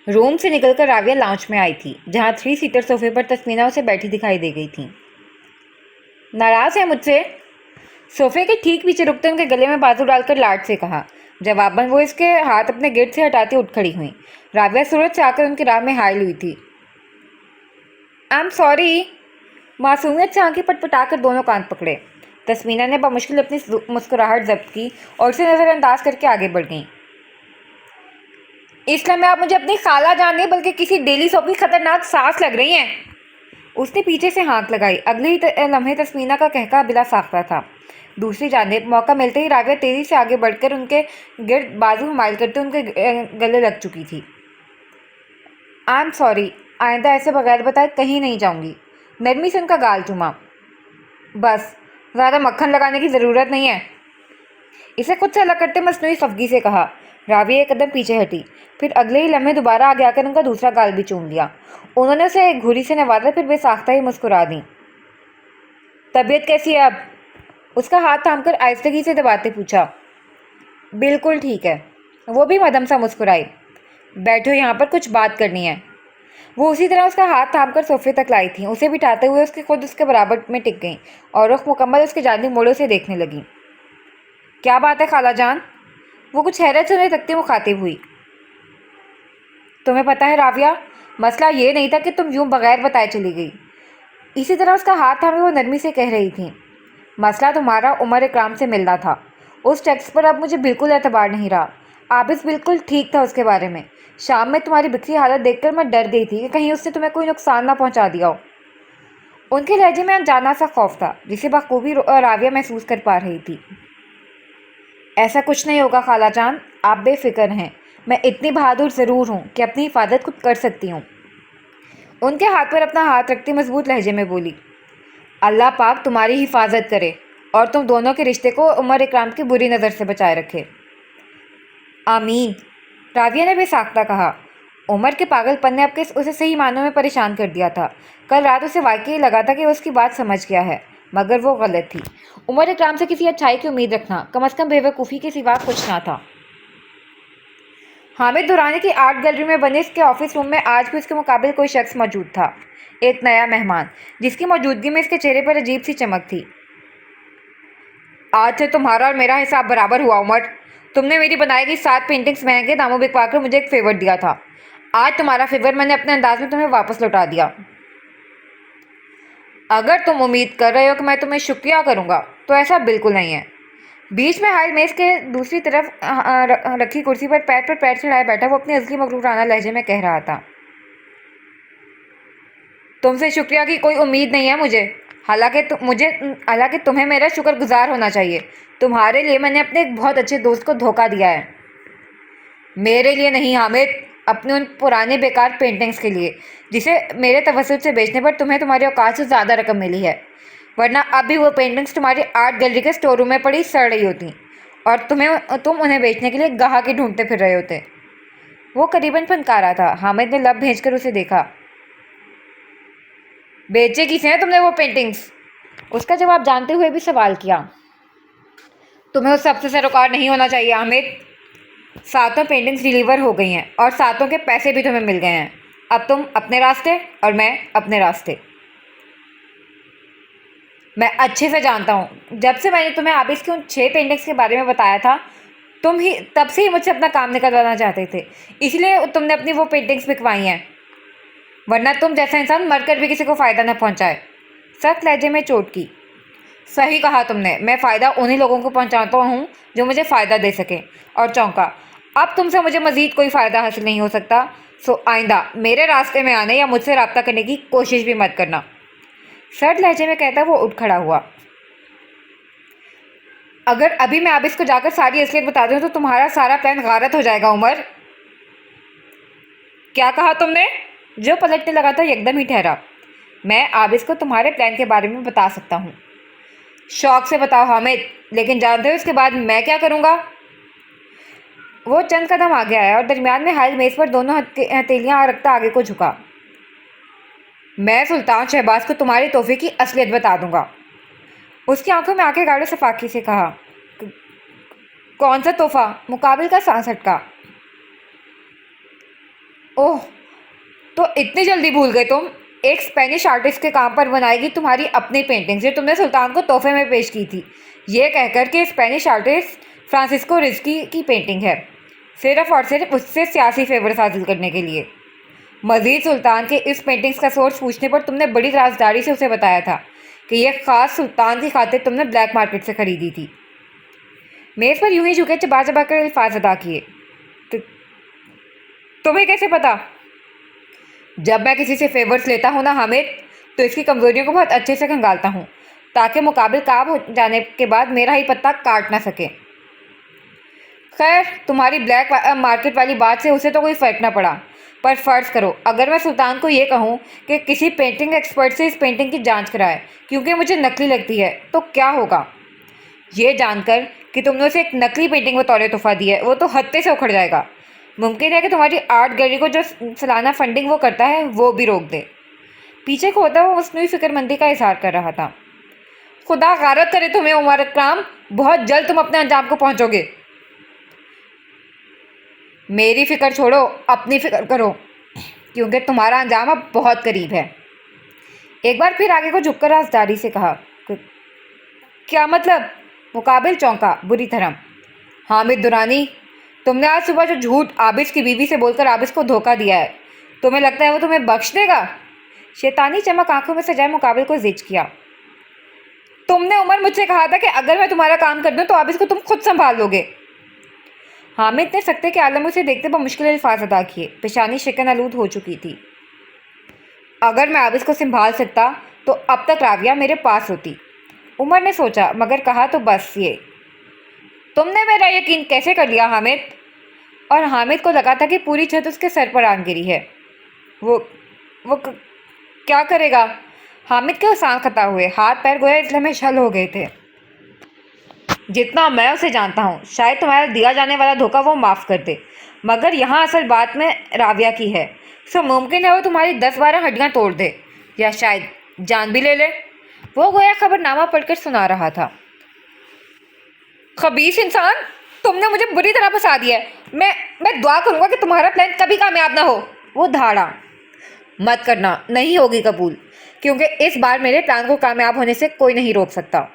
Room से निकलकर Rabia lounge में आई थी, जहाँ 3 सीटर सोफे पर तस्मीना उसे बैठी दिखाई दे गई थी। नाराज है मुझसे? सोफे के ठीक पीछे रुकते उनके गले में बाजू डालकर लाड से कहा। जवाबन वो इसके हाथ अपने गिर्द से हटाते उठ खड़ी हुई। राविया सूरज से आकर उनकी राह में हायल हुई थी। आई एम सॉरी। मासूमियत से आंखें पटपटाकर दोनों कान पकड़े। तस्मीना ने बमुश्किल अपनी मुस्कुराहट जब्त की और उसे नज़रअंदाज करके आगे बढ़ गई। इस समय आप मुझे अपनी खाला जान नहीं बल्कि किसी डेली सोप की खतरनाक सांस लग रही हैं। उसने पीछे से हाँक लगाई। अगले ही लम्हे तस्मीना का कहका बिला साख्ता था। दूसरी जानिब मौका मिलते ही राविया तेजी से आगे बढ़कर उनके गिर्द बाजू हमायल करते उनके गले लग चुकी थी। आई एम सॉरी, आइंदा ऐसे बगैर बताए कहीं नहीं जाऊंगी। नरमी से उनका गाल चूमा। बस, ज़्यादा मक्खन लगाने की ज़रूरत नहीं है। इसे खुद से अलग करते मसनूई खफगी से कहा। राविया एक कदम पीछे हटी, फिर अगले ही लम्हे दोबारा आगे आकर उनका दूसरा गाल भी चूम लिया। उन्होंने उसे एक घूरी से नवाजा, फिर बेसाख्ता ही मुस्कुरा दी। तबीयत कैसी है अब? उसका हाथ थामकर आहिस्तगी से दबाते पूछा। बिल्कुल ठीक है। वो भी मदम सा मुस्कुराई। बैठो, यहाँ पर कुछ बात करनी है। वो उसी तरह उसका हाथ थामकर सोफे तक लाई थी। उसे बिठाते हुए खुद उसके बराबर में टिक गई और रुख मुकम्मल उसके जानिब मोड़ों से देखने लगी। क्या बात है खाला जान? वो कुछ हैरत से उन्हें तकते मुखातिब हुई। तुम्हें पता है राविया, मसला ये नहीं था कि तुम यूं बगैर बताए चली गई। इसी तरह उसका हाथ थामे वो नरमी से कह रही थी। मसला तुम्हारा उमर इकराम से मिलना था। उस टेक्स्ट पर अब मुझे बिल्कुल एतबार नहीं रहा। आबिस बिल्कुल ठीक था उसके बारे में। शाम में तुम्हारी बिखरी हालत देखकर मैं डर गई थी कि कहीं उसने तुम्हें कोई नुकसान ना पहुंचा दिया हो। उनके लहजे में अनजाना सा खौफ था, जिसे बखूबी राविया महसूस कर पा रही थी। ऐसा कुछ नहीं होगा खाला जान, आप बेफिक्र हैं। मैं इतनी बहादुर ज़रूर हूँ कि अपनी हिफाजत खुद कर सकती हूँ। उनके हाथ पर अपना हाथ रखती मजबूत लहजे में बोली। अल्लाह पाक तुम्हारी हिफाजत करे और तुम दोनों के रिश्ते को उमर इकराम की बुरी नज़र से बचाए रखे। आमीन, राविया ने बेसाख्ता कहा। उमर के पागलपन ने आपके उसे सही मानों में परेशान कर दिया था। कल रात उसे वाकई लगा था कि उसकी बात समझ गया है, मगर वो गलत थी। उमर इकराम से किसी अच्छाई की उम्मीद रखना कम से कम बेवकूफ़ी के सिवा कुछ ना था। हामिद दुरानी की आर्ट गैलरी में बने इसके ऑफिस रूम में आज भी उसके मुकाबले कोई शख्स मौजूद था। एक नया मेहमान, जिसकी मौजूदगी में इसके चेहरे पर अजीब सी चमक थी। आज से तुम्हारा और मेरा हिसाब बराबर हुआ उमर। तुमने मेरी बनाई गई 7 पेंटिंग्स महंगे दामों बिकवा कर मुझे एक फेवर दिया था। आज तुम्हारा फेवर मैंने अपने अंदाज में तुम्हें वापस लौटा दिया। अगर तुम उम्मीद कर रहे हो कि मैं तुम्हें शुक्रिया करूँगा तो ऐसा बिल्कुल नहीं है। बीच में हाई मेज़ के दूसरी तरफ रखी कुर्सी पर पैर चढ़ाए बैठा वो अपनी असली मगरूराना लहजे में कह रहा था। तुमसे शुक्रिया की कोई उम्मीद नहीं है मुझे। हालांकि तुम्हें मेरा शुक्रगुजार होना चाहिए। तुम्हारे लिए मैंने अपने एक बहुत अच्छे दोस्त को धोखा दिया है। मेरे लिए नहीं हामिद, अपने उन पुराने बेकार पेंटिंग्स के लिए, जिसे मेरे तवज्जुह से बेचने पर तुम्हें तुम्हारी औकात से ज़्यादा रकम मिली है। वरना अब भी वो पेंटिंग्स तुम्हारी आर्ट गैलरी के स्टोर रूम में पड़ी सड़ रही होती और तुम उन्हें बेचने के लिए गाहक ढूंढते फिर रहे होते। वो करीबन फनकारा था। हामिद ने लब भेजकर उसे देखा। बेचे किसे हैं तुमने वो पेंटिंग्स? उसका जवाब जानते हुए भी सवाल किया। तुम्हें उस सबसे सरोकार नहीं होना चाहिए हामिद। 7 पेंटिंग्स डिलीवर हो गई हैं और 7 के पैसे भी तुम्हें मिल गए हैं। अब तुम अपने रास्ते और मैं अपने रास्ते। मैं अच्छे से जानता हूँ, जब से मैंने तुम्हें आबिस की उन 6 पेंटिंग्स के बारे में बताया था, तब से ही मुझसे अपना काम निकलवाना चाहते थे। इसलिए तुमने अपनी वो पेंटिंग्स बिकवाई हैं, वरना तुम जैसा इंसान मरकर भी किसी को फ़ायदा न पहुँचाए। सख्त लहजे में चोट की। सही कहा तुमने। मैं फ़ायदा उन्हीं लोगों को पहुँचाता हूँ जो मुझे फ़ायदा दे सकें। और चौंका, अब तुमसे मुझे मज़ीद कोई फ़ायदा हासिल नहीं हो सकता। सो आइंदा मेरे रास्ते में आने या मुझसे रब्ता करने की कोशिश भी मत करना। सर्द लहजे में कहता वो उठ खड़ा हुआ। अगर अभी मैं आबिस को जाकर सारी असलियत बता दूँ तो तुम्हारा सारा प्लान गारत हो जाएगा उमर। क्या कहा तुमने? जो पलटने लगा था एकदम ही ठहरा। मैं आबिस को तुम्हारे प्लान के बारे में बता सकता हूँ। शौक से बताओ हामिद, लेकिन जानते हो इसके बाद मैं क्या करूँगा? वो चंद कदम आगे आया और दरमियान में हाइल मेज़ पर दोनों हथेलियाँ रखता आगे को झुका। मैं सुल्तान शहबाज को तुम्हारे तोहफे की असलियत बता दूंगा। उसकी आंखों में आंखें गाड़े सफाकी से कहा। कौन सा तोहफा? मुकाबिल का सांस हटका। ओह, तो इतनी जल्दी भूल गए तुम। एक स्पेनिश आर्टिस्ट के काम पर बनाएगी तुम्हारी अपनी पेंटिंग जो तुमने सुल्तान को तोहफे में पेश की थी, ये कहकर कि स्पेनिश आर्टिस्ट फ्रांसिस्को रिस्की की पेंटिंग है, सिर्फ और सिर्फ उससे सियासी फेवर्स हासिल करने के लिए। मजीद सुल्तान के इस पेंटिंग्स का सोर्स पूछने पर तुमने बड़ी राजदारी से उसे बताया था कि यह खास सुल्तान की खातिर तुमने ब्लैक मार्केट से खरीदी थी। मेज़ पर यूं ही झुके चबा चबा कर अल्फाज अदा किए। "तु- तुम्हें कैसे पता? जब मैं किसी से फेवर्स लेता हूँ ना हामिद, तो इसकी कमजोरियों को बहुत अच्छे से खंगालता हूँ ताकि मुकाबिल काब हो जाने के बाद मेरा ही पत्ता काट ना सके। खैर, तुम्हारी ब्लैक मार्केट वाली बात से उसे तो कोई फ़र्क ना पड़ा, पर फ़र्ज़ करो अगर मैं सुल्तान को ये कहूँ कि किसी पेंटिंग एक्सपर्ट से इस पेंटिंग की जांच कराए क्योंकि मुझे नकली लगती है, तो क्या होगा? ये जानकर कि तुमने उसे एक नकली पेंटिंग बतौर तोहफा दी है, वो तो हत्ते से उखड़ जाएगा। मुमकिन है कि तुम्हारी आर्ट गैलरी को जो सालाना फंडिंग वो करता है वो भी रोक दे। पीछे को होता हुआ मसनूई फिक्रमंदी का इजहार कर रहा था। खुदा गारत करे तुम्हें उमर अकराम, बहुत जल्द तुम अपने अंजाम को पहुंचोगे। मेरी फिक्र छोड़ो, अपनी फिक्र करो, क्योंकि तुम्हारा अंजाम अब बहुत करीब है। एक बार फिर आगे को झुककर राजदारी से कहा। क्या मतलब? मुकाबिल चौंका बुरी तरह। हामिद दुरानी, तुमने आज सुबह जो झूठ आबिश की बीवी से बोलकर आबिश को धोखा दिया है, तुम्हें लगता है वो तुम्हें बख्श देगा? शैतानी चमक आंखों में सजाए मुकाबिल को जिच किया। तुमने उमर मुझसे कहा था कि अगर मैं तुम्हारा काम कर दूं तो आबिश को तुम खुद संभाल लोगे। हामिद ने सकते के आलम से देखते बमुश्किल अल्फाज अदा किए। पेशानी शिकन आलूद हो चुकी थी। अगर मैं आबिश को संभाल सकता तो अब तक राविया मेरे पास होती। उमर ने सोचा मगर कहा तो बस ये। तुमने मेरा यकीन कैसे कर लिया हामिद? और हामिद को लगा था कि पूरी छत उसके सर पर आन गिरी है। वो क्या करेगा? हामिद के उसान खता हुए, हाथ पैर गोया इसलिए में शल हो गए थे। जितना मैं उसे जानता हूँ, शायद तुम्हारा दिया जाने वाला धोखा वो माफ़ कर दे, मगर यहाँ असल बात में राविया की है। सो मुमकिन है वो तुम्हारी 10-12 हड्डियाँ तोड़ दे या शायद जान भी ले ले। वो गोया खबरनामा पढ़कर सुना रहा था। खबीस इंसान, तुमने मुझे बुरी तरह फंसा दिया है। मैं दुआ करूंगा कि तुम्हारा प्लान कभी कामयाब ना हो। वो धाड़ा। मत करना, नहीं होगी कबूल, क्योंकि इस बार मेरे प्लान को कामयाब होने से कोई नहीं रोक सकता।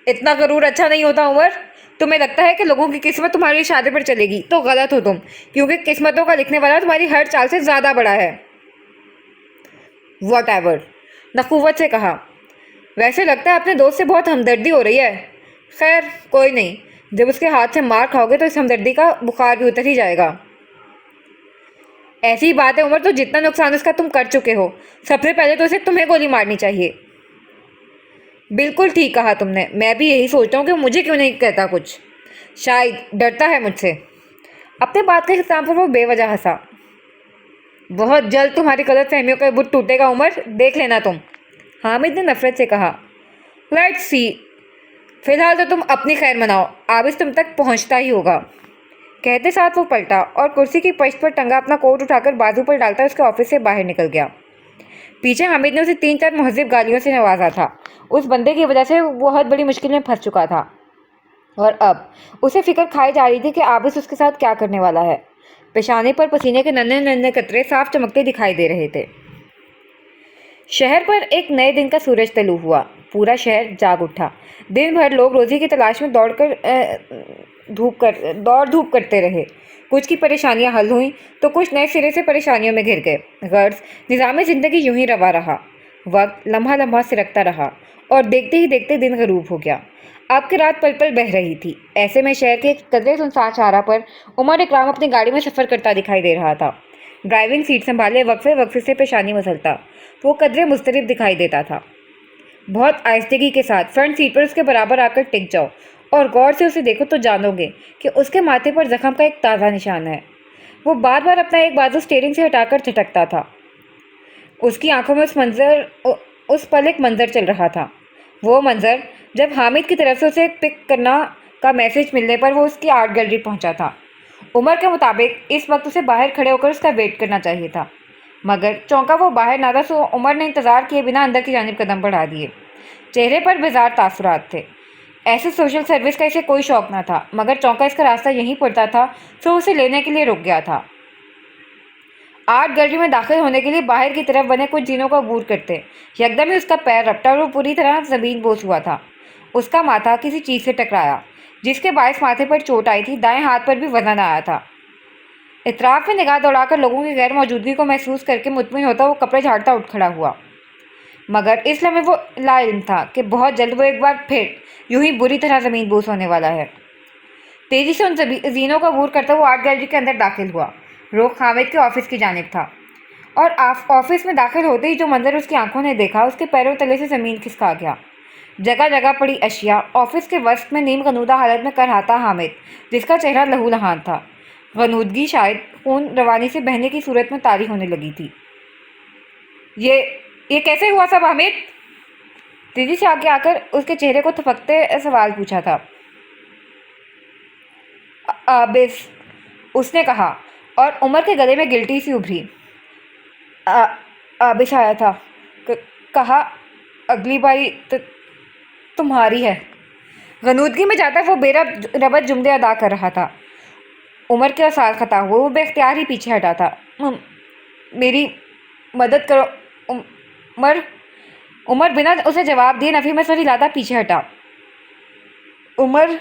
इतना गरूर अच्छा नहीं होता उमर। तुम्हें लगता है कि लोगों की किस्मत तुम्हारे इशारे पर चलेगी, तो गलत हो तुम, क्योंकि किस्मतों का लिखने वाला तुम्हारी हर चाल से ज़्यादा बड़ा है। वॉट एवर, नखुवत से कहा। वैसे लगता है अपने दोस्त से बहुत हमदर्दी हो रही है। खैर कोई नहीं, जब उसके हाथ से मार खाओगे तो इस हमदर्दी का बुखार भी उतर ही जाएगा। ऐसी बात है उमर, तो जितना नुकसान उसका तुम कर चुके हो, सबसे पहले तो उसे तुम्हें गोली मारनी चाहिए। बिल्कुल ठीक कहा तुमने, मैं भी यही सोचता हूँ कि मुझे क्यों नहीं कहता कुछ। शायद डरता है मुझसे। अपने बात के हिसाब पर वो बेवजह हंसा। बहुत जल्द तुम्हारी गलत फहमियों का बुत टूटेगा उमर, देख लेना तुम। हामिद ने नफरत से कहा। लेट्स सी, फिलहाल तो तुम अपनी खैर मनाओ, आबिश तुम तक पहुंचता ही होगा। कहते साथ वो पलटा और कुर्सी की पश्त पर टंगा अपना कोट उठाकर बाजू पर डालता उसके ऑफिस से बाहर निकल गया। पीछे हामिद ने उसे 3-4 मुहज़्ज़िब गालियों से नवाजा था। उस बंदे की वजह से वो बहुत बड़ी मुश्किल में फंस चुका था और अब उसे फिक्र खाई जा रही थी कि आबिश उसके साथ क्या करने वाला है। पेशानी पर पसीने के नन्हे नन्हे कतरे साफ चमकते दिखाई दे रहे थे। शहर पर एक नए दिन का सूरज तलू हुआ। पूरा शहर जाग उठा। दिन भर लोग रोजी की तलाश में दौड़ धूप करते रहे। कुछ की परेशानियां हल हुई तो कुछ नए सिरे से परेशानियों में घिर गए। गर्ज निज़ाम ज़िंदगी यूं ही रवा रहा। वक्त लम्हा लम्हा सिरकता रहा और देखते ही देखते दिन गरूब हो गया। अब की रात पल पल बह रही थी। ऐसे में शहर के एक कदरे सुनसान शाहरा पर उमर इकराम अपनी गाड़ी में सफ़र करता दिखाई दे रहा था। ड्राइविंग सीट संभाले वक्फे वक्फे से पेशानी मसलता वो कदरे मुस्तरिब दिखाई देता था। बहुत आहिस्तगी के साथ फ्रंट सीट पर उसके बराबर आकर टिक जाओ और गौर से उसे देखो तो जानोगे कि उसके माथे पर जख्म का एक ताज़ा निशान है। वो बार बार अपना एक बाजू स्टीयरिंग से हटाकर झटकता था। उसकी आंखों में उस पल एक मंजर चल रहा था। वो मंजर जब हामिद की तरफ से उसे पिक करना का मैसेज मिलने पर वो उसकी आर्ट गैलरी पहुंचा था। उमर के मुताबिक इस वक्त उसे बाहर खड़े होकर उसका वेट करना चाहिए था, मगर चौंका वो बाहर ना था, सो उमर ने इंतज़ार किए बिना अंदर की जानिब कदम बढ़ा दिए। चेहरे पर बेजार तासुरात थे। ऐसे सोशल सर्विस का इसे कोई शौक ना था, मगर चौंका इसका रास्ता यहीं पड़ता था, सो उसे लेने के लिए रुक गया था। आर्ट गैलरी में दाखिल होने के लिए बाहर की तरफ बने कुछ जीनों का अबूर करते एकदम ही उसका पैर रपटा और वो पूरी तरह ज़मीन बोस हुआ था। उसका माथा किसी चीज़ से टकराया जिसके बायस माथे पर चोट आई थी। दाएं हाथ पर भी वजन आया था। इतराफ में निगाह दौड़ाकर लोगों की गैर मौजूदगी को महसूस करके मुतमिन होता वो कपड़े झाड़ता उठ खड़ा हुआ। मगर इस लम्हे वो लाइल्म था कि बहुत जल्द वो एक बार फिर यूं ही बुरी तरह ज़मीन बोस होने वाला है। तेज़ी से उन जीनों का अबूर करता वो आर्ट गैलरी के अंदर दाखिल हुआ। रुख हामिद के ऑफिस की जानिब था और ऑफिस में दाखिल होते ही जो मंजर उसकी आंखों ने देखा, उसके पैरों तले से ज़मीन खिसका गया। जगह जगह पड़ी अशिया। ऑफिस के वस्त में नीम गनूदा हालत में करहाता हामिद, जिसका चेहरा लहूलुहान था। गनूदगी शायद खून रवानी से बहने की सूरत में तारी होने लगी थी। ये कैसे हुआ सब हामिद? तेजी से आगे आकर उसके चेहरे को थपकते सवाल पूछा था। आबिस, उसने कहा और उमर के गले में गिल्टी सी उभरी। आबिश आया था, कहा अगली बारी तुम्हारी है। गनूदगी में जाता वो बेरबत जुमले अदा कर रहा था। उमर के साल खता हुआ वो बेख्तियार ही पीछे हटा था। मेरी मदद करो उमर बिना उसे जवाब दिए नफ़ी में सर हिलाता पीछे हटा। उमर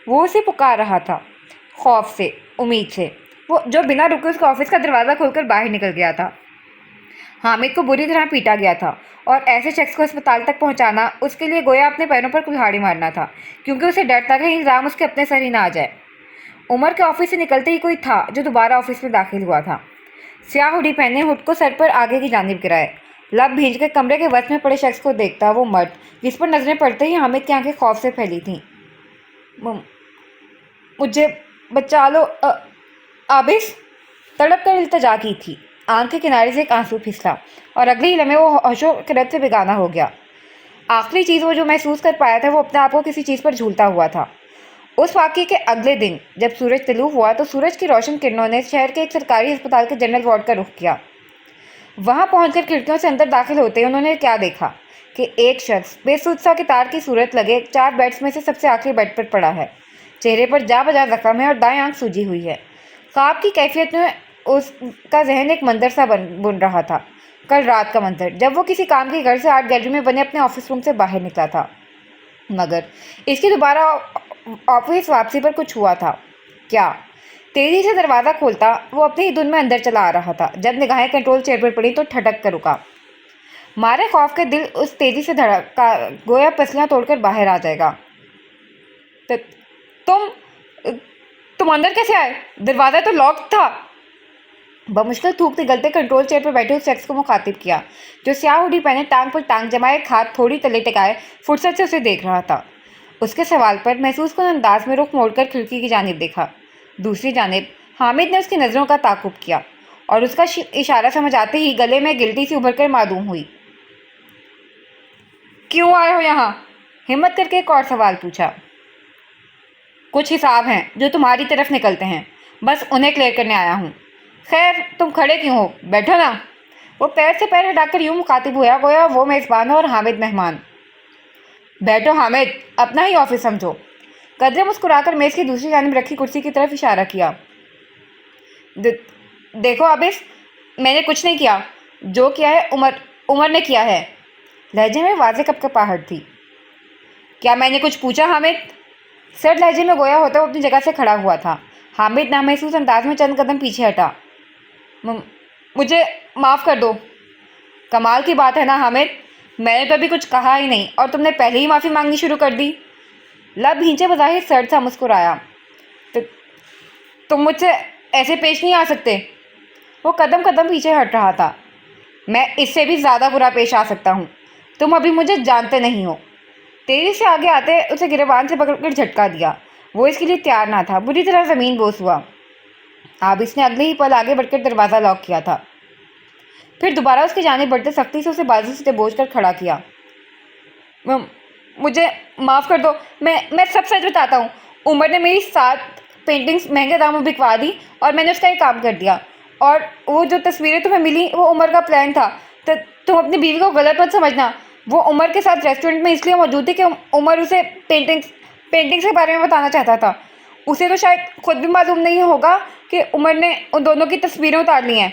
वो उसे पुकार रहा था, खौफ से, उम्मीद से। वो जो बिना रुके उसके ऑफिस का दरवाज़ा खोलकर बाहर निकल गया था। हामिद को बुरी तरह पीटा गया था और ऐसे शख्स को अस्पताल तक पहुंचाना उसके लिए गोया अपने पैरों पर कुल्हाड़ी मारना था, क्योंकि उसे डर था कि इल्ज़ाम उसके अपने सर ही ना आ जाए। उमर के ऑफिस से निकलते ही कोई था जो दोबारा ऑफिस में दाखिल हुआ था। स्याह हुडी पहने, हुड को सर पर आगे की जानिब गिराए, लब भींच के कमरे के वस्त में पड़े शख्स को देखता वो मर्द, जिस पर नजरें पड़ते ही हामिद की आंखें खौफ से फैली थीं। मुझे बचा लो आबिस, तड़प कर इल्तजा की थी। आंख के किनारे से एक आंसू फिसला और अगले ही लम्हे वो होशो खिरत से बेगाना हो गया। आखिरी चीज़ वो जो महसूस कर पाया था वो अपने आप को किसी चीज़ पर झूलता हुआ था। उस वाक़ये के अगले दिन जब सूरज तलू हुआ तो सूरज की रोशन किरणों ने शहर के एक सरकारी अस्पताल के जनरल वार्ड का रुख किया। वहाँ पहुंचकर खिड़कियों से अंदर दाखिल होते ही उन्होंने क्या देखा कि एक शख्स बेसुध के तार की सूरत लगे 4 बेड्स में से सबसे आखिरी बेड पर पड़ा है। चेहरे पर जा बजा जख्म है और दाएं आंख सूजी हुई है। ख्वाब की कैफियत में उसका जहन एक मंजर सा बुन रहा था, कल रात का मंजर, जब वो किसी काम के घर से आर्ट गैलरी में बने अपने ऑफिस रूम से बाहर निकला था। मगर इसकी दोबारा ऑफिस वापसी पर कुछ हुआ था क्या? तेजी से दरवाज़ा खोलता वो अपनी ही धुन में अंदर चला आ रहा था। जब निगाहें कंट्रोल चेयर पर पड़ी तो ठटक कर रुका। मारे खौफ के दिल उस तेजी से धड़का गोया पसलियाँ तोड़कर बाहर आ जाएगा। तुम अंदर कैसे आए? दरवाज़ा तो लॉक था। बमुश्किल थूकते गलते कंट्रोल चेयर पर बैठे उस शख्स को मुखातिब किया, जो स्याह हुडी पहने टांग पर टांग जमाए हाथ थोड़ी तले टिकाए फुर्सत से उसे देख रहा था। उसके सवाल पर महसूस कुन अंदाज में रुख मोड़कर खिड़की की जानिब देखा। दूसरी जानिब हामिद ने उसकी नज़रों का ताकुब किया और उसका इशारा समझ आते ही गले में गिल्टी सी उभरकर मालूम हुई। क्यों आए हो यहाँ? हिम्मत करके एक और सवाल पूछा। कुछ हिसाब हैं जो तुम्हारी तरफ निकलते हैं, बस उन्हें क्लियर करने आया हूँ। खैर तुम खड़े क्यों हो? बैठो ना। वो पैर से पैर हटाकर यूं मुखातिब हुआ गोया वो मेज़बान और हामिद मेहमान। बैठो हामिद, अपना ही ऑफिस समझो। कदरे मुस्कुराकर मेज़ की दूसरी जानिब रखी कुर्सी की तरफ इशारा किया। देखो आबिस, मैंने कुछ नहीं किया। जो किया है उमर ने किया है। लहजे में वाज़े कपकपाहट थी। क्या मैंने कुछ पूछा हामिद? सर लहजे में गोया होता वो अपनी जगह से खड़ा हुआ था। हामिद नामहसूस अंदाज में चंद कदम पीछे हटा। मुझे माफ़ कर दो। कमाल की बात है ना हामिद, मैंने तो अभी कुछ कहा ही नहीं और तुमने पहले ही माफ़ी मांगनी शुरू कर दी। लब भींचे बज़ाहिर सर्द सा मुस्कुराया। तुम मुझसे ऐसे पेश नहीं आ सकते। वो कदम कदम पीछे हट रहा था। मैं इससे भी ज़्यादा बुरा पेश आ सकता हूँ। तुम अभी मुझे जानते नहीं हो। तेजी से आगे आते उसे गिरबान से पकड़कर झटका दिया। वो इसके लिए तैयार ना था। बुरी तरह ज़मीन बोस हुआ। आबिस ने अगले ही पल आगे बढ़कर दरवाज़ा लॉक किया था, फिर दोबारा उसकी जानिब बढ़ते सख्ती से उसे बाजू से दबोच कर खड़ा किया। मुझे माफ़ कर दो, मैं सब सच बताता हूँ। उमर ने मेरी 7 पेंटिंग्स महंगे दामों बिकवा दी और मैंने उसका ये काम कर दिया। और वो जो तस्वीरें तुम्हें मिली वो उमर का प्लान था। तो तुम अपनी बीवी को गलत मत समझना। वो उमर के साथ रेस्टोरेंट में इसलिए मौजूद थी कि उमर उसे पेंटिंग्स के बारे में बताना चाहता था। उसे तो शायद खुद भी मालूम नहीं होगा कि उमर ने उन दोनों की तस्वीरें उतार ली हैं।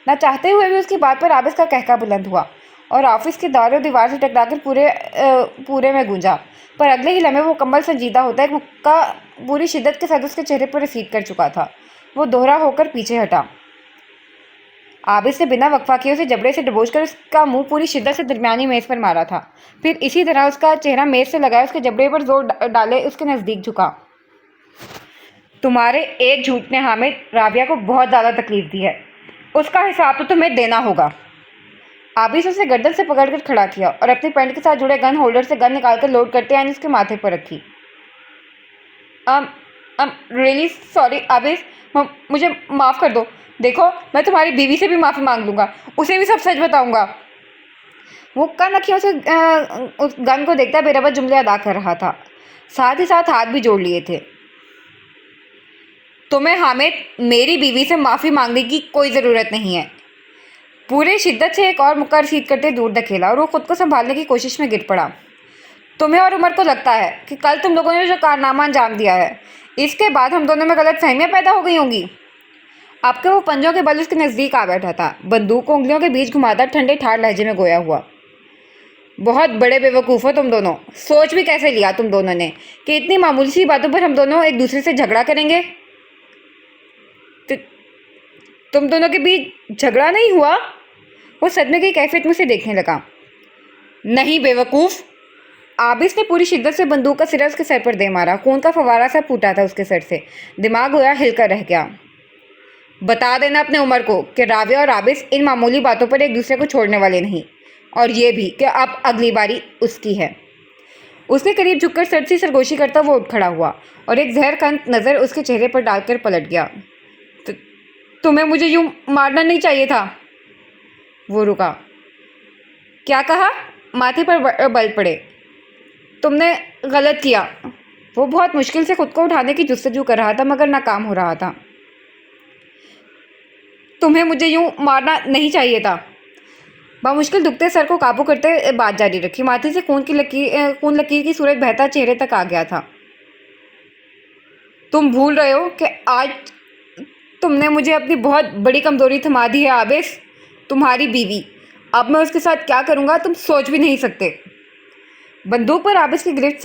ना चाहते हुए भी उसकी बात पर आबिस का कहका बुलंद हुआ और ऑफिस के दारों दीवार से टकराकर पूरे में गूंजा। पर अगले ही लम्हे वो मुकम्मल संजीदा होता, एक मुक्का पूरी शिद्दत के साथ उसके चेहरे पर रसीद कर चुका था। वो दोहरा होकर पीछे हटा। आबिस ने बिना वक्फा किए उसे जबड़े से दबोचकर उसका मुंह पूरी शिद्दत से दरमियानी मेज पर मारा था। फिर इसी तरह उसका चेहरा मेज से लगाए उसके जबड़े पर जोर डाले उसके नज़दीक झुका। तुम्हारे एक झूठ ने हामिद राबिया को बहुत ज़्यादा तकलीफ दी है, उसका हिसाब तो तुम्हें देना होगा। आबिस उसे गर्दन से पकड़कर खड़ा किया और अपनी पैंट के साथ जुड़े गन होल्डर से गन निकालकर लोड करते यानी उसके माथे पर रखी। रियली सॉरी आबिस, मुझे माफ़ कर दो। देखो, मैं तुम्हारी बीवी से भी माफ़ी मांग लूँगा, उसे भी सब सच बताऊँगा। वो कान रखियों से उस गन को देखता बेरबा जुमले अदा कर रहा था, साथ ही साथ हाथ भी जोड़ लिए थे। तुम्हें हामिद मेरी बीवी से माफ़ी मांगने की कोई ज़रूरत नहीं है। पूरे शिद्दत से एक और मुक्का रसीद करते दूर धकेला और वो खुद को संभालने की कोशिश में गिर पड़ा। तुम्हें और उमर को लगता है कि कल तुम लोगों ने जो कारनामा अंजाम दिया है, इसके बाद हम दोनों में गलत फहमियाँ पैदा हो गई होंगी। आपके वो पंजों के बल उसके नज़दीक आ बैठा था, बंदूक को उंगलियों के बीच घुमाकर ठंडे ठाड़ लहजे में गोया हुआ। बहुत बड़े बेवकूफ़ हो तुम दोनों। सोच भी कैसे लिया तुम दोनों ने कि इतनी मामूली सी बातों पर हम दोनों एक दूसरे से झगड़ा करेंगे। तुम दोनों के बीच झगड़ा नहीं हुआ? वो सदमे की कैफियत में उसे देखने लगा। नहीं बेवकूफ़। आबिस ने पूरी शिद्दत से बंदूक का सिरा उसके सर पर दे मारा। खून का फवारा सा फूटा था उसके सर से, दिमाग गोया हिलकर रह गया। बता देना अपने उमर को कि राबिया और आबिस इन मामूली बातों पर एक दूसरे को छोड़ने वाले नहीं, और ये भी कि अब अगली बारी उसकी है। उसके करीब झुककर सर से सरगोशी करता वो उठ खड़ा हुआ और एक जहरखंत नज़र उसके चेहरे पर डालकर पलट गया। तुम्हें मुझे यूं मारना नहीं चाहिए था। वो रुका। क्या कहा? माथे पर बल पड़े। तुमने गलत किया। वो बहुत मुश्किल से खुद को उठाने की जुस्तजू कर रहा था मगर नाकाम हो रहा था। तुम्हें मुझे यूं मारना नहीं चाहिए था। बामुश्किल दुखते सर को काबू करते बात जारी रखी। माथे से खून लकीर की सूरत बहता चेहरे तक आ गया था। तुम भूल रहे हो कि आज तुमने मुझे अपनी बहुत बड़ी कमज़ोरी थमा दी है आबिस, तुम्हारी बीवी। अब मैं उसके साथ क्या करूँगा तुम सोच भी नहीं सकते। बंदूक पर आबिस की गिरफ्त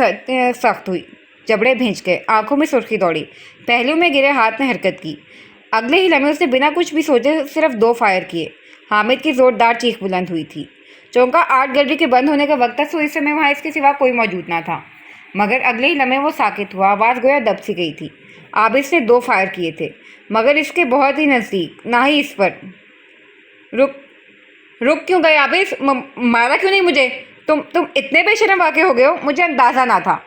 सख्त हुई, जबड़े भींच गए, आंखों में सुर्खी दौड़ी, पहलू में गिरे हाथ ने हरकत की। अगले ही लम्हे उसने बिना कुछ भी सोचे सिर्फ 2 फायर किए। हामिद की ज़ोरदार चीख बुलंद हुई थी। चौंका आर्ट गैलरी के बंद होने का वक्त था, सो इस समय वहाँ इसके सिवा कोई मौजूद ना था। मगर अगले ही लम्हे वो साकित हुआ, आवाज़ गोया दब सी गई थी। आबिस ने 2 फायर किए थे, मगर इसके बहुत ही नज़दीक, ना ही इस पर। रुक क्यों गए आबिस? मारा क्यों नहीं मुझे? तुम इतने बेशरम वाक़े हो गए हो, मुझे अंदाज़ा ना था।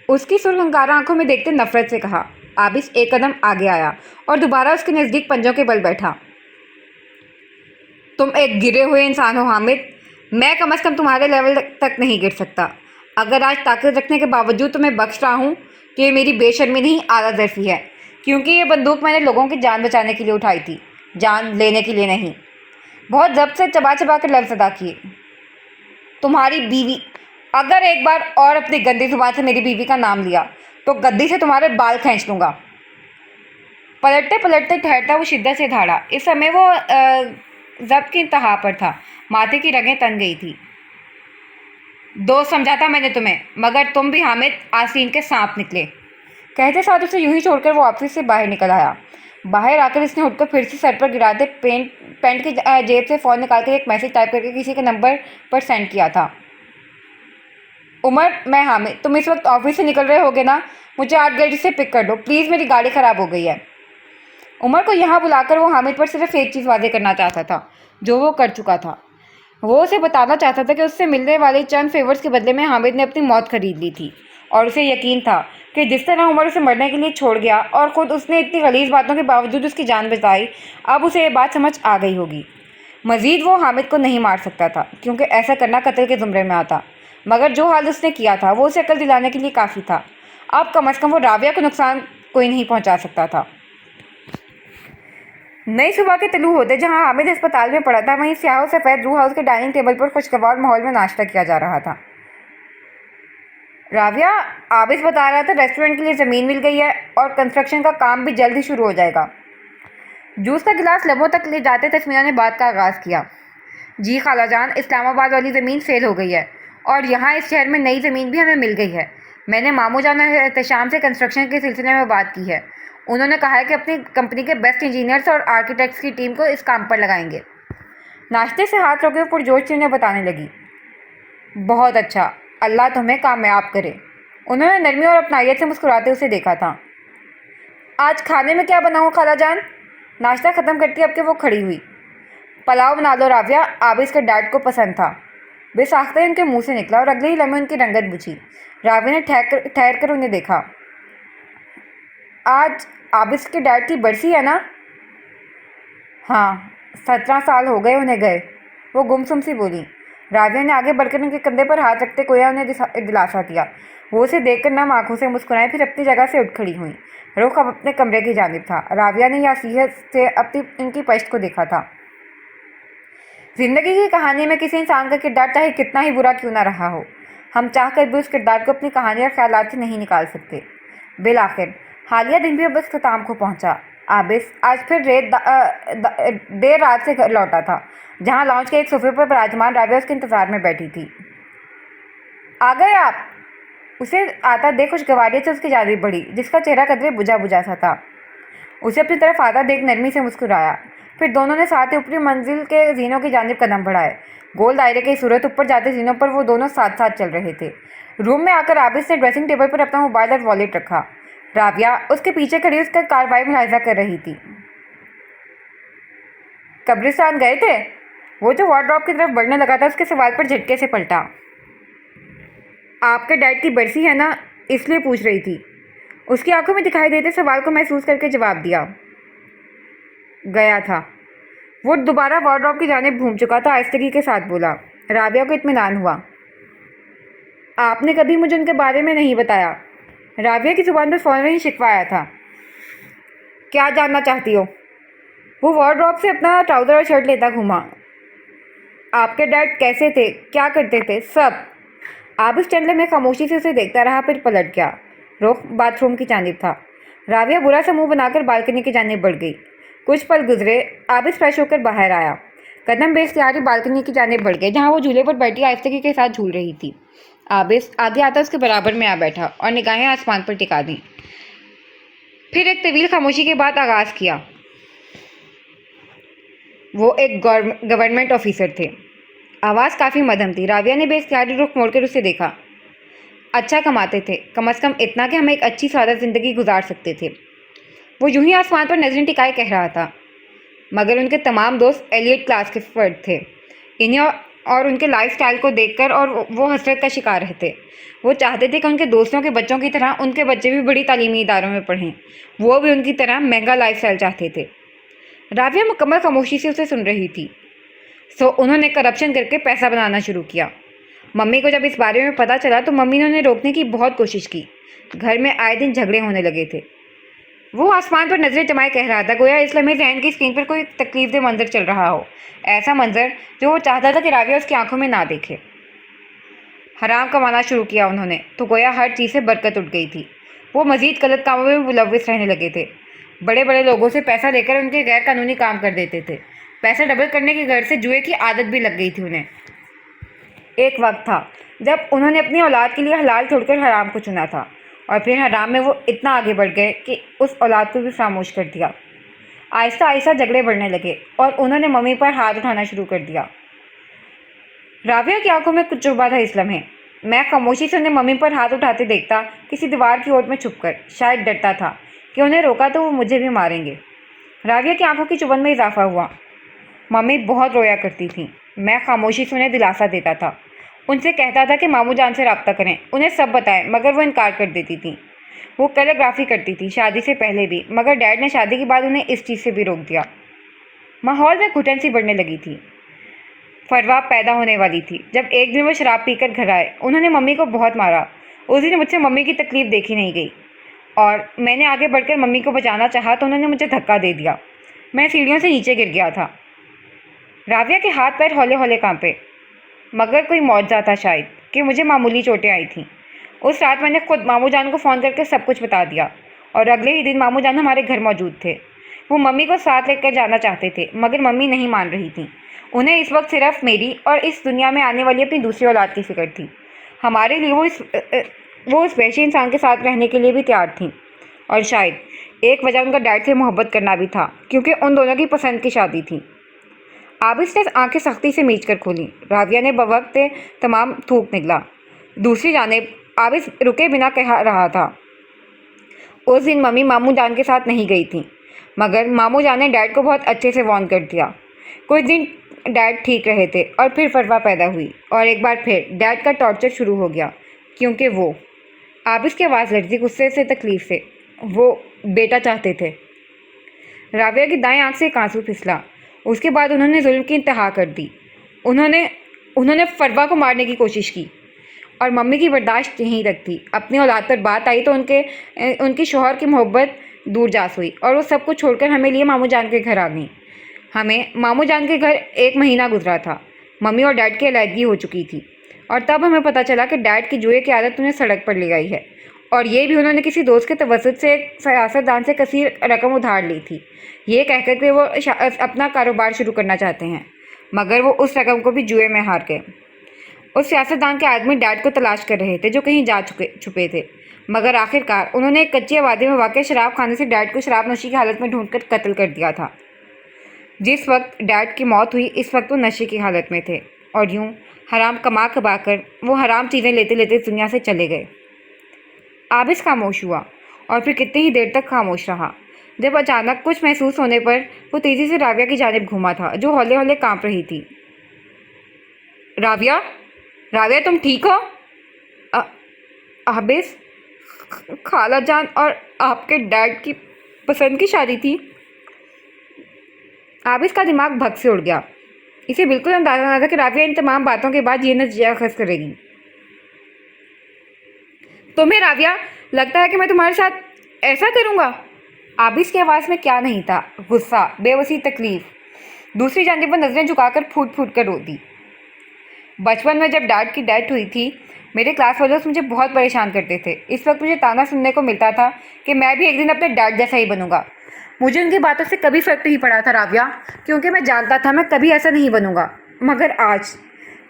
उसकी सुरखंगारा आंखों में देखते नफरत से कहा। आबिस एक कदम आगे आया और दोबारा उसके नज़दीक पंजों के बल बैठा। तुम एक गिरे हुए इंसान हो हामिद। मैं कम से कम तुम्हारे लेवल तक नहीं गिर सकता। अगर आज ताकत रखने के बावजूद तुम्हें बख्श रहा हूँ तो ये मेरी बेशर्मी नहीं, आलाज़र्फ़ी है, क्योंकि ये बंदूक मैंने लोगों की जान बचाने के लिए उठाई थी, जान लेने के लिए नहीं। बहुत जब्त से चबा चबा कर लफ्ज़ अदा किए। तुम्हारी बीवी। अगर एक बार और अपनी गंदी जुबान से मेरी बीवी का नाम लिया तो गद्दी से तुम्हारे बाल खींच लूँगा। पलटते पलटते ठहरता वो शिद्दत से धाड़ा। इस समय वो जब्त की इंतहा पर था, माथे की रगें तन गई थी। दोस्त समझा था मैंने तुम्हें, मगर तुम भी हामिद आसीन के सांप निकले। कहते साथ उसे यूं ही छोड़कर वो ऑफिस से बाहर निकल आया। बाहर आकर इसने उठकर फिर से सर पर गिराते पैंट की जेब से फ़ोन निकालकर एक मैसेज टाइप करके किसी के नंबर पर सेंड किया था। उमर, मैं हामिद, तुम इस वक्त ऑफिस से निकल रहे होगे ना? मुझे आर्ट गैलरी से पिक कर दो प्लीज़, मेरी गाड़ी ख़राब हो गई है। उमर को यहाँ बुलाकर वो हामिद पर सिर्फ एक चीज़ वादे करना चाहता था, जो वो कर चुका था। वो उसे बताना चाहता था कि उससे मिलने वाले चंद फेवर्स के बदले में हामिद ने अपनी मौत खरीद ली थी, और उसे यकीन था कि जिस तरह उमर उसे मरने के लिए छोड़ गया और ख़ुद उसने इतनी गलीज़ बातों के बावजूद उसकी जान बचाई, अब उसे ये बात समझ आ गई होगी। मज़ीद वो हामिद को नहीं मार सकता था, क्योंकि ऐसा करना कत्ल के ज़ुमरे में आता, मगर जो हाल उसने किया था वो उसे अकल दिलाने के लिए काफ़ी था। अब कम से कम वो राबिया को नुकसान कोई नहीं पहुंचा सकता था। नई सुबह के तलू होते जहां हामिद अस्पताल में पड़ा था, वहीं स्याह सफ़ेद रू हाउस के डाइनिंग टेबल पर खुशगवार माहौल में नाश्ता किया जा रहा था। राविया, आबिस बता रहा था रेस्टोरेंट के लिए ज़मीन मिल गई है और कंस्ट्रक्शन का काम भी जल्द ही शुरू हो जाएगा। जूस का गिलास लबों तक ले जाते तस्मीना ने बात का आगाज़ किया। जी खालाजान, इस्लामाबाद वाली ज़मीन सेल हो गई है और यहाँ इस शहर में नई ज़मीन भी हमें मिल गई है। मैंने मामू जान और एहतशाम से कंस्ट्रक्शन के सिलसिले में बात की है। उन्होंने कहा है कि अपनी कंपनी के बेस्ट इंजीनियर्स और आर्किटेक्ट्स की टीम को इस काम पर लगाएंगे। नाश्ते से हाथ रोके पुरजोश से उन्हें बताने लगी। बहुत अच्छा, अल्लाह तुम्हें कामयाब करे। उन्होंने नरमी और अपनाइयत से मुस्कुराते उसे देखा था। आज खाने में क्या बनाऊँ खालाजान? नाश्ता ख़त्म करती अब के वो खड़ी हुई। पुलाव बना लो राविया, आबिस के डैड को पसंद था। बेसाख्ता ही उनके मुंह से निकला और अगले ही लम्हे उनकी रंगत बुझी। राविया ने ठहर कर उन्हें देखा। आज आबिस के डैड की बरसी है ना? हाँ, 17 साल हो गए उन्हें गए, वो गुमसुम सी बोली। राविया ने आगे बढ़कर उनके कंधे पर हाथ रखते कोया उन्हें दिलासा दिया। वो उसे देखकर नम आंखों से मुस्कुराई, फिर अपनी जगह से उठ खड़ी हुई। रुख अब अपने कमरे की जानिब था। राविया ने यासीहत से अपनी इनकी पश्त को देखा था। जिंदगी की कहानी में किसी इंसान का किरदार चाहे कितना ही बुरा क्यों ना रहा हो, हम चाहकर भी उस किरदार को अपनी कहानी और ख्यालात से नहीं निकाल सकते। बिलाखिर हालिया दिन भी अब इस ख़िताम को पहुंचा। आबिस आज फिर देर रात से घर लौटा था, जहां लॉन्च के एक सोफे पर विराजमान राविया उसके इंतजार में बैठी थी। आ गए आप? उसे आता देख खुशगवारी से उसकी जानिब बढ़ी, जिसका चेहरा कदरे बुझा बुझा सा था। उसे अपनी तरफ आता देख नरमी से मुस्कुराया। फिर दोनों ने साथ ही ऊपरी मंजिल के जीनों की जानिब कदम बढ़ाए। गोल दायरे की सूरत ऊपर जाते जीनों पर वो दोनों साथ साथ चल रहे थे। रूम में आकर आबिस ने ड्रेसिंग टेबल पर अपना मोबाइल और वॉलेट रखा। राविया उसके पीछे खड़ी उसका कार्रवाई मुलाहिजा कर रही थी। कब्रिस्तान गए थे? वो जो वार्डरोब की तरफ बढ़ने लगा था उसके सवाल पर झटके से पलटा। आपके डैड की बरसी है ना, इसलिए पूछ रही थी। उसकी आंखों में दिखाई देते सवाल को महसूस करके जवाब दिया। गया था। वो दोबारा वार्डरोब की जानिब घूम चुका था, आहिस्तगी के साथ बोला। राबिया को इत्मीनान हुआ। आपने कभी मुझे उनके बारे में नहीं बताया। राबिया की जुबान पर फौरन ही शिकवा आया था। क्या जानना चाहती हो? वो वार्डरोब से अपना ट्राउज़र और शर्ट लेता घूमा। आपके डैड कैसे थे, क्या करते थे, सब। आबिस चंद में खामोशी से उसे देखता रहा, फिर पलट गया। रुख बाथरूम की जानिब था। राबिया बुरा सा मुंह बनाकर बालकनी की जानिब बढ़ गई। कुछ पल गुजरे, आबिस फ्रेश होकर बाहर आया। कदम बेख्तियारी बालकनी की जानिब बढ़ गए, जहाँ वो झूले पर बैठी आहिस्तगी के साथ झूल रही थी। आबिस आगे आता उसके बराबर में आ बैठा और निगाहें आसमान पर टिका दी। फिर एक तवील खामोशी के बाद आगाज़ किया। वो एक गवर्नमेंट ऑफिसर थे। आवाज़ काफ़ी मध्यम थी। राविया ने बेख्तियारी रुख मोड़कर उसे देखा। अच्छा कमाते थे, कम से कम इतना कि हम एक अच्छी सादा ज़िंदगी गुजार सकते थे। वो यूं ही आसमान पर नजरें टिकाए कह रहा था। मगर उनके तमाम दोस्त एलियट क्लास के फर्द थे। इन्हें और उनके लाइफस्टाइल को देखकर और वो हसरत का शिकार रहते। वो चाहते थे कि उनके दोस्तों के बच्चों की तरह उनके बच्चे भी बड़ी तालीमी इदारों में पढ़ें। वो भी उनकी तरह महंगा लाइफस्टाइल चाहते थे। राविया मुकम्मल खामोशी से उसे सुन रही थी। सो उन्होंने करप्शन करके पैसा बनाना शुरू किया। मम्मी को जब इस बारे में पता चला तो मम्मी ने उन्हें रोकने की बहुत कोशिश की। घर में आए दिन झगड़े होने लगे थे। वो आसमान पर नजरें जमाए कह रहा था, गोया इस लम्हे जहन की स्क्रीन पर कोई तकलीफदेह मंजर चल रहा हो। ऐसा मंजर जो वो चाहता था कि राविया उसकी आंखों में ना देखे। हराम कमाना शुरू किया उन्होंने तो गोया हर चीज़ से बरकत उठ गई थी। वो मज़ीद गलत कामों में मुलव्विस रहने लगे थे। बड़े बड़े लोगों से पैसा लेकर उनके गैर कानूनी काम कर देते थे। पैसा डबल करने की गर्ज से जुए की आदत भी लग गई थी उन्हें। एक वक्त था जब उन्होंने अपनी औलाद के लिए हलाल छोड़कर हराम को चुना था, और फिर हराम में वो इतना आगे बढ़ गए कि उस औलाद को भी खामोश कर दिया। आहिस्ता आहिस्ता झगड़े बढ़ने लगे और उन्होंने मम्मी पर हाथ उठाना शुरू कर दिया। राविया की आंखों में कुछ चुभा था इस लम्हे। मैं खामोशी से उन्हें मम्मी पर हाथ उठाते देखता, किसी दीवार की ओर में छुपकर, शायद डरता था कि उन्हें रोका तो वो मुझे भी मारेंगे। राविया की आंखों की चुभन में इजाफा हुआ। मम्मी बहुत रोया करती थी। मैं खामोशी से उन्हें दिलासा देता था। उनसे कहता था कि मामू जान से रब्ता करें, उन्हें सब बताएं, मगर वो इनकार कर देती थी। वो कैलीग्राफी करती थी, शादी से पहले भी, मगर डैड ने शादी के बाद उन्हें इस चीज़ से भी रोक दिया। माहौल में घुटन सी बढ़ने लगी थी। फरवा पैदा होने वाली थी जब एक दिन वो शराब पीकर घर आए। उन्होंने मम्मी को बहुत मारा। उस दिन मुझसे मम्मी की तकलीफ़ देखी नहीं गई और मैंने आगे बढ़कर मम्मी को बचाना चाहा तो उन्होंने मुझे धक्का दे दिया। मैं सीढ़ियों से नीचे गिर गया था। राविया के हाथ पैर हौले हौले कांपे। मगर कोई मौजज़ा था शायद कि मुझे मामूली चोटें आई थीं। उस रात मैंने खुद मामू जान को फ़ोन करके सब कुछ बता दिया और अगले ही दिन मामू जान हमारे घर मौजूद थे। वो मम्मी को साथ लेकर जाना चाहते थे मगर मम्मी नहीं मान रही थी। उन्हें इस वक्त सिर्फ मेरी और इस दुनिया में आने वाली अपनी दूसरी औलाद की फिक्र थी। हमारे लिए वो उस वैसे इंसान के साथ रहने के लिए भी तैयार थी। और शायद एक वजह उनका डैड से मोहब्बत करना भी था क्योंकि उन दोनों की पसंद की शादी थी। आबिस ने आंखें सख्ती से मीच कर खोली। राविया ने बवक्त तमाम थूक निकला। दूसरी जानिब आबिस रुके बिना कह रहा था। उस दिन मम्मी मामू जान के साथ नहीं गई थी मगर मामू जान ने डैड को बहुत अच्छे से वार्न कर दिया। कुछ दिन डैड ठीक रहे थे और फिर फटवा पैदा हुई और एक बार फिर डैड का टॉर्चर शुरू हो गया क्योंकि वो आबिस की आवाज़ लड़ती गुस्से से तकलीफ से वो बेटा चाहते थे। राविया की दाएं आंख से एक आंसू फिसला। उसके बाद उन्होंने जुल्म की इंतहा कर दी। उन्होंने फरवा को मारने की कोशिश की और मम्मी की बर्दाश्त यहीं तक थी। अपनी औलाद पर बात आई तो उनकी शौहर की मोहब्बत दूर जास हुई और वो सब कुछ छोड़कर हमें लिए मामू जान के घर आ गई। हमें मामू जान के घर 1 महीना गुजरा था। मम्मी और डैड की अलहदगी हो चुकी थी और तब हमें पता चला कि डैड की जुए की आदत उन्हें सड़क पर ले आई है और ये भी उन्होंने किसी दोस्त के तवसत से एक सियासतदान से कसीर रकम उधार ली थी, ये कहकर कि वो अपना कारोबार शुरू करना चाहते हैं मगर वो उस रकम को भी जुए में हार गए। उस सियासतदान के आदमी डैड को तलाश कर रहे थे जो कहीं जा छुपे थे मगर आखिरकार उन्होंने एक कच्ची आबादी में वाक़ शराब खाने से डैड को शराब नशी की हालत में ढूंढकर कत्ल कर दिया था। जिस वक्त डैड की मौत हुई इस वक्त वो नशे की हालत में थे और यूं हराम कमा कर वो हराम चीज़ें लेते लेते दुनिया से चले गए। आबिस खामोश हुआ और फिर कितनी ही देर तक खामोश रहा। जब अचानक कुछ महसूस होने पर वो तेज़ी से राविया की जानिब घूमा था जो हौले हौले कांप रही थी। राविया, राविया तुम ठीक हो? आबिस, खाला जान और आपके डैड की पसंद की शादी थी। आबिस का दिमाग भग से उड़ गया। इसे बिल्कुल अंदाजा न था कि राविया इन तमाम बातों के बाद ये नतीजा अखज़ करेगी। तुम्हें राविया लगता है कि मैं तुम्हारे साथ ऐसा करूँगा? आबिस की आवाज़ में क्या नहीं था, गुस्सा, बेबसी, तकलीफ। दूसरी जानिब वो नज़रें झुकाकर फूट फूट कर रो दी। बचपन में जब डैड की डेथ हुई थी मेरे क्लास फेलोज मुझे बहुत परेशान करते थे। इस वक्त मुझे ताना सुनने को मिलता था कि मैं भी एक दिन अपने डैड जैसा ही बनूंगा। मुझे उनकी बातों से कभी फ़र्क नहीं पड़ा था राविया क्योंकि मैं जानता था मैं कभी ऐसा नहीं बनूंगा। मगर आज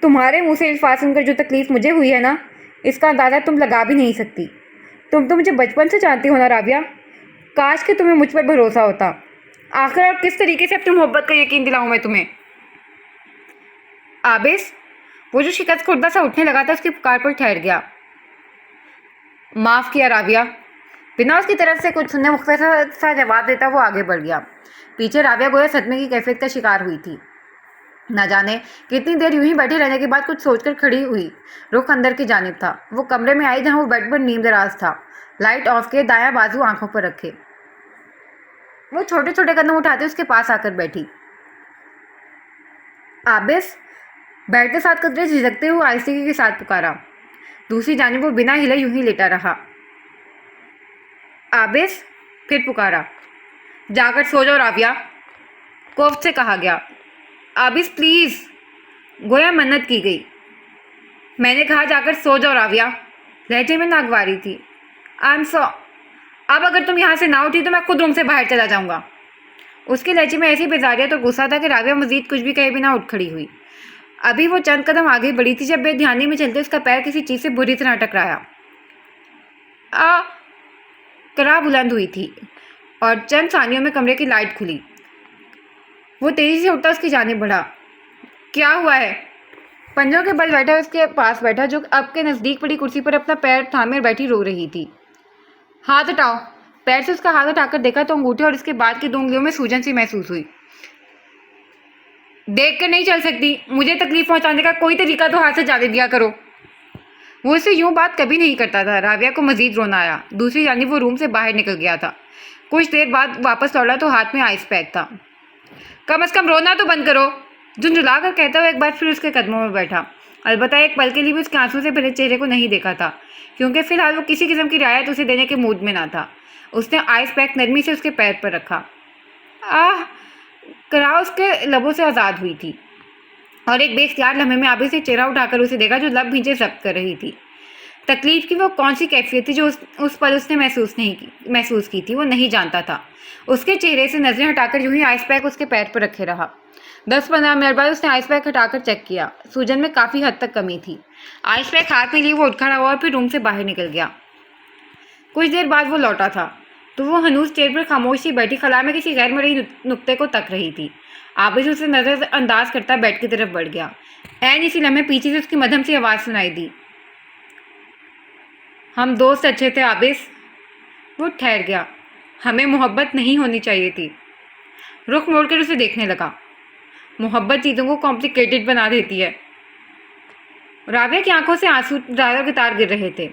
तुम्हारे मुँह से अल्फाज सुनकर जो तकलीफ़ मुझे हुई है ना, इसका अंदाज़ा तुम लगा भी नहीं सकती। तुम तो मुझे बचपन से जानती हो ना राविया। काश कि तुम्हें मुझ पर भरोसा होता। आखिर और किस तरीके से अपनी मोहब्बत का यकीन दिलाऊं मैं तुम्हें? आबिस, वो जो शिकस्त खुर्दा सा उठने लगा था उसकी पुकार पर ठहर गया। माफ़ किया राविया। बिना उसकी तरफ से कुछ सुनने मुख्तसर सा जवाब देता वो आगे बढ़ गया। पीछे राविया गोया सदमे की कैफियत का शिकार हुई थी। न जाने कितनी देर यूं ही बैठे रहने के बाद कुछ सोचकर खड़ी हुई। रुख अंदर की जानिब था। वो कमरे में आई जहां वो बेड पर नीम दराज था, लाइट ऑफ के दायां बाजू आंखों पर रखे। वो छोटे छोटे कदम उठाते उसके पास आकर बैठी। आबिस, बैठते साथ कदरे झिझकते हुए आहिस्ते के साथ पुकारा। दूसरी जानिब वो बिना हिले यूं ही लेटा रहा। आबिस, फिर पुकारा। जाकर सो जाओ राविया, कोफ्त से कहा गया। आबिस प्लीज़, गोया मन्नत की गई। मैंने कहा जाकर सो जाओ राविया, लहजे में नागवारी थी। अब अगर तुम यहाँ से ना उठी तो मैं खुद रूम से बाहर चला जाऊँगा। उसके लहजे में ऐसी बेजारियत और गुस्सा था कि राविया मजीद कुछ भी कहे बिना उठ खड़ी हुई। अभी वो चंद कदम आगे बढ़ी थी जब बेध्यानी में चलते उसका पैर किसी चीज़ से बुरी तरह टकराया। करा बुलंद हुई थी और चंद सानियों में कमरे की लाइट खुली। वो तेज़ी से उठता उसकी जानिब बढ़ा। क्या हुआ है? पंजों के बल बैठा उसके पास बैठा जो अब के नज़दीक पड़ी कुर्सी पर अपना पैर थामे बैठी रो रही थी। हाथ हटाओ। पैर से उसका हाथ उठाकर देखा तो अंगूठे और इसके बाद की 2 उंगलियों में सूजन सी महसूस हुई। देख कर नहीं चल सकती, मुझे तकलीफ पहुंचाने का कोई तरीका तो हाथ से जाने दिया करो। वो इससे यूं बात कभी नहीं करता था। राविया को मजीद रोना आया। दूसरी जानिब वो रूम से बाहर निकल गया था। कुछ देर बाद वापस लौटा तो हाथ में आइस पैक था। कम से कम रोना तो बंद करो, झुंझुला कर कहता हुआ एक बार फिर उसके कदमों में बैठा। अलबत्ता एक पल के लिए भी उसके आंसू से भरे चेहरे को नहीं देखा था क्योंकि फिलहाल वो किसी किस्म की रियायत उसे देने के मूड में ना था। उसने आइस पैक नरमी से उसके पैर पर रखा। करा उसके लबों से आज़ाद हुई थी और एक बेख्तियार लम्हे में आबिस से चेहरा उठाकर उसे देखा जो लब भींचे जब्त कर रही थी। तकलीफ की वो कौन सी कैफियत थी जो उस पल उसने महसूस की थी, वो नहीं जानता था। उसके चेहरे से नजरें हटाकर यूं ही आइस पैक उसके पैर पर रखे रहा। 10-15 मिनट बाद उसने आइस पैक हटाकर चेक किया। सूजन में काफी हद तक कमी थी। आइस पैक हाथ में लिए वो उठ खड़ा हुआ और फिर रूम से बाहर निकल गया। कुछ देर बाद वो लौटा था तो वो हनूस चेयर पर खामोशी बैठी खला में किसी गैर मरई नुक्ते को तक रही थी। आबिस उसे नजरअंदाज करता बेड की तरफ बढ़ गया। ऐन इसी लम्हे पीछे से उसकी मध्यम सी आवाज़ सुनाई दी, हम दोस्त अच्छे थे आबिस। वो ठहर गया। हमें मोहब्बत नहीं होनी चाहिए थी। रुख मोड़कर उसे देखने लगा। मोहब्बत चीज़ों को कॉम्प्लिकेटेड बना देती है। राविया की आंखों से आंसू धारा के तार गिर रहे थे।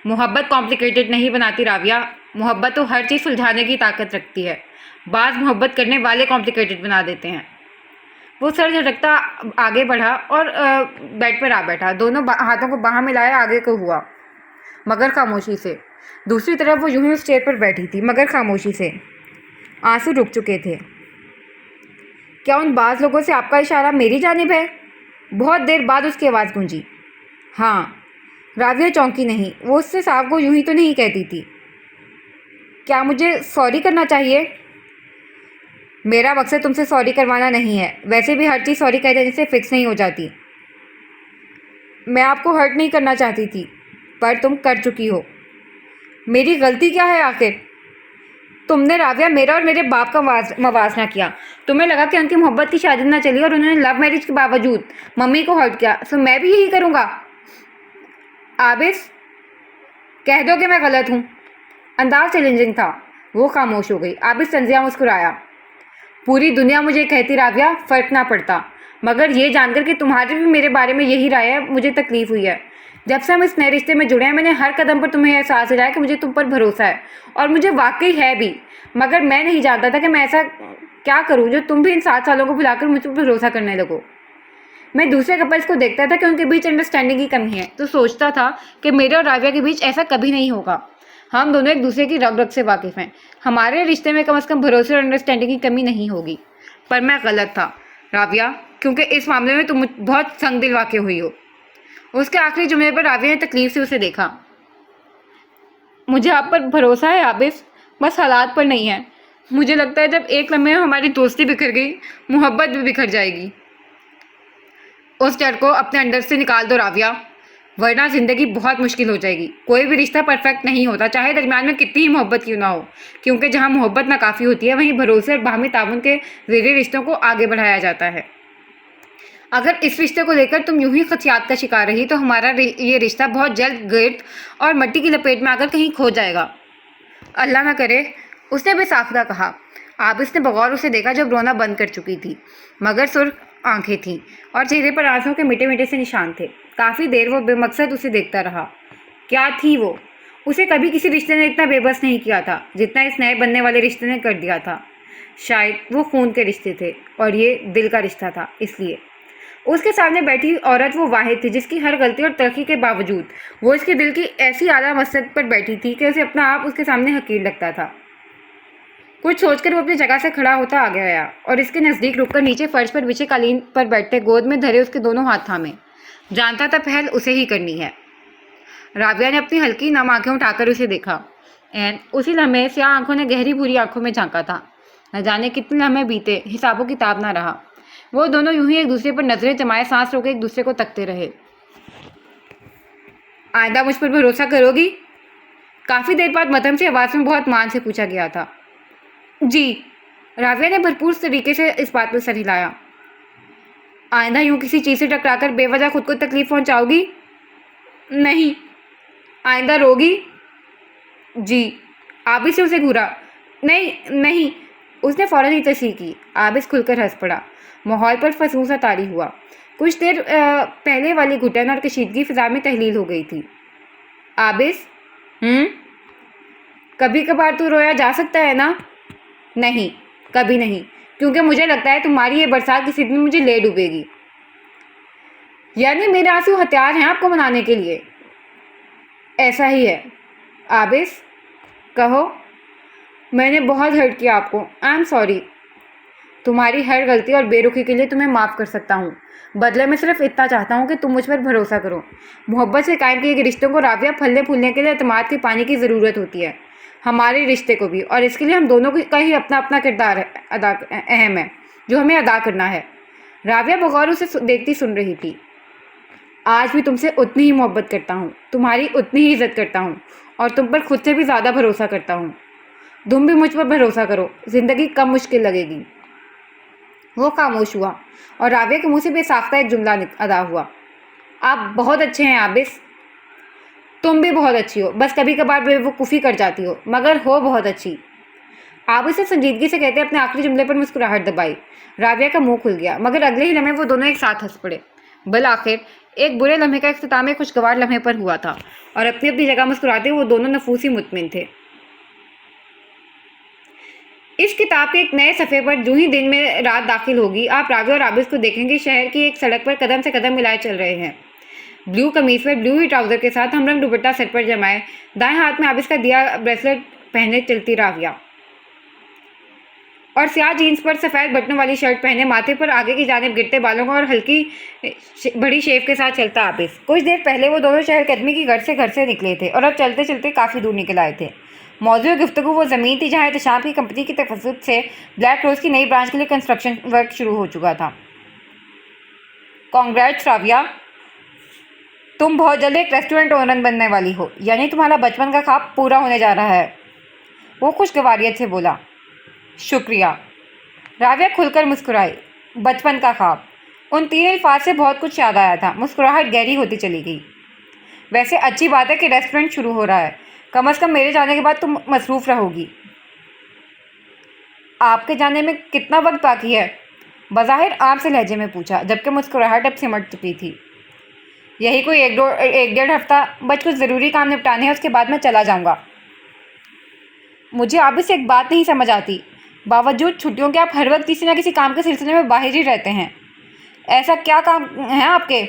मोहब्बत कॉम्प्लिकेटेड नहीं बनाती राविया, मोहब्बत तो हर चीज़ सुलझाने की ताकत रखती है। बाज़ मोहब्बत करने वाले कॉम्प्लिकेटेड बना देते हैं। वो सर झटकता आगे बढ़ा और बेड पर आ बैठा। दोनों हाथों को बाह मिलाया आगे को हुआ, मगर खामोशी से। दूसरी तरफ वो यूं ही उस चेयर पर बैठी थी, मगर खामोशी से। आंसू रुक चुके थे। क्या उन बाज़ लोगों से आपका इशारा मेरी जानिब है? बहुत देर बाद उसकी आवाज़ गूंजी। हाँ। राविया चौंकी नहीं। वो उससे साहब को यूं ही तो नहीं कहती थी। क्या मुझे सॉरी करना चाहिए? मेरा मकसद तुमसे सॉरी करवाना नहीं है। वैसे भी हर चीज़ सॉरी कह देने से फिक्स नहीं हो जाती। मैं आपको हर्ट नहीं करना चाहती थी, पर तुम कर चुकी हो। मेरी गलती क्या है आखिर? तुमने राविया मेरा और मेरे बाप का मवाजना किया। तुम्हें लगा कि उनकी मोहब्बत की शादी ना चली और उन्होंने लव मैरिज के बावजूद मम्मी को हर्ट किया, सो मैं भी यही करूँगा। आबिस, कह दो कि मैं गलत हूँ। अंदाज चैलेंजिंग था। वो खामोश हो गई। आबिस तंजिया मुस्कुराया। पूरी दुनिया मुझे कहती राविया, फ़र्क ना पड़ता, मगर ये जानकर कि तुम्हारी भी मेरे बारे में यही राय है, मुझे तकलीफ़ हुई है। जब से हम इस नए रिश्ते में जुड़े हैं, मैंने हर कदम पर तुम्हें एहसास दिलाया कि मुझे तुम पर भरोसा है, और मुझे वाकई है भी। मगर मैं नहीं जानता था कि मैं ऐसा क्या करूँ जो तुम भी इन 7 सालों को भुलाकर मुझ पर भरोसा करने लगो। मैं दूसरे कपल्स को देखता था कि उनके बीच अंडरस्टैंडिंग की कमी है, तो सोचता था कि मेरे और राविया के बीच ऐसा कभी नहीं होगा। हम दोनों एक दूसरे की रग रग से वाकिफ़ हैं। हमारे रिश्ते में कम से कम भरोसे और अंडरस्टैंडिंग की कमी नहीं होगी। पर मैं गलत था राविया, क्योंकि इस मामले में तुम बहुत संगदिल वाक़ई हुई हो। उसके आखिरी जुमले पर राविया ने तकलीफ से उसे देखा। मुझे आप पर भरोसा है आबिस, बस हालात पर नहीं है। मुझे लगता है जब एक लम्हे हमारी दोस्ती बिखर गई, मोहब्बत भी बिखर जाएगी। उस डर को अपने अंदर से निकाल दो राविया, वरना ज़िंदगी बहुत मुश्किल हो जाएगी। कोई भी रिश्ता परफेक्ट नहीं होता, चाहे दरमियान में कितनी ही मोहब्बत क्यों ना हो, क्योंकि जहाँ मोहब्बत नाकाफ़ी होती है, वहीं भरोसे और बाहमी ताउन के ज़रिए रिश्तों को आगे बढ़ाया जाता है। अगर इस रिश्ते को लेकर तुम यूं ही खदशात का शिकार रही, तो हमारा ये रिश्ता बहुत जल्द गिर्द और मिट्टी की लपेट में आकर कहीं खो जाएगा। अल्लाह ना करे, उसने बेसाख्ता कहा। आबिस ने बगौर उसे देखा जब रोना बंद कर चुकी थी, मगर सुर्ख आंखें थीं और चेहरे पर आंसुओं के मीठे मीठे से निशान थे। काफ़ी देर वो बेमकसद उसे देखता रहा। क्या थी वो? उसे कभी किसी रिश्ते ने इतना बेबस नहीं किया था जितना इस नए बनने वाले रिश्ते ने कर दिया था। शायद वो खून के रिश्ते थे और ये दिल का रिश्ता था। इसलिए उसके सामने बैठी औरत वो वाहिद थी जिसकी हर गलती और तरक्की के बावजूद वो इसके दिल की ऐसी आला मसरत पर बैठी थी कि उसे अपना आप उसके सामने हकीर लगता था। कुछ सोचकर वो अपनी जगह से खड़ा होता आगे आया और इसके नज़दीक रुककर नीचे फर्श पर बिछे कालीन पर बैठते गोद में धरे उसके दोनों हाथ थामे। जानता था पहल उसे ही करनी है। राबिया ने अपनी हल्की नम आंखें उठाकर उसे देखा। एन उसी लम्हे स्याह आंखों ने गहरी बुरी आंखों में झांका था। न जाने कितने लम्हे बीते, हिसाबों किताब ना रहा। वो दोनों यूं ही एक दूसरे पर नजरें जमाए सांस रोके एक दूसरे को तकते रहे। आइंदा मुझ पर भरोसा करोगी? काफ़ी देर बाद मध्यम सी आवाज़ में बहुत मान से पूछा गया था। जी। राबिया ने भरपूर तरीके से इस बात पर सर हिलाया। आइंदा यूं किसी चीज़ से टकराकर बेवजह खुद को तकलीफ पहुंचाओगी? नहीं। आइंदा रोगी? जी। आबिस से उसे घूरा। नहीं नहीं। उसने फ़ौरन ही तस्दीक की। आबिस खुलकर हंस पड़ा। माहौल पर फसूं सा तारी हुआ। कुछ देर पहले वाली घुटन और कशीदगी फिजा में तहलील हो गई थी। आबिस, कभी कभार तो रोया जा सकता है ना? नहीं, कभी नहीं, क्योंकि मुझे लगता है तुम्हारी ये बरसात किसी दिन मुझे ले डूबेगी। यानी मेरे आंसू हथियार हैं आपको मनाने के लिए? ऐसा ही है। आबिस, कहो। मैंने बहुत हर्ट किया आपको। आई एम सॉरी। तुम्हारी हर गलती और बेरुखी के लिए तुम्हें माफ़ कर सकता हूँ। बदले में सिर्फ इतना चाहता हूँ कि तुम मुझ पर भरोसा करो। मोहब्बत से कायम किए गए रिश्तों को राबिया फलने फूलने के लिए एतमाद के पानी की ज़रूरत होती है, हमारे रिश्ते को भी, और इसके लिए हम दोनों का ही अपना अपना किरदार अहम है जो हमें अदा करना है। राबिया बगौर उसे देखती सुन रही थी। आज भी तुमसे उतनी ही मोहब्बत करता हूँ, तुम्हारी उतनी ही इज्जत करता हूँ और तुम पर खुद से भी ज़्यादा भरोसा करता हूँ। तुम भी मुझ पर भरोसा करो, ज़िंदगी कम मुश्किल लगेगी। वो खामोश हुआ और राबिया के मुंह से बेसाख्ता एक जुमला अदा हुआ। आप बहुत अच्छे हैं आबिस। तुम भी बहुत अच्छी हो, बस कभी कभार बेवकूफ़ी कर जाती हो, मगर हो बहुत अच्छी। आबिस ने संजीदगी से कहते अपने आखिरी जुमले पर मुस्कुराहट दबाई। राबिया का मुंह खुल गया, मगर अगले ही लम्हे वो दोनों एक साथ हंस पड़े। बल आखिर एक बुरे लम्हे का इख्तिताम एक खुशगवार लम्हे पर हुआ था और अपनी अपनी जगह मुस्कुराते वो दोनों नफूसी मुतमिन थे। इस किताब के एक नए सफ़े पर जो ही दिन में रात दाखिल होगी, आप राबिया और आबिस को देखेंगे शहर की एक सड़क पर कदम से कदम मिलाए चल रहे हैं। ब्लू कमीज पर ब्लू ही ट्राउज़र के साथ हमरंग दुपट्टा सिर पर जमाए, दाएं हाथ में आबिस का दिया ब्रेसलेट पहने चलती राबिया, और स्याह जीन्स पर सफ़ेद बटनों वाली शर्ट पहने माथे पर आगे की जानिब गिरते बालों का और हल्की बड़ी शेव के साथ चलता आबिस। कुछ देर पहले वो दोनों शहरकदमी की घर से निकले थे और अब चलते चलते काफ़ी दूर निकल आए थे। मौजूद गुफ्तगू वो ज़मीन थी जहाँ एहतशाम की कंपनी की तफज्जुद से ब्लैक रोज़ की नई ब्रांच के लिए कंस्ट्रक्शन वर्क शुरू हो चुका था। कांग्रेट्स राबिया, तुम बहुत जल्द एक रेस्टोरेंट ओनर बनने वाली हो, यानी तुम्हारा बचपन का ख्वाब पूरा होने जा रहा है। वो खुशगवारियत से बोला। शुक्रिया। राबिया खुलकर मुस्कुराई। बचपन का ख्वाब, उन 3 अल्फाज से बहुत कुछ याद आया था। मुस्कुराहट गहरी होती चली गई। वैसे अच्छी बात है कि रेस्टोरेंट शुरू हो रहा है, कम अज़ कम मेरे जाने के बाद तुम मसरूफ़ रहोगी। आपके जाने में कितना वक्त बाकी है? बज़ाहिर आम से लहजे में पूछा, जबकि मुस्कुराहट अब सिमट चुकी थी। यही कोई एक डेढ़ हफ्ता, बस कुछ ज़रूरी काम निपटाने हैं, उसके बाद मैं चला जाऊँगा। मुझे आप से एक बात नहीं समझ आती, बावजूद छुट्टियों के आप हर वक्त किसी न किसी काम के सिलसिले में बाहर ही रहते हैं। ऐसा क्या काम है आपके?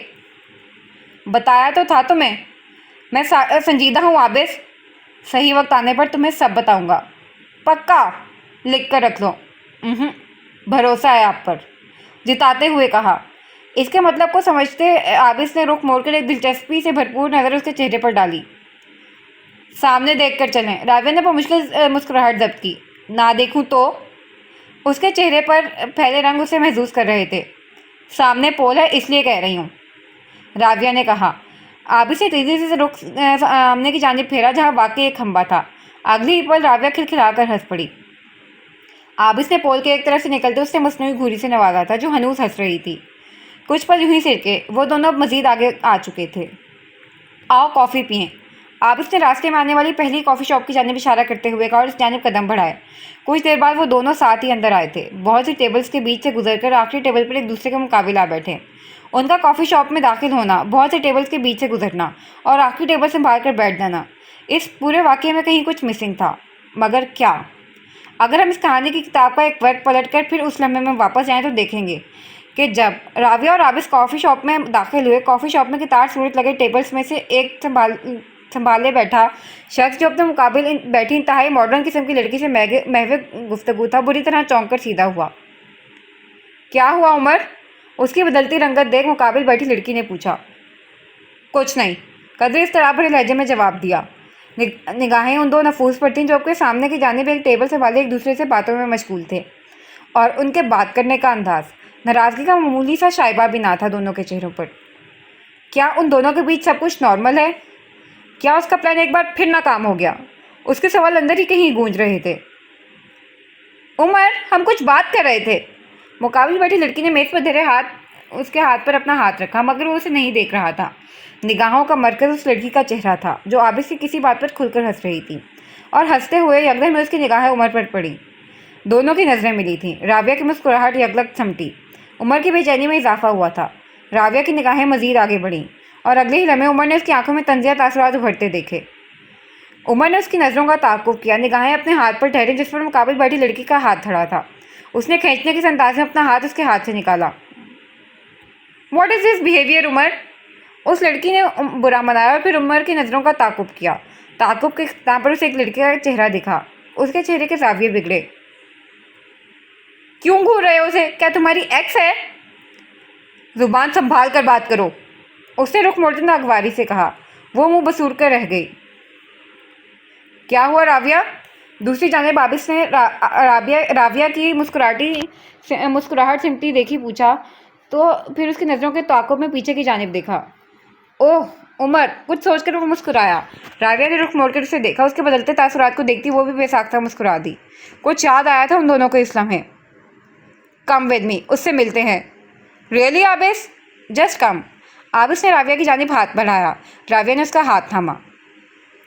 बताया तो था तुम्हें, मैं संजीदा हूँ आबिस। सही वक्त आने पर तुम्हें सब बताऊँगा। पक्का? लिख कर रख लो। भरोसा है आप पर, जिताते हुए कहा। इसके मतलब को समझते आबिस ने रुख मोड़कर एक दिलचस्पी से भरपूर नज़र उसके चेहरे पर डाली। सामने देखकर चलें। राबिया ने मुश्किल मुस्कुराहट जब्त की। ना देखूं तो? उसके चेहरे पर फैले रंग उसे महसूस कर रहे थे। सामने पोल है, इसलिए कह रही हूँ, राबिया ने कहा। आबिस ने तेजी से रुख सामने की जानिब फेरा जहाँ वाकई एक खंबा था। अगली ही पल राबिया खिलखिलाकर हंस पड़ी। आबिस ने पोल के एक तरफ से निकलते उससे मसनूई घूरी से नवाजा था, जो हनूस हंस रही थी। कुछ पल यूं ही सिरके वो दोनों मजीद आगे आ चुके थे। आओ कॉफ़ी पिएं। आबिस ने रास्ते में आने वाली पहली कॉफ़ी शॉप की जानिब इशारा करते हुए कहा और इस जानिब कदम बढ़ाए। कुछ देर बाद वो दोनों साथ ही अंदर आए थे। बहुत सी टेबल्स के बीच से गुजरकर आखिरी टेबल पर एक दूसरे के मुकाबिले आ बैठे। उनका कॉफ़ी शॉप में दाखिल होना, बहुत से टेबल्स के बीच से गुजरना और आखिरी टेबल संभाल कर बैठ जाना, इस पूरे वाक़ये में कहीं कुछ मिसिंग था। मगर क्या? अगर हम इस कहानी की किताब का एक वर्क पलट कर फिर उस लम्हे में वापस जाएँ तो देखेंगे कि जब राबिया और आबिस कॉफ़ी शॉप में दाखिल हुए, कॉफ़ी शॉप में कितार सूरत लगे टेबल्स में से एक संभाले बैठा शख्स, जो अपने मुकाबले बैठी इंतहाई मॉडर्न किस्म की लड़की से महवे गुफ्तगू था, बुरी तरह चौंक कर सीधा हुआ। क्या हुआ उमर? उसकी बदलती रंगत देख मुकाबिल बैठी लड़की ने पूछा। कुछ नहीं, कदर इस तरह भरे लहजे में जवाब दिया। निगाहें उन दो नफूस पर थीं जो आपके सामने की जानिब एक टेबल से वाले एक दूसरे से बातों में मशगूल थे, और उनके बात करने का अंदाज, नाराज़गी का मामूली सा शाइबा भी ना था दोनों के चेहरों पर। क्या उन दोनों के बीच सब कुछ नॉर्मल है? क्या उसका प्लान एक बार फिर नाकाम हो गया? उसके सवाल अंदर ही कहीं गूंज रहे थे। उमर, हम कुछ बात कर रहे थे। मुकाबिल बैठी लड़की ने मेज़ पर धरे उसके हाथ पर अपना हाथ रखा, मगर वो उसे नहीं देख रहा था। निगाहों का मरकज़ उस लड़की का चेहरा था, जो आबिस की किसी बात पर खुलकर हंस रही थी, और हंसते हुए यकदम में उसकी निगाहें उमर पर पड़ी। दोनों की नज़रें मिली थीं। राबिया की मुस्कुराहट यकलक थमटी। उमर की बेचैनी में इजाफा हुआ था। राबिया की निगाहें मज़ीद आगे बढ़ीं, और अगले ही लम्हे उमर ने उसकी आंखों में तंज़िया तासुरात उभरते देखे। उमर ने उसकी नज़रों का ताक़ुब किया। निगाहें अपने हाथ पर ठहरी जिस पर मुकाबिल बैठी लड़की का हाथ धरा था। उसने खींचने के अंदाज में अपना हाथ उसके हाथ से निकाला। What is this behaviour Umar? उस लड़की ने बुरा मनाया और फिर उमर की नज़रों का ताक़ुब किया। ताक़ुब के इख्तिताम पर उसे एक लड़के का चेहरा दिखा। उसके चेहरे के ज़ाविये बिगड़े। क्यों घूर रहे हो उसे? क्या तुम्हारी एक्स है? जुबान संभाल कर बात करो, उसने रुख मोड़ते नागवारी से कहा। वो मुंह बसूर कर रह गई। क्या हुआ राविया? दूसरी जानिब आबिस ने राविया की मुस्कुराहट सिमटी देखी पूछा, तो फिर उसकी नज़रों के ताक़ुब में पीछे की जानिब देखा। ओह उमर, कुछ सोचकर वो मुस्कुराया। राविया ने रुख मोड़कर उसे देखा। उसके बदलते तासुरात को देखती वो भी बेसाख्ता मुस्कुरा दी। कुछ याद आया था उन दोनों को इस लम्हे। कम विद मी, उससे मिलते हैं। Really Abis? Just come. Abis ने राविया की जानिब हाथ बढ़ाया। राविया ने उसका हाथ थामा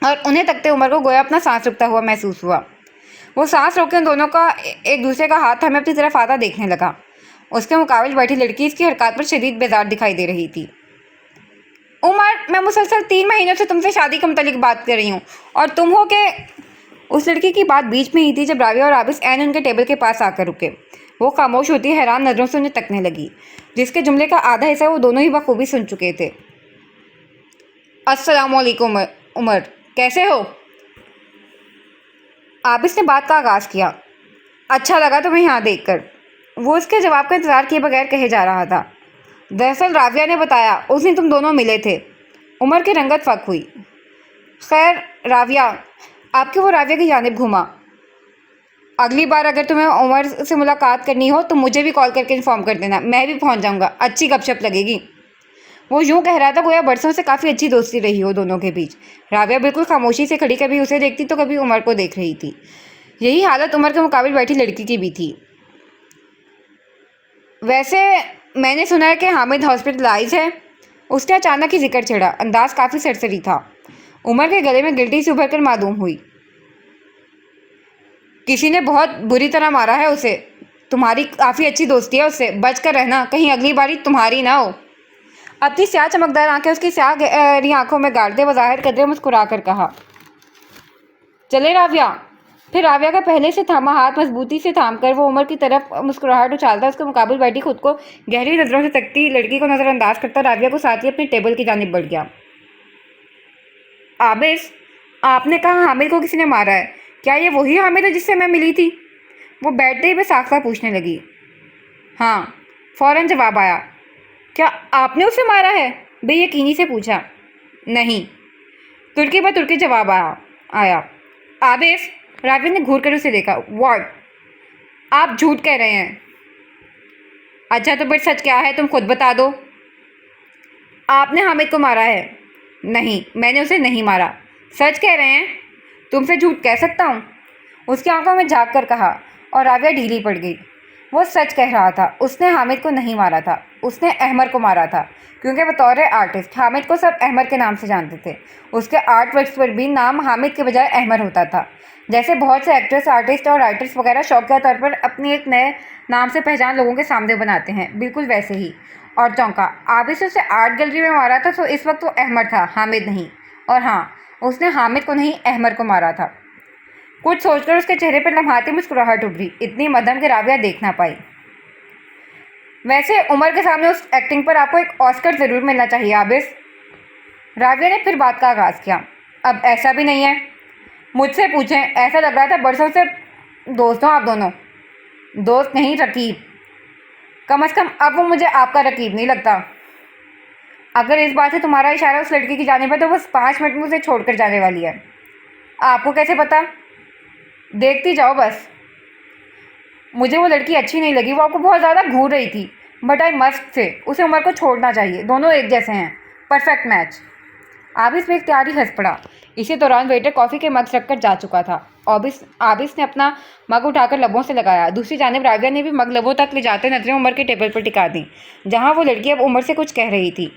और उन्हें तकते उमर को गोया अपना सांस रुकता हुआ महसूस हुआ। वो सांस रोके उन दोनों का एक दूसरे का हाथ थामे अपनी तरफ आता देखने लगा। उसके मुकाबिल बैठी लड़की इसकी हरकत पर शदीद बेजार दिखाई दे रही थी। उमर, मैं मुसलसल 3 महीनों से तुमसे शादी के मुतालिक बात कर रही हूँ और तुम हो के। उस लड़की की बात बीच में ही थी जब राविया और आबिस ऐन उनके टेबल के पास आकर रुके। वो खामोश होती हैरान नज़रों से उन्हें तकने लगी, जिसके जुमले का आधा हिस्सा वो दोनों ही बखूबी सुन चुके थे। अस्सलामुअलैकुम उमर, कैसे हो? आबिस ने बात का आगाज़ किया। अच्छा लगा तुम्हें यहाँ देखकर। वो उसके जवाब का इंतज़ार किए बगैर कहे जा रहा था। दरअसल राविया ने बताया उस दिन तुम दोनों मिले थे। उमर की रंगत फक हुई। खैर राविया, आपकी वो राविया की जानिब घूमा। अगली बार अगर तुम्हें उमर से मुलाकात करनी हो तो मुझे भी कॉल करके इन्फॉर्म कर देना, मैं भी पहुंच जाऊंगा। अच्छी गपशप लगेगी। वो यूं कह रहा था गोया बरसों से काफ़ी अच्छी दोस्ती रही हो दोनों के बीच। राविया बिल्कुल खामोशी से खड़ी, कभी उसे देखती तो कभी उमर को देख रही थी। यही हालत उमर के मुकाबिल बैठी लड़की की भी थी। वैसे मैंने सुना है कि हामिद हॉस्पिटलाइज है, उसने अचानक ही जिक्र छेड़ा। अंदाज काफ़ी सरसरी था। उमर के गले में गिल्टी से उभर कर मालूम हुई। किसी ने बहुत बुरी तरह मारा है उसे। तुम्हारी काफ़ी अच्छी दोस्ती है उससे, बच कर रहना, कहीं अगली बारी तुम्हारी ना हो। अपनी स्याह चमकदार आंखें उसकी स्याह गहरी आंखों में गाड़ते बज़ाहिर कदरे मुस्कुरा कर कहा, चले राविया। फिर राविया का पहले से थामा हाथ मजबूती से थाम कर वो उमर की तरफ मुस्कुराहट उछालता उसके मुकाबिल बैठी खुद को गहरी नज़रों से तकती लड़की को नज़रअंदाज करता राविया को साथ ही अपनी टेबल की जानिब बढ़ गया। आबिस, आपने कहा हामिद को किसी ने मारा है, क्या ये वही हामिद है जिससे मैं मिली थी? वो बैठते ही बेसाख्ता पूछने लगी। हाँ, फ़ौरन जवाब आया। क्या आपने उसे मारा है? बेयकीनी से पूछा। नहीं, तुर्की पर तुर्की जवाब आया। आबिस, राविया ने घूर कर उसे देखा। व्हाट? आप झूठ कह रहे हैं। अच्छा तो फिर सच क्या है, तुम खुद बता दो। आपने हामिद को मारा है? नहीं, मैंने उसे नहीं मारा। सच कह रहे हैं? तुमसे झूठ कह सकता हूँ? उसकी आंखों में झाँक कर कहा और राविया ढीली पड़ गई। वो सच कह रहा था। उसने हामिद को नहीं मारा था, उसने अहमर को मारा था, क्योंकि बतौर आर्टिस्ट हामिद को सब अहमर के नाम से जानते थे। उसके आर्ट वर्क्स पर भी नाम हामिद के बजाय अहमर होता था। जैसे बहुत से एक्ट्रेस, आर्टिस्ट और राइटर्स वगैरह शौकिया तौर पर अपनी एक नए नाम से पहचान लोगों के सामने बनाते हैं, बिल्कुल वैसे ही। और चौंका, आबिस उसे आर्ट गैलरी में मारा था तो इस वक्त वो अहमर था, हामिद नहीं। और हाँ, उसने हामिद को नहीं अहमर को मारा था। कुछ सोचकर उसके चेहरे पर लम्हाती मुस्कुराहट उभरी। इतनी मध्यम के राविया देख ना पाई। वैसे उमर के सामने उस एक्टिंग पर आपको एक ऑस्कर ज़रूर मिलना चाहिए आबिस। राविया ने फिर बात का आगाज़ किया। अब ऐसा भी नहीं है। मुझसे पूछें, ऐसा लग रहा था बरसों से दोस्त हो आप दोनों। दोस्त नहीं, रकीब। कम से कम अब वो मुझे आपका रकीब नहीं लगता। अगर इस बात से तुम्हारा इशारा उस लड़की की जानिब है तो बस 5 मिनट में उसे छोड़कर जाने वाली है। आपको कैसे पता? देखती जाओ बस। मुझे वो लड़की अच्छी नहीं लगी, वो आपको बहुत ज़्यादा घूर रही थी। बट आई मस्ट से उसे उमर को छोड़ना चाहिए, दोनों एक जैसे हैं, परफेक्ट मैच। आबिस में इख्तियारी हंस पड़ा। इसी दौरान वेटर कॉफ़ी के मग रखकर जा चुका था। आबिस ने अपना मग उठाकर लबों से लगाया। दूसरी जानिब राविया ने भी मग लबों तक ले जाते नजरें उमर के टेबल पर टिका दी, जहाँ वो लड़की अब उमर से कुछ कह रही थी।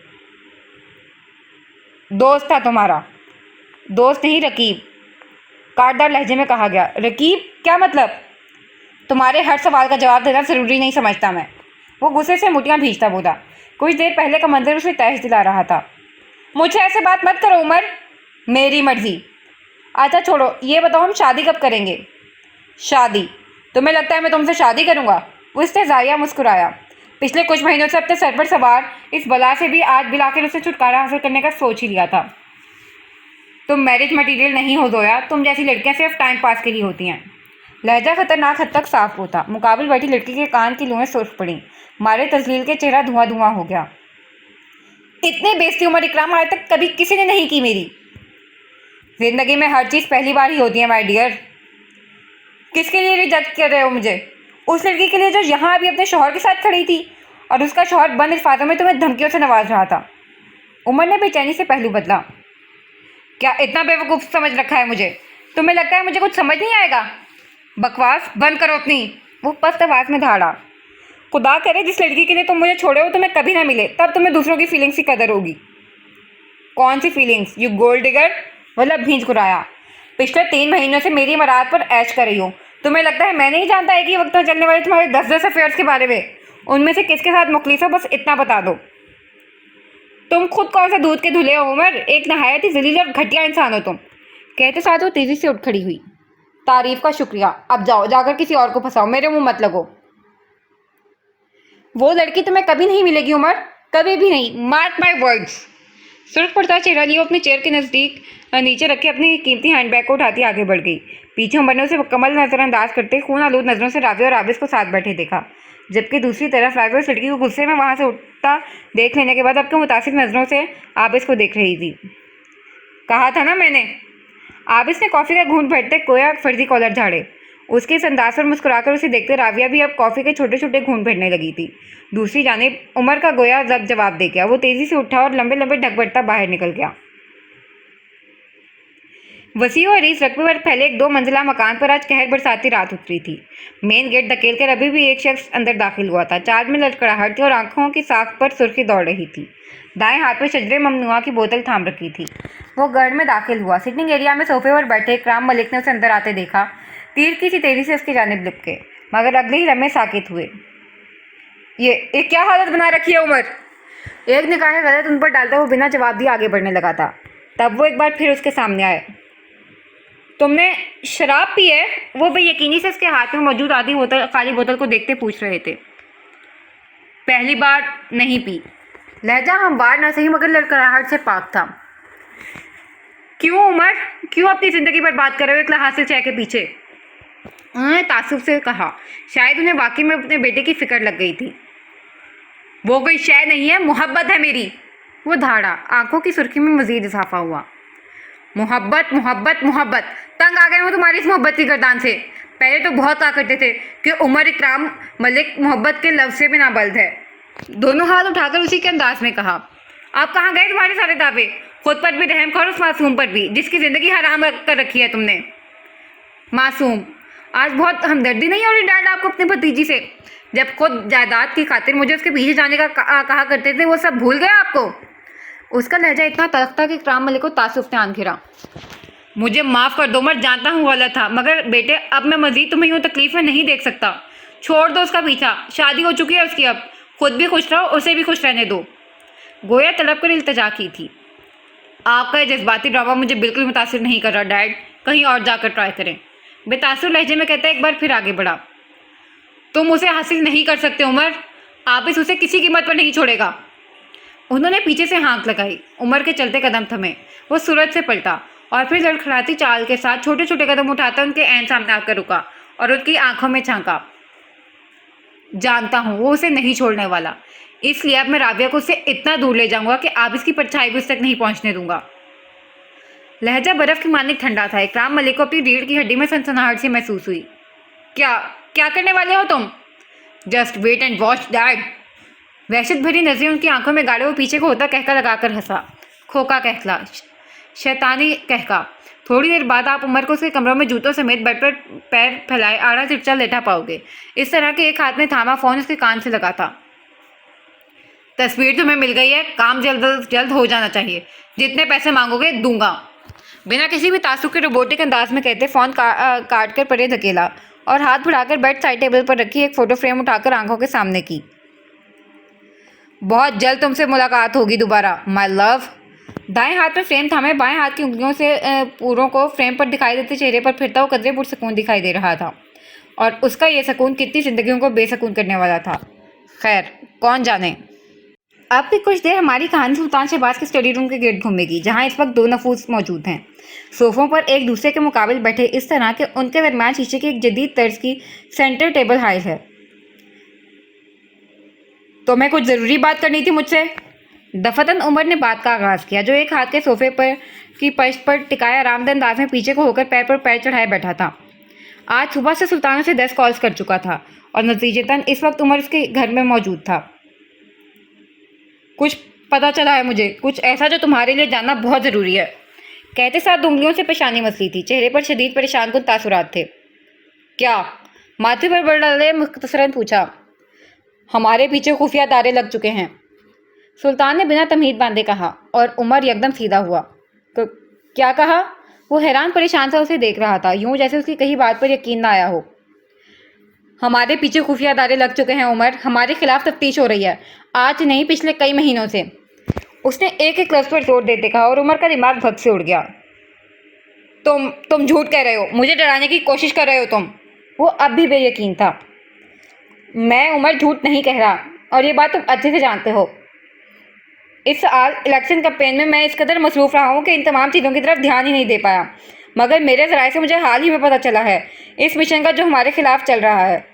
दोस्त था तुम्हारा? दोस्त नहीं, रकीब, काटदार लहजे में कहा गया। रकीब? क्या मतलब? तुम्हारे हर सवाल का जवाब देना ज़रूरी नहीं समझता मैं। वो गुस्से से मुठियाँ भींचता बोला। कुछ देर पहले का मंजर उसे तहस दिला रहा था। मुझे ऐसे बात मत करो उमर, मेरी मर्जी। अच्छा छोड़ो, ये बताओ हम शादी कब करेंगे? शादी? तुम्हें लगता है मैं तुमसे शादी करूँगा? वो इस्तेज़ाइया मुस्कुराया। पिछले कुछ महीनों से अपने सर पर सवार इस बला से भी आज बिलाखिर उसे छुटकारा हासिल करने का सोच ही लिया था। तुम मैरिज मटीरियल नहीं हो जोया, तुम जैसी लड़कियां सिर्फ टाइम पास के लिए होती हैं। लहजा खतरनाक हद तक साफ होता। मुकाबिल बैठी लड़की के कान की लुएं सुर्ख पड़ी। मारे तजलील के चेहरा धुआं धुआं हो गया। इतनी बेइज्जती उमर इकराम आज तक कभी किसी ने नहीं की मेरी। जिंदगी में हर चीज़ पहली बार ही होती है माय डियर। किसके लिए रिजेक्ट कर रहे हो मुझे? उस लड़की के लिए जो यहाँ अभी अपने शौहर के साथ खड़ी थी और उसका शौहर बंद अल्फाजों में तुम्हें धमकियों से नवाज रहा था। उमर ने बेचैनी से पहलू बदला। क्या इतना बेवकूफ़ समझ रखा है मुझे? तुम्हें लगता है मुझे कुछ समझ नहीं आएगा? बकवास बंद करो अपनी। वो पस्त आवाज़ में धाड़ा। खुदा करे जिस लड़की के लिए तुम मुझे छोड़े हो तुम्हें कभी ना मिले, तब तुम्हें दूसरों की फीलिंग्स की कदर होगी। कौन सी फीलिंग्स? You gold digger. मतलब भींच गुराया। पिछले 3 महीनों से मेरी मराद पर ऐश कर रही हो। तुम्हें लगता है मैं नहीं जानता है कि वक्त में चलने वाले तुम्हारे 10-10 अफेयर्स के बारे में? उनमें से किसके साथ मुखलिस हो बस इतना बता दो। तुम खुद कौन सा दूध के धुले हो उमर? एक नहायत ही जलील और घटिया इंसान हो तुम। कहते साथ वो तेजी से उठ खड़ी हुई। तारीफ का शुक्रिया, अब जाओ, जाकर किसी और को फंसाओ, मेरे मुंह मत लगो। वो लड़की तुम्हें कभी नहीं मिलेगी उमर, कभी भी नहीं, मार्क माई वर्ड्स। सुर्ख पड़ता चेहरा लिए अपने चेयर के नज़दीक नीचे रखे अपनी कीमती हैंडबैग को उठाती आगे बढ़ गई। पीछे उमर ने उसे मुकम्मल नजरअंदाज करते खून आलूद नजरों से राविया और आबिस को साथ बैठे देखा, जबकि दूसरी तरफ राविया उस लड़की को गुस्से में वहां से उठता देख लेने के बाद अब के मुतासिर नजरों से आबिस को देख रही थी। कहा था ना मैंने। आबिस ने कॉफ़ी का घूंट भरते कोया फर्जी कॉलर झाड़े। उसके इस अंदाज पर मुस्कुराकर उसे देखते राविया भी अब कॉफ़ी के छोटे छोटे घूंट भरने लगी थी। दूसरी जानिब उमर का गोया जब जवाब दे गया। वो तेजी से उठा और लंबे लंबे ढक बढ़ता बाहर निकल गया। वसी और इस रकबे पर फैले एक 2 मंजिला मकान पर आज कहर बरसाती रात उतरी थी। मेन गेट धकेल कर अभी भी एक शख्स अंदर दाखिल हुआ था। चाल में लड़खड़ाहट थी और आंखों की साख पर सुर्खी दौड़ रही थी। दाएं हाथ में शजरे ममनुआ की बोतल थाम रखी थी। वो घर में दाखिल हुआ। सिटिंग एरिया में सोफे पर बैठे इकराम मलिक ने उसे अंदर आते देखा। तीर की सी तेजी से उसकी जानिब लिपके, मगर अगले ही लम्हे साकित हुए। ये क्या हालत बना रखी है उमर? एक निगाह गलत उन पर डालता वो बिना जवाब दिए आगे बढ़ने लगा था। तब वो एक बार फिर उसके सामने आए। तुमने शराब पी है? वो बेयकीनी से उसके हाथ में मौजूद आधी बोतल खाली बोतल को देखते पूछ रहे थे। पहली बार नहीं पी। लहजा हमवार न सही मगर लड़खड़ाहट से पाक था। क्यों उमर, क्यों अपनी ज़िंदगी बर्बाद कर रहे हो एक हासिल चाय के पीछे? उन्होंने तासुब से कहा। शायद उन्हें वाकई में अपने बेटे की फिक्र लग गई थी। वो कोई शय नहीं है, मोहब्बत है मेरी। वो धाड़ा। आंखों की सुर्खी में मजीद इजाफा हुआ। मोहब्बत मोहब्बत मोहब्बत, तंग आ गए हो तुम्हारी इस मोहब्बत की गर्दान से। पहले तो बहुत कहा करते थे कि उमर इकराम मलिक मोहब्बत के लफ्ज़ से भी नाबल्द है। दोनों हाथ उठाकर उसी के अंदाज में कहा। आप कहाँ गए तुम्हारे सारे दावे? खुद पर भी रहम करो, उस मासूम पर भी जिसकी ज़िंदगी हराम कर रखी है तुमने। मासूम? आज बहुत हमदर्दी नहीं हो रही डैड आपको अपने भतीजी से? जब खुद जायदाद की खातिर मुझे उसके पीछे जाने का कहा करते थे, वो सब भूल गए आपको? उसका लहजा इतना तल्ख था कि इकराम मलिक को तासुफ से आन घिरा। मुझे माफ़ कर दो उमर, जानता हूँ गलत था, मगर बेटे अब मैं मजीद तुम्हें यूँ तकलीफ में नहीं देख सकता। छोड़ दो उसका पीछा, शादी हो चुकी है उसकी, अब खुद भी खुश रहो, उसे भी खुश रहने दो। गोया तड़प कर इल्तजा की थी। आपका ये जज्बाती ड्रामा मुझे बिल्कुल मुतासिर नहीं कर रहा डैड, कहीं और जाकर ट्राई करें। बेतासुर लहजे में कहता है एक बार फिर आगे बढ़ा। तुम उसे हासिल नहीं कर सकते उमर, आप इस उसे किसी कीमत पर नहीं छोड़ेगा। उन्होंने पीछे से हाँक लगाई। उमर के चलते कदम थमे। वो सूरज से पलटा और फिर लड़खड़ाती चाल के साथ छोटे छोटे कदम उठाता उनके ऐन सामने आकर रुका और उनकी आंखों में झांका। जानता हूँ वो उसे नहीं छोड़ने वाला, इसलिए अब मैं राविया को उससे इतना दूर ले जाऊंगा कि आप इसकी परछाई भी उस तक नहीं पहुँचने दूंगा। लहजा बर्फ की मानिक ठंडा था। इकराम मलिक को अपनी रीढ़ की हड्डी में सनसनाहट सी महसूस हुई। क्या क्या करने वाले हो तुम? Just wait and watch dad. वहशत भरी नजरें उनकी आंखों में गाड़े वो पीछे को होता कहका लगाकर हंसा। खोका कहला, शैतानी कहका। थोड़ी देर बाद आप उमर को उसके कमरों में जूतों समेत बेड पर पैर फैलाए आड़ा चिपचा लेटा पाओगे। इस तरह के एक हाथ में थामा फोन उसके कान से लगा था। तस्वीर तुम्हें मिल गई है, काम जल्द जल्द हो जाना चाहिए, जितने पैसे मांगोगे दूंगा। बिना किसी भी तासुब के रोबोटिक अंदाज में कहते फ़ोन काट कर परे धकेला और हाथ बढ़ाकर बेड साइड टेबल पर रखी एक फ़ोटो फ्रेम उठाकर आंखों के सामने की। बहुत जल्द तुमसे मुलाकात होगी दोबारा माय लव। दाएं हाथ में फ्रेम थामे बाएं हाथ की उंगलियों से पूरों को फ्रेम पर दिखाई देते चेहरे पर फिरता हुआ कदरे पुरसकून दिखाई दे रहा था, और उसका ये सुकून कितनी जिंदगियों को बेसकून करने वाला था। खैर कौन जाने। अब भी कुछ देर हमारी कहानी सुल्तान शहबाज के स्टडी रूम के गेट घूमेगी, जहां इस वक्त 2 नफूस मौजूद हैं। सोफों पर एक दूसरे के मुकाबले बैठे इस तरह के उनके दरमियान शीशे की एक जदीद तर्ज की सेंटर टेबल हाइल है। तो मैं कुछ ज़रूरी बात करनी थी मुझसे। दफतन उमर ने बात का आगाज़ किया, जो एक हाथ के सोफे पर की पश्त पर टिकाया आरामदेह अंदाज में पीछे को होकर पैर पर पैर चढ़ाए बैठा था। आज सुबह से सुल्तान से 10 कॉल्स कर चुका था और नतीजतन इस वक्त उमर उसके घर में मौजूद था। कुछ पता चला है मुझे, कुछ ऐसा जो तुम्हारे लिए जानना बहुत ज़रूरी है। कहते साथ उंगलियों से पेशानी मसली थी, चेहरे पर शदीद परेशान कुन तासुरात थे। क्या? माथे पर बड़ डाले मुख्तसरन पूछा। हमारे पीछे खुफिया दारे लग चुके हैं, सुल्तान ने बिना तमहीद बांधे कहा, और उमर एकदम सीधा हुआ। तो क्या कहा? वो हैरान परेशान सा उसे देख रहा था, यूं जैसे उसकी कही बात पर यकीन ना आया हो। हमारे पीछे खुफिया अदारे लग चुके हैं उमर, हमारे खिलाफ तफ्तीश हो रही है, आज नहीं पिछले कई महीनों से। उसने एक एक लफ्ज़ पर जोर देते कहा और उमर का दिमाग भग से उड़ गया। तुम झूठ कह रहे हो, मुझे डराने की कोशिश कर रहे हो तुम। वो अब भी बेयकीन था। मैं उमर झूठ नहीं कह रहा, और ये बात तुम अच्छे से जानते हो। इस साल इलेक्शन कैंपेन में मैं इस कदर मसरूफ़ रहा हूँ कि इन तमाम चीज़ों की तरफ ध्यान ही नहीं दे पाया, मगर मेरे ज़राए से मुझे हाल ही में पता चला है इस मिशन का जो हमारे खिलाफ चल रहा है।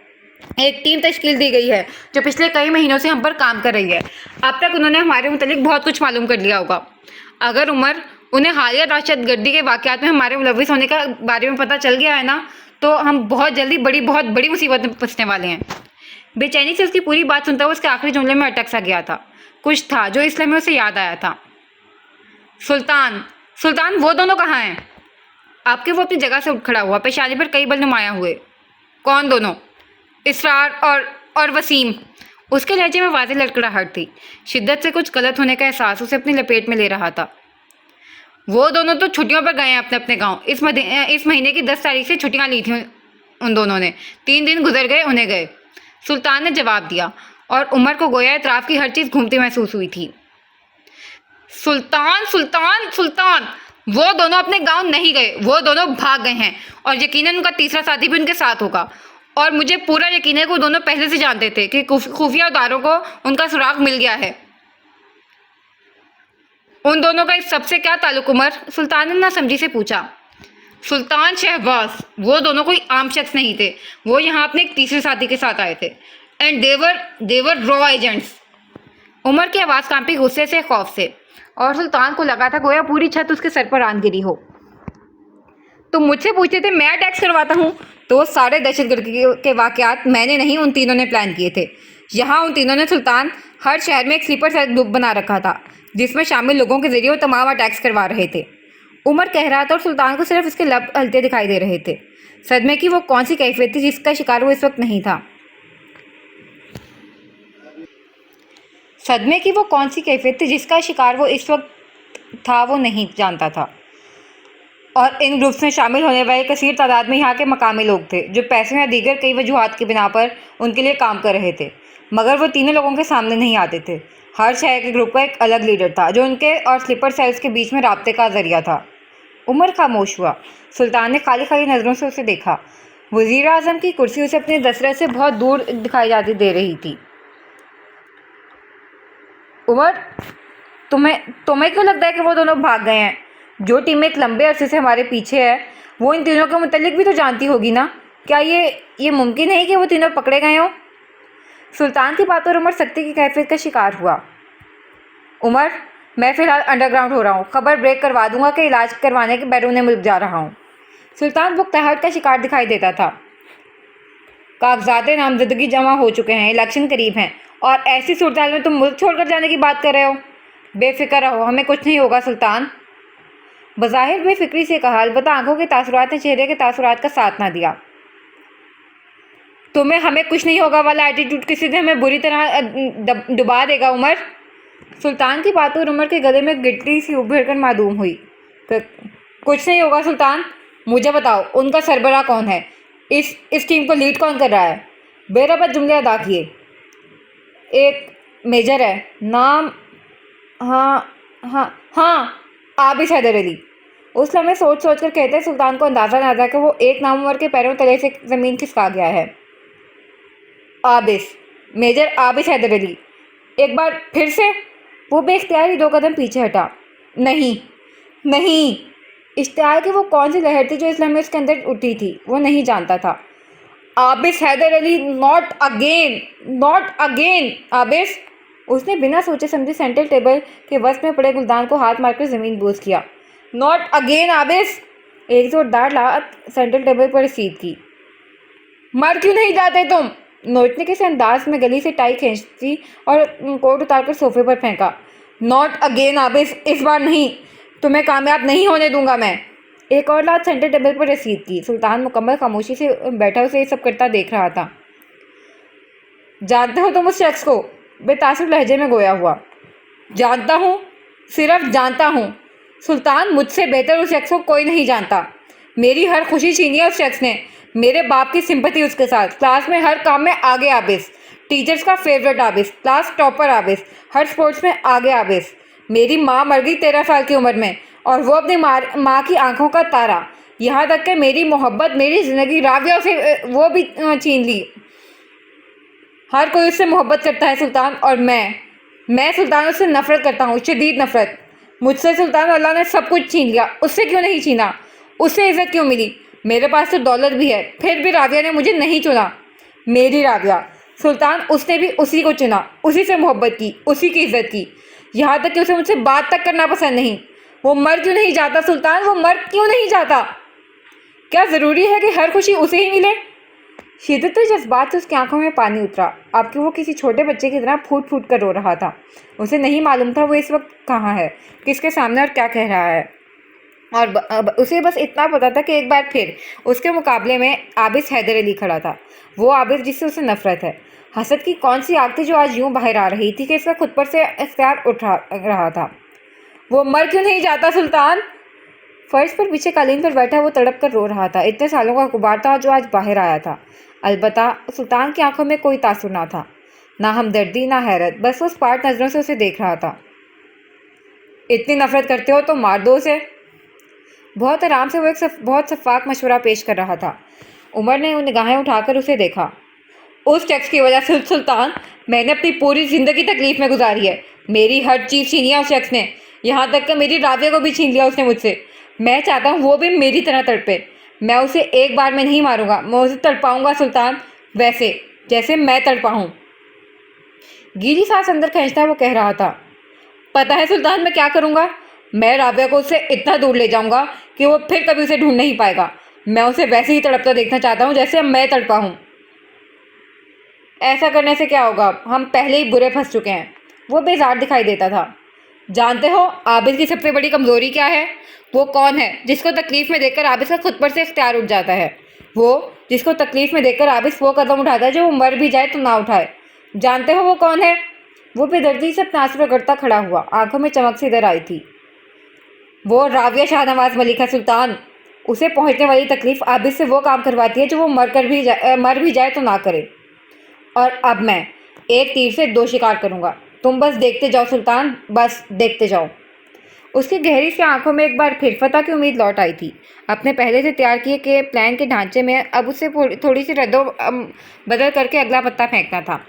एक टीम तश्कील दी गई है जो पिछले कई महीनों से हम पर काम कर रही है। अब तक उन्होंने हमारे मुतालिक बहुत कुछ मालूम कर लिया होगा। अगर उमर उन्हें हालिया दहशतगर्दी के वाक़यात में हमारे मुलविस होने का बारे में पता चल गया है ना, तो हम बहुत जल्दी बहुत बड़ी मुसीबत में फंसने वाले हैं। बेचैनी से उसकी पूरी बात सुनता हुआ उसके आखिरी जुमले में अटक सा गया था। कुछ था जो इस लम्हे उसे याद आया था। सुल्तान वो दोनों कहाँ हैं? आपके वो अपनी जगह से उठ खड़ा हुआ, पेशानी पर कई बल नुमाया हुए। कौन दोनों? इसरार और वसीम। उसके लहजे में वाज़ेह लड़खड़ाहट थी। शिद्दत से कुछ गलत होने का एहसास उसे अपनी लपेट में ले रहा था। वो दोनों तो छुट्टियों पर गए हैं अपने अपने गांव। इस महीने की 10 तारीख से छुट्टियां ली थी उन दोनों ने। 3 दिन गुजर गए, उन्हें गए, सुल्तान ने जवाब दिया, और उमर को गोया इतराफ़ की हर चीज़ घूमती महसूस हुई थी। सुल्तान, वो दोनों अपने गांव नहीं गए, वो दोनों भाग गए हैं, और यकीनन उनका तीसरा साथी भी उनके साथ होगा। और मुझे पूरा यकीन है कि वो दोनों पहले से जानते थे कि खुफिया इदारों को उनका सुराग मिल गया है। उन दोनों का इस सबसे क्या ताल्लुक उमर? सुल्तान ने नासमझी से पूछा। सुल्तान शहबाज, वो दोनों कोई आम शख्स नहीं थे। वो यहाँ अपने एक तीसरे साथी के साथ आए थे, एंड देवर रॉ एजेंट्स। उमर की आवाज़ कांपी गुस्से से, खौफ से, और सुल्तान को लगा था गोया पूरी छत उसके सर पर आन गिरी हो। तुम मुझसे पूछते थे मैं टैक्स करवाता हूँ, तो वो सारे दहशतगर्दी के वाक़यात मैंने नहीं, उन तीनों ने प्लान किए थे। यहाँ उन तीनों ने सुल्तान हर शहर में एक स्लीपर सेल ग्रुप बना रखा था, जिसमें शामिल लोगों के जरिए वो तमाम अटैक्स करवा रहे थे। उमर कह रहा था और सुल्तान को सिर्फ उसके लब हलते दिखाई दे रहे थे। सदमे की वो कौन सी कैफियत थी जिसका शिकार वो इस वक्त नहीं था? सदमे की वो कौन सी कैफियत थी जिसका शिकार वो इस वक्त था, वो नहीं जानता था। और इन ग्रुप्स में शामिल होने वाले कसीर तादाद में यहाँ के मकामी लोग थे, जो पैसे या दीगर कई वजूहात की बिना पर उनके लिए काम कर रहे थे, मगर वो तीनों लोगों के सामने नहीं आते थे। हर शहर के ग्रुप का एक अलग लीडर था, जो उनके और स्लीपर सेल्स के बीच में राब्ते का जरिया था। उमर खामोश हुआ। सुल्तान ने खाली खाली नज़रों से उसे देखा। वज़ीर आज़म की कुर्सी उसे अपनी दसरत से बहुत दूर दिखाई जाती दे रही थी। उमर, तुम्हें क्यों लगता है कि वो दोनों भाग गए हैं? जो टीम एक लंबे अरसे से हमारे पीछे है, वो इन तीनों के मुतालिक भी तो जानती होगी ना? क्या ये मुमकिन है कि वो तीनों पकड़े गए हों? सुल्तान की बात पर उमर सख्ती की कैफियत का शिकार हुआ। उमर, मैं फ़िलहाल अंडरग्राउंड हो रहा हूँ, खबर ब्रेक करवा दूंगा कि इलाज करवाने के बैरून मुल्क जा रहा हूँ। सुल्तान बुख्तहट का शिकार दिखाई देता था। कागजात नामजदगी जमा हो चुके हैं, इलेक्शन करीब हैं, और ऐसी सूरत में तुम मुल्क छोड़कर जाने की बात कर रहे हो? बेफिक्र रहो, हमें कुछ नहीं होगा सुल्तान। बज़ाहिर बेफिक्री से कहा, अलबत्ता आंखों के तासुरात ने चेहरे के तासुरात का साथ ना दिया। तुम्हें हमें कुछ नहीं होगा वाला एटीट्यूड किसी दिन हमें बुरी तरह डुबा देगा उमर। सुल्तान की बातों और उमर के गले में गिट्टी सी उभर कर मालूम हुई। कुछ नहीं होगा सुल्तान, मुझे बताओ उनका सरबराह कौन है? इस टीम को लीड कौन कर रहा है? बेरबत जुमले अदा किए। एक मेजर है, नाम हाँ आबिस हैदर अली। उस लम्हे सोच कर कहते सुल्तान को अंदाज़ा ना था कि वो एक नामुमर के पैरों तले से ज़मीन खिसका गया है। आबिस, मेजर आबिस हैदर अली। एक बार फिर से? वो बेख्तियार ही 2 कदम पीछे हटा। नहीं, नहीं। इश्तियाल की वो कौन सी लहर थी जो इस लम्हे उसके अंदर उठी थी, वो नहीं जानता था। Abis Haider Ali, not again, not again Abis. उसने बिना सोचे समझे सेंट्रल टेबल के वस्त में पड़े गुलदान को हाथ मारकर ज़मीन बोझ किया। Not again Abis. एक जोरदार लात सेंट्रल टेबल पर रसीद की। मर क्यों नहीं जाते तुम? नोचने के से अंदाज में गली से टाई खींची और कोट उतारकर सोफे पर फेंका। नॉट अगेन आबिस, इस बार नहीं, तुम्हें कामयाब नहीं होने दूंगा मैं। एक और लात सेंटर टेबल पर रसीद की। सुल्तान मुकम्मल खामोशी से बैठा उसे ये सब करता देख रहा था। जानते हो तुम उस शख्स को? बेतासुर लहजे में गोया हुआ। जानता हूँ, सिर्फ जानता हूँ सुल्तान, मुझसे बेहतर उस शख्स को कोई नहीं जानता। मेरी हर खुशी छीनी है उस शख्स ने, मेरे बाप की सिंपैथी उसके साथ, क्लास में हर काम में आगे आबिस, टीचर्स का favourite Abis, class topper Abis, हर स्पोर्ट्स में आगे आबिस। मेरी माँ मर गई 13 साल की उम्र में और वो अपनी माँ की आंखों का तारा। यहाँ तक कि मेरी मोहब्बत, मेरी ज़िंदगी राविया से वो भी छीन ली। हर कोई उससे मोहब्बत करता है सुल्तान, और मैं सुल्तान उससे नफ़रत करता हूँ, शदीद नफ़रत। मुझसे सुल्तान अल्लाह ने सब कुछ छीन लिया, उससे क्यों नहीं छीना? उससे इज़्ज़त क्यों मिली? मेरे पास तो दौलत भी है, फिर भी राविया ने मुझे नहीं चुना। मेरी राविया सुल्तान, उसने भी उसी को चुना, उसी से मोहब्बत की, उसी की इज़्ज़त की, यहाँ तक कि उसे मुझसे बात तक करना पसंद नहीं। वो मर क्यों नहीं जाता सुल्तान? वो मर क्यों नहीं जाता? क्या ज़रूरी है कि हर खुशी उसे ही मिले? शिद्दत जज्बात से उसकी आंखों में पानी उतरा। अब कि वो किसी छोटे बच्चे की तरह फूट फूट कर रो रहा था। उसे नहीं मालूम था वो इस वक्त कहाँ है, किसके सामने और क्या कह रहा है, और उसे बस इतना पता था कि एक बार फिर उसके मुकाबले में आबिस हैदर अली खड़ा था। वो आबिस जिससे उसे नफरत है। हसद की कौन सी आग थी जो आज यूं बाहर आ रही थी कि इसका खुद पर से इख्तियार उठा रहा था। वो मर क्यों नहीं जाता सुल्तान? फर्श पर पीछे कालीन पर बैठा वो तड़प कर रो रहा था। इतने सालों का गुबार था जो आज बाहर आया था। अलबत्ता सुल्तान की आंखों में कोई तासुर ना था, ना हमदर्दी ना हैरत, बस वो स्पार्ट नज़रों से उसे देख रहा था। इतनी नफरत करते हो तो मार दो उसे। बहुत आराम से वो एक बहुत शफ़ाक मशवरा पेश कर रहा था। उमर ने निगाहें उठाकर उसे देखा। उस शख्स की वजह से सुल्तान, मैंने अपनी पूरी ज़िंदगी तकलीफ़ में गुजारी है। मेरी हर चीज़ छीनी है उस शख्स ने, यहाँ तक कि मेरी राविया को भी छीन लिया उसने मुझसे। मैं चाहता हूँ वो भी मेरी तरह तड़पे। मैं उसे एक बार में नहीं मारूंगा, मैं उसे तड़पाऊंगा सुल्तान, वैसे जैसे मैं तड़पा हूँ। गीली सांस अंदर खींचता वो कह रहा था। पता है सुल्तान मैं क्या करूँगा? मैं राबिया को उससे इतना दूर ले जाऊँगा कि वो फिर कभी उसे ढूंढ नहीं पाएगा। मैं उसे वैसे ही तड़पता देखना चाहता हूँ जैसे मैं तड़पा हूँ। ऐसा करने से क्या होगा, हम पहले ही बुरे फंस चुके हैं। वो बेजार दिखाई देता था। जानते हो आबिद की सबसे बड़ी कमज़ोरी क्या है? वो कौन है जिसको तकलीफ़ में देखकर आबिद का खुद पर से इख्तियार उठ जाता है? वो जिसको तकलीफ़ में देखकर आबिद वो कदम उठाता है जो वो मर भी जाए तो ना उठाए। जानते हो वो कौन है? वो बेदर्दी से अपना आंसू रगड़ता खड़ा हुआ, आंखों में चमक सी इधर आई थी। वो राविया शाहनवाज मलिक है सुल्तान। उसे पहुंचने वाली तकलीफ़ आबिद से वो काम करवाती है जो वो मर भी जाए तो ना करे। और अब मैं एक तीर से 2 शिकार करूंगा। तुम बस देखते जाओ सुल्तान, बस देखते जाओ। उसकी गहरी सी आंखों में एक बार फिर फतह की उम्मीद लौट आई थी। अपने पहले से तैयार किए के प्लान के ढांचे में अब उसे थोड़ी सी रद्दो बदल करके अगला पत्ता फेंकना था।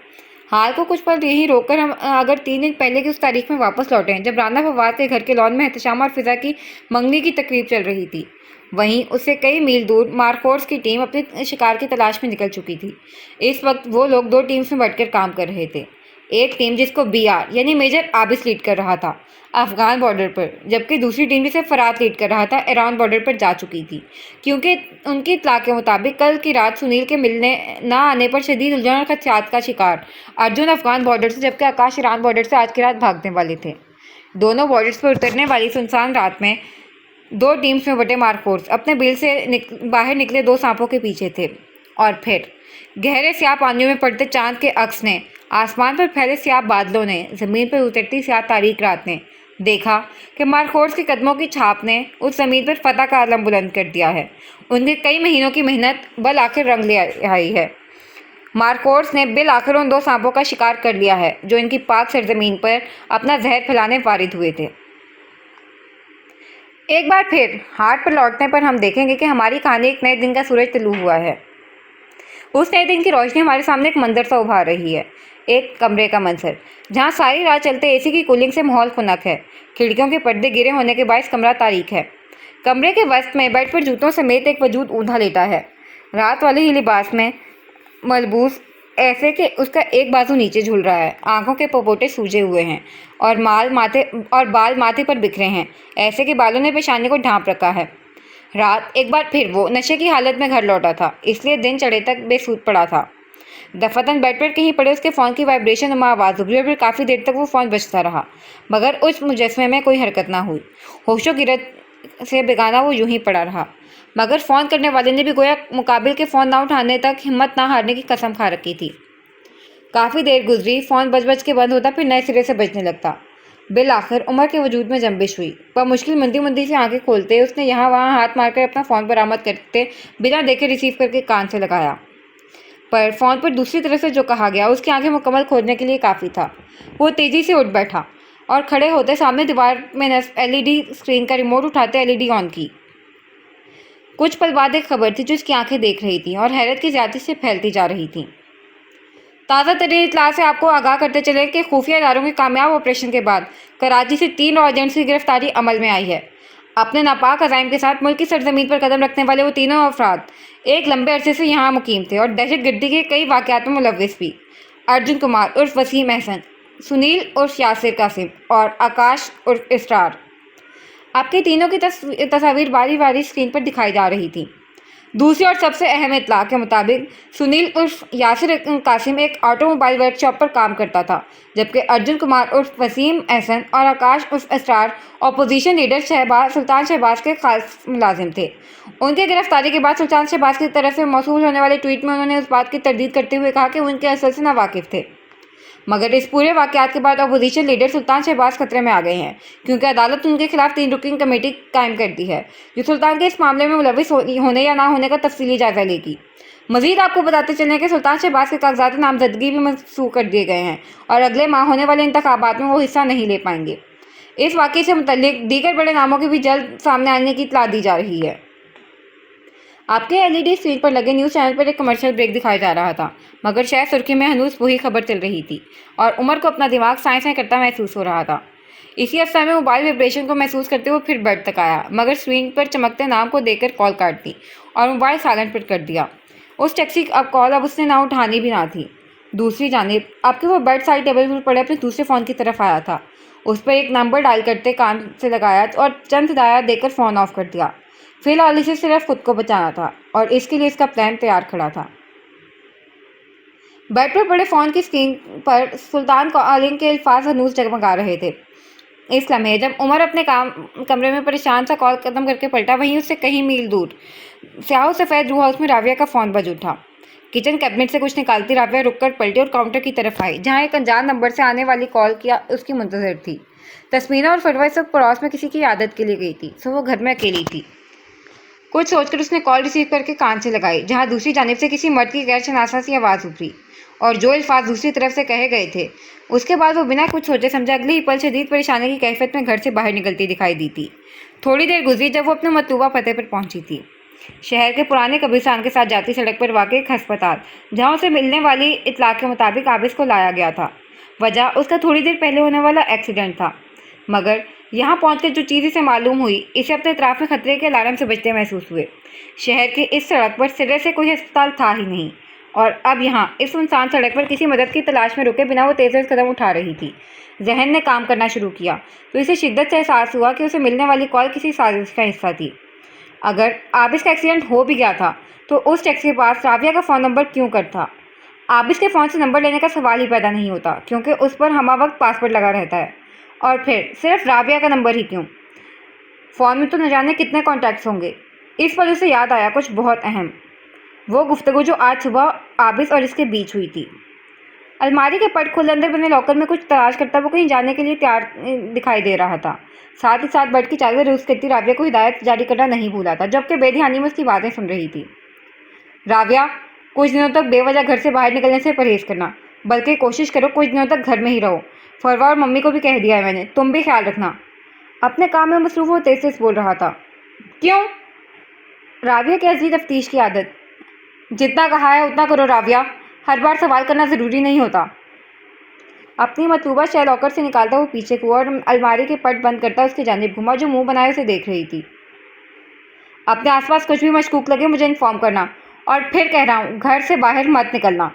हाल को कुछ पल यहीं रोककर हम अगर 3 दिन पहले की उस तारीख में वापस लौटें जब राना फवाद के घर के लॉन में एहतशाम और फिजा की मंगनी की तकरीब चल रही थी। वहीं उससे कई मील दूर मारफोर्स की टीम अपने शिकार की तलाश में निकल चुकी थी। इस वक्त वो लोग 2 टीम्स में बंटकर काम कर रहे थे। एक टीम जिसको BR यानी मेजर आबिस लीड कर रहा था अफ़गान बॉर्डर पर, जबकि दूसरी टीम जिसे फरात लीड कर रहा था ईरान बॉर्डर पर जा चुकी थी, क्योंकि उनकी इत्तला के मुताबिक कल की रात सुनील के मिलने ना आने पर शदीद उलझन और खदशात का शिकार अर्जुन अफ़गान बॉर्डर से जबकि आकाश ईरान बॉर्डर से आज की रात भागने वाले थे। दोनों बॉर्डर्स पर उतरने वाली सुनसान रात में 2 टीम्स में बटे मारफोर्स अपने बिल से बाहर निकले 2 सांपों के पीछे थे। और फिर गहरे स्याह पानियों में पड़ते चांद के अक्स ने, आसमान पर फैले स्याह बादलों ने, ज़मीन पर उतरती स्याह तारीक रात ने देखा कि मारफोर्स के कदमों की छाप ने उस ज़मीन पर फतह का आलम बुलंद कर दिया है। उनके कई महीनों की मेहनत बल आखिर रंग ले आई है। मारफोर्स ने बिल आखिर उन 2 सांपों का शिकार कर लिया है जो इनकी पाक सरजमीन पर अपना जहर फैलाने वारिद हुए थे। एक बार फिर हाट पर लौटने पर हम देखेंगे कि हमारी कहानी एक नए दिन का सूरज तुलू हुआ है। उस नए दिन की रोशनी हमारे सामने एक मंजर सा उभार रही है। एक कमरे का मंजर, जहाँ सारी रात चलते एसी की कूलिंग से माहौल खुनक है। खिड़कियों के पर्दे गिरे होने के बायस कमरा तारीक है। कमरे के वस्त में बेड पर जूतों समेत एक वजूद ऊँधा लेटा है, रात वाले ही लिबास में मलबूस, ऐसे कि उसका एक बाजू नीचे झूल रहा है। आंखों के पपोटे सूजे हुए हैं और बाल माथे पर बिखरे हैं, ऐसे कि बालों ने पेशानी को ढांप रखा है। रात एक बार फिर वो नशे की हालत में घर लौटा था, इसलिए दिन चढ़े तक बेसूध पड़ा था। दफातन बेड पर कहीं पड़े उसके फ़ोन की वाइब्रेशन नुमा आवाज़ उभरी और फिर काफ़ी देर तक वो फ़ोन बजता रहा, मगर उस मुजस्मे में कोई हरकत ना हुई। होशो गिरत से बेगाना वो यूं ही पड़ा रहा, मगर फ़ोन करने वाले ने भी गोया मुकाबिल के फ़ोन ना उठाने तक हिम्मत ना हारने की कसम खा रखी थी। काफ़ी देर गुजरी, फ़ोन बज बज के बंद होता, फिर नए सिरे से बजने लगता। बिल आखिर उमर के वजूद में जंबिश हुई। पर मुश्किल मंदी मंदी से आंखें खोलते उसने यहाँ वहाँ हाथ मारकर अपना फ़ोन बरामद करते बिना देखे रिसीव करके कान से लगाया। पर फ़ोन पर दूसरी तरफ से जो कहा गया उसकी आंखें मुकम्मल खोलने के लिए काफ़ी था। वो तेज़ी से उठ बैठा और खड़े होते सामने दीवार में नस्ब एलईडी स्क्रीन का रिमोट उठाते एलईडी ऑन की। कुछ पल बाद एक खबर थी जो उसकी आंखें देख रही थी और हैरत की ज़्यादती से फैलती जा रही थी। ताज़ा तरीन इत्तला से आपको आगाह करते चले कि खुफिया इदारों के कामयाब ऑपरेशन के बाद कराची से 3 एजेंट्स की गिरफ्तारी अमल में आई है। अपने नापाक अज़ाइम के साथ मुल्क की सरजमीन पर कदम रखने वाले वो तीनों अफराद एक लंबे अरसे से यहाँ मुकीम थे और दहशत गर्दी के कई वाक़यात में मुलव्विस भी। अर्जुन कुमार उर्फ वसीम अहसन, सुनील उर्फ यासिर कासिम और आकाश उर्फ इसरार। आपके तीनों की तस्वीर बारी बारी स्क्रीन पर दिखाई जा रही थी। दूसरी और सबसे अहम इत्तला के मुताबिक सुनील उर्फ यासिर कासिम एक ऑटोमोबाइल वर्कशॉप पर काम करता था, जबकि अर्जुन कुमार उर्फ वसीम अहसन और आकाश उर्फ असरार अपोजिशन लीडर सुल्तान शहबाज के खास मुलाजिम थे। उनकी गिरफ्तारी के बाद सुल्तान शहबाज की तरफ से मौसूल होने वाले ट्वीट में उन्होंने उस बात की तरदीद करते हुए कहा कि वो उनके असल से नावाकिफ़ थे, मगर इस पूरे वाक़यात के बाद अपोजिशन लीडर सुल्तान शहबाज खतरे में आ गए हैं, क्योंकि अदालत उनके खिलाफ 3 रुकनी कमेटी कायम कर दी है, जो सुल्तान के इस मामले में मुलव्विस होने या ना होने का तफसीली जायजा लेगी। मजीद आपको बताते चलें कि सुल्तान शहबाज के कागजात नामजदगी भी मंसूख कर दिए गए हैं और अगले माह होने वाले इंतखाबात में वो हिस्सा नहीं ले पाएंगे। इस वाक़े से मुतल्लिक दीगर बड़े नामों की भी जल्द सामने आने की इत्तला दी जा रही है। आपके एलईडी स्क्रीन पर लगे न्यूज़ चैनल पर एक कमर्शियल ब्रेक दिखाया जा रहा था, मगर शायद सुर्खी में हनूज वही खबर चल रही थी और उमर को अपना दिमाग साएं साएं करता महसूस हो रहा था। इसी अवस्था में मोबाइल वाइब्रेशन को महसूस करते हुए फिर बेड तक आया, मगर स्क्रीन पर चमकते नाम को देखकर कॉल काट दी और मोबाइल साइलेंट पर कर दिया। उस टैक्सी कॉल अब उसने ना उठानी भी ना थी। दूसरी जानिब आपके वो बेड साइड टेबल पर पड़े अपने दूसरे फ़ोन की तरफ आया था। उस पर एक नंबर डायल करते कान से लगाया और चंद हिदायत देकर फ़ोन ऑफ कर दिया। फिलहाल इसे सिर्फ खुद को बचाना था और इसके लिए इसका प्लान तैयार खड़ा था। बेड पर पड़े फ़ोन की स्क्रीन पर सुल्तान कॉलिंग के अल्फाज हनूज जगमगा रहे थे। इस लम्हे जब उमर अपने कमरे में परेशान सा कॉल खत्म करके पलटा, वहीं उससे कहीं मील दूर स्याह सफ़ेद रू हाउस में राविया का फ़ोन बज उठा। किचन कैबिनेट से कुछ निकालती राविया रुककर पलटी और काउंटर की तरफ आई, जहाँ एक अनजान नंबर से आने वाली कॉल किया उसकी मुंतज़र थी। तस्मीना और फरवा इस वक्त पड़ोस में किसी की आदत के लिए गई थी, सो वो घर में अकेली थी। कुछ सोचकर उसने कॉल रिसीव करके कान से लगाई, जहां दूसरी जानिब से किसी मर्द की गैर शनासा सी आवाज़ उभरी और जो अल्फाज दूसरी तरफ से कहे गए थे, उसके बाद वो बिना कुछ सोचे समझे अगले ही पल शदीद परेशानी की कैफियत में घर से बाहर निकलती दिखाई दी थी। थोड़ी देर गुजरी जब वो अपने मतलूबा पते पर पहुंची थी, शहर के पुराने कब्रिस्तान के साथ जाती सड़क पर वाक़ एक अस्पताल, जहाँ उसे मिलने वाली इत्तला के मुताबिक आबिस को लाया गया था। वजह उसका थोड़ी देर पहले होने वाला एक्सीडेंट था, मगर यहाँ पहुंचकर जो चीज़ इसे मालूम हुई, इसे अपने इतराफ़ में खतरे के अलार्म से बचते महसूस हुए। शहर की इस सड़क पर सिरे से कोई अस्पताल था ही नहीं और अब यहाँ इस सुनसान सड़क पर किसी मदद की तलाश में रुके बिना वो तेज़ कदम उठा रही थी। जहन ने काम करना शुरू किया तो इसे शिद्दत से एहसास हुआ कि उसे मिलने वाली कॉल किसी साजिश का हिस्सा थी। अगर आबिस का एक्सीडेंट हो भी गया था तो उस टैक्सी के पास राविया का फ़ोन नंबर क्यों कर था? आबिस के फ़ोन से नंबर लेने का सवाल ही पैदा नहीं होता, क्योंकि उस पर हमा वक्त पासवर्ड लगा रहता है। और फिर सिर्फ राबिया का नंबर ही क्यों? फ़ोन में तो न जाने कितने कॉन्टैक्ट्स होंगे। इस पर उसे याद आया कुछ बहुत अहम, वो गुफ्तगू जो आज सुबह आबिस और इसके बीच हुई थी। अलमारी के पट खोले अंदर बने लॉकर में कुछ तलाश करता वो कहीं जाने के लिए तैयार दिखाई दे रहा था। साथ ही साथ बेड की चादर रूस करती राबिया को हिदायत जारी करना नहीं भूला था, जबकि बेध्यानी में उसकी बातें सुन रही थी। राबिया, कुछ दिनों तक बेवजह घर से बाहर निकलने से परहेज़ करना, बल्कि कोशिश करो कुछ दिनों तक घर में ही रहो। फरवा और मम्मी को भी कह दिया है मैंने, तुम भी ख्याल रखना। अपने काम में मसरूफ़ वो तेज़ तेज़ बोल रहा था। क्यों? राबिया की अजीब तफ्तीश की आदत। जितना कहा है उतना करो राबिया, हर बार सवाल करना ज़रूरी नहीं होता। अपनी मतलूबा शय लॉकर से निकालता वो पीछे को और अलमारी के पट बंद करता उसकी जानिब घुमा जो मुंह बनाए उसे देख रही थी। अपने आसपास कुछ भी मशकूक लगे मुझे इन्फॉर्म करना, और फिर कह रहा हूँ घर से बाहर मत निकलना।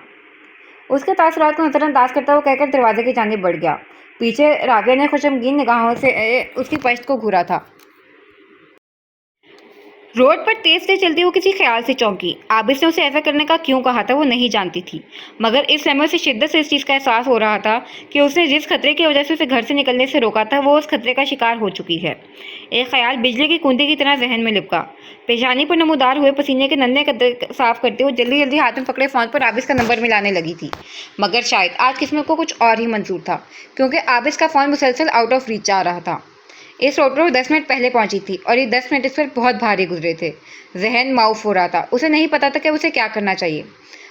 उसके तासुरात को नज़रअंदाज करता वो कहकर दरवाजे की जानिब बढ़ गया। पीछे राबिया ने खुशमगीन निगाहों से उसकी पश्त को घूरा था। रोड पर तेज से चलती वो किसी ख्याल से चौंकी। आबिस ने उसे ऐसा करने का क्यों कहा था वो नहीं जानती थी, मगर इस समय उसे शिद्दत से इस चीज़ का एहसास हो रहा था कि उसने जिस खतरे की वजह से उसे घर से निकलने से रोका था वो उस खतरे का शिकार हो चुकी है। एक ख्याल बिजली की कुंदी की तरह जहन में लिपका। पेशानी पर नमूदार हुए पसीने के नन्हे कतरे साफ करते हुए जल्दी जल्दी हाथ में पकड़े फ़ोन पर आबिस का नंबर मिलाने लगी थी, मगर शायद आज किस्मत को कुछ और ही मंजूर था, क्योंकि आबिस का फ़ोन मुसलसल आउट ऑफ रीच जा रहा था। इस रोड पर वो 10 मिनट पहले पहुंची थी और ये 10 मिनट इस पर बहुत भारी गुजरे थे। जहन माउफ हो रहा था, उसे नहीं पता था कि उसे क्या करना चाहिए।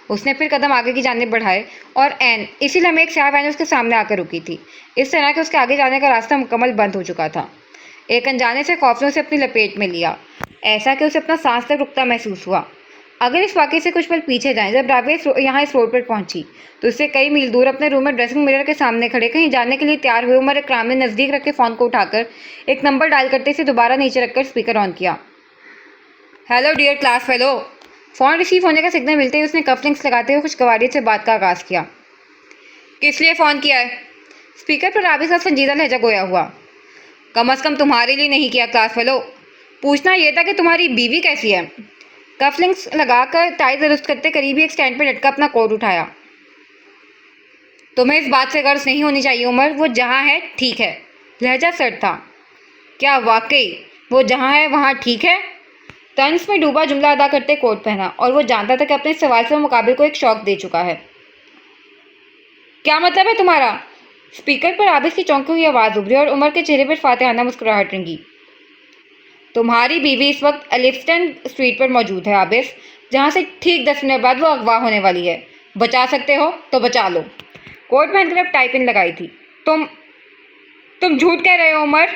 उसने फिर कदम आगे की जानिब बढ़ाए और इसी लम्हे एक स्याह वैन उसके सामने आकर रुकी थी। इस तरह के उसके आगे जाने का रास्ता मुकम्मल बंद हो चुका था। एक अनजाने से खौफ ने उसे अपनी लपेट में लिया, ऐसा कि उसे अपना सांस तक रुकता महसूस हुआ। अगर इस वाक़े से कुछ पल पीछे जाएं, जब राबिया यहाँ इस रोड पर पहुंची तो उससे कई मील दूर अपने रूम में ड्रेसिंग मिरर के सामने खड़े कहीं जाने के लिए तैयार हुए उमर इकराम ने नज़दीक रखे फ़ोन को उठाकर एक नंबर डायल करते इसे दोबारा नीचे रखकर स्पीकर ऑन किया। Hello dear class fellow. Phone receive होने का सिग्नल मिलते ही उसने कफलिंग्स लगाते हुए खुशगवारियत से बात का आगाज़ किया। किस लिए फ़ोन किया है? स्पीकर पर राबिया का संजीदा लहजा गोया हुआ। कम अज़ कम तुम्हारे लिए नहीं किया क्लास फेलो, पूछना यह था कि तुम्हारी बीवी कैसी है। कफलिंग्स लगाकर टाई दुरुस्त करते करीबी एक स्टैंड पर लटका अपना कोट उठाया। तुम्हें इस बात से गर्ज नहीं होनी चाहिए उमर, वो जहाँ है ठीक है। लहजा सर्द था। क्या वाकई वो जहाँ है वहाँ ठीक है? तंज में डूबा जुमला अदा करते कोट पहना और वो जानता था कि अपने सवाल से मुकाबिल को एक शौक दे चुका है। क्या मतलब है तुम्हारा? स्पीकर पर आबिस की चौंकी हुई आवाज़ उभरी और उमर के चेहरे पर फातिहाना मुस्कुराहट रंगी। तुम्हारी बीवी इस वक्त एलिफ्टन स्ट्रीट पर मौजूद है आबिस, जहाँ से ठीक 10 मिनट बाद वो अगवा होने वाली है। बचा सकते हो तो बचा लो। कोट पहनकर अब टाइपिंग लगाई थी। तुम झूठ कह रहे हो उमर।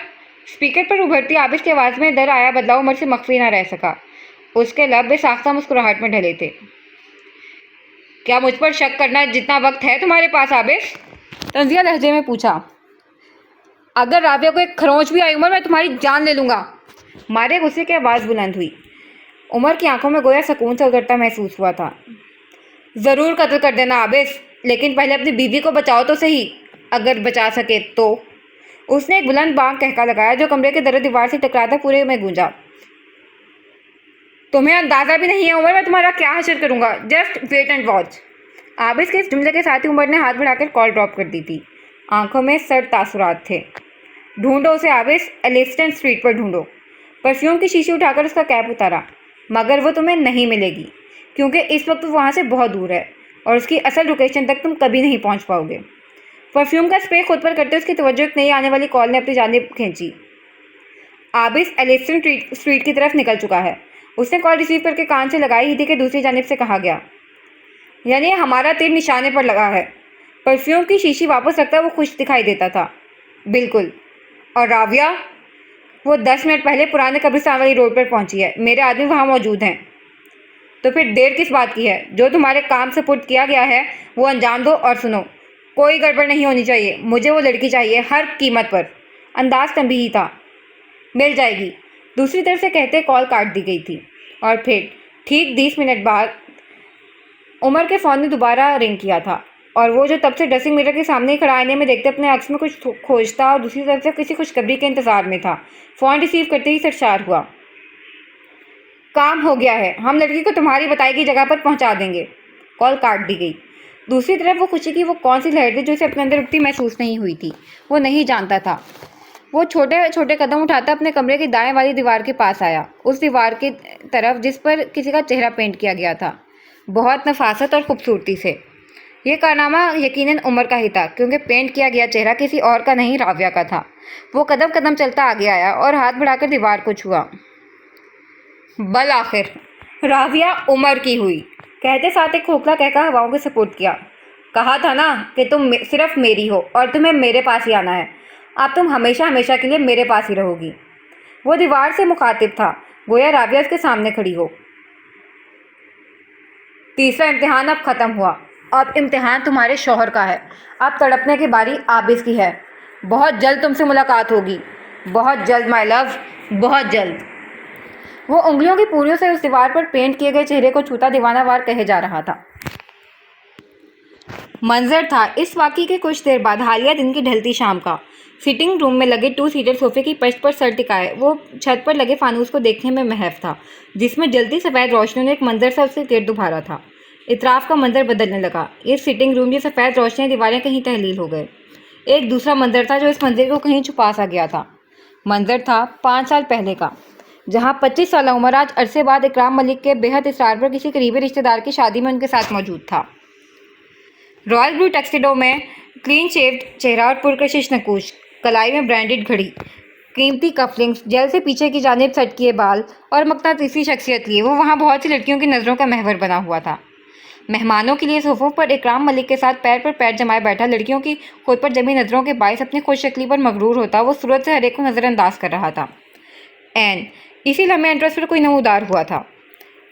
स्पीकर पर उभरती आबिस की आवाज़ में डर आया बदलाव उमर से मख्फी न रह सका। उसके लब बेसाख्ता मुस्कुराहट में ढले थे। क्या मुझ पर शक करना जितना वक्त है तुम्हारे पास आबिस? तंजिया लहजे में पूछा। अगर राबिया को एक खरोंच भी आई उमर, मैं तुम्हारी जान ले लूँगा। मारे गुस्से की आवाज़ बुलंद हुई। उमर की आंखों में गोया सुकून से उतरता महसूस हुआ था। ज़रूर कत्ल कर देना आबिस, लेकिन पहले अपनी बीवी को बचाओ तो सही, अगर बचा सके तो। उसने एक बुलंद बांग कहका लगाया जो कमरे के दर दीवार से टकराता पूरे में गूंजा। तुम्हें अंदाज़ा भी नहीं है उमर, मैं तुम्हारा क्या हशर करूँगा। Just wait and watch. Abis के इस जुमले के साथ ही उमर ने हाथ बढ़ाकर कॉल ड्रॉप कर दी थी। आंखों में सर्द तासुरात थे। ढूंढो उसे आबिस, एलिफ्टन स्ट्रीट पर ढूंढो। परफ्यूम की शीशी उठाकर उसका कैप उतारा। मगर वो तुम्हें नहीं मिलेगी, क्योंकि इस वक्त वो वहाँ से बहुत दूर है और उसकी असल लोकेशन तक तुम कभी नहीं पहुँच पाओगे। परफ्यूम का स्प्रे खुद पर करते उसकी तवज्जो एक नई आने वाली कॉल ने अपनी जानिब खींची। आबिस एलिफ्टन स्ट्रीट की तरफ निकल चुका है। उसने कॉल रिसीव करके कान से लगाई ही थी कि दूसरी जानिब से कहा गया, यानी हमारा तीर निशाने पर लगा है। परफ्यूम की शीशी वापस रखता वो खुश दिखाई देता था। बिल्कुल। और राबिया? वो 10 मिनट पहले पुराने कब्रिस्तान वाली रोड पर पहुंची है। मेरे आदमी वहाँ मौजूद हैं। तो फिर देर किस बात की है? जो तुम्हारे काम से पुट किया गया है वो अंजाम दो और सुनो, कोई गड़बड़ नहीं होनी चाहिए। मुझे वो लड़की चाहिए हर कीमत पर। अंदाज तंबीही था। मिल जाएगी, दूसरी तरफ से कहते कॉल काट दी गई थी। और फिर ठीक 20 मिनट बाद उमर के फ़ोन ने दोबारा रिंग किया था और वो जो तब से ड्रेसिंग मिरर के सामने ही खड़ा आईने में देखते अपने अक्स में कुछ खोजता और दूसरी तरफ से किसी खुशखबरी के इंतज़ार में था। फ़ोन रिसीव करते ही सरशार हुआ। काम हो गया है, हम लड़की को तुम्हारी बताई गई जगह पर पहुंचा देंगे। कॉल काट दी गई। दूसरी तरफ वो खुशी की वो कौन सी लहर थी जो उसे अपने अंदर उठती महसूस नहीं हुई थी, वो नहीं जानता था। वो छोटे छोटे कदम उठाता अपने कमरे की दाएं वाली दीवार के पास आया, उस दीवार की तरफ जिस पर किसी का चेहरा पेंट किया गया था, बहुत नफासत और खूबसूरती से। ये कारनामा यकीनन उमर का ही था, क्योंकि पेंट किया गया चेहरा किसी और का नहीं राबिया का था। वो कदम कदम चलता आगे आया और हाथ बढ़ाकर दीवार को छुआ। बल आखिर राबिया उमर की हुई, कहते साथ एक खोखला कहकर हवाओं के सपोर्ट किया। कहा था ना कि तुम सिर्फ मेरी हो और तुम्हें मेरे पास ही आना है। अब तुम हमेशा हमेशा के लिए मेरे पास ही रहोगी। वो दीवार से मुखातिब था, गोया राबिया उसके सामने खड़ी हो। तीसरा इम्तिहान अब ख़त्म हुआ। अब इम्तिहान तुम्हारे शौहर का है। अब तड़पने की बारी आबिस की है। बहुत जल्द तुमसे मुलाकात होगी, बहुत जल्द माय लव, बहुत जल्द। वो उंगलियों की पूरियों से उस दीवार पर पेंट किए गए चेहरे को छूता दीवानावार कहे जा रहा था। मंजर था इस वाक़ये के कुछ देर बाद हालिया दिन की ढलती शाम का। सिटिंग रूम में लगे 2 सीटर सोफे की पश्त पर सर टिकाए वो छत पर लगे फानूस को देखने में महफ था, जिसमें जलती सफ़ेद रोशनी ने एक मंजर सा उसके गिर्द उभारा था। इतराफ़ का मंजर बदलने लगा। इस सिटिंग रूम की सफ़ेद रोशनी दीवारें कहीं तहलील हो गए। एक दूसरा मंजर था जो इस मंदिर को कहीं छुपा सा गया था। मंजर था 5 साल पहले का, जहाँ 25 साल उम्र आज अरसे बाद इकराम मलिक के बेहद इसरार पर किसी करीबी रिश्तेदार की शादी में उनके साथ मौजूद था। रॉयल ब्लू टक्सिडो में क्लीन शेव्ड चेहरा और पुरकशिश नकूश, कलाई में ब्रांडेड घड़ी, कीमती कफलिंग्स, जेल से पीछे की जानिब सट किए बाल और मकनातीसी शख्सियत लिए वो वहाँ बहुत सी लड़कियों की नज़रों का महवर बना हुआ था। मेहमानों के लिए सोफों पर इकराम मलिक के साथ पैर पर पैर जमाए बैठा लड़कियों की खुद पर जमी नज़रों के बायस अपनी खुश शक्ली पर मगरूर होता वो सूरत से हर एक को नज़रअंदाज कर रहा था। एन इसी लम्हे एंट्रेंस पर कोई नमूदार हुआ था।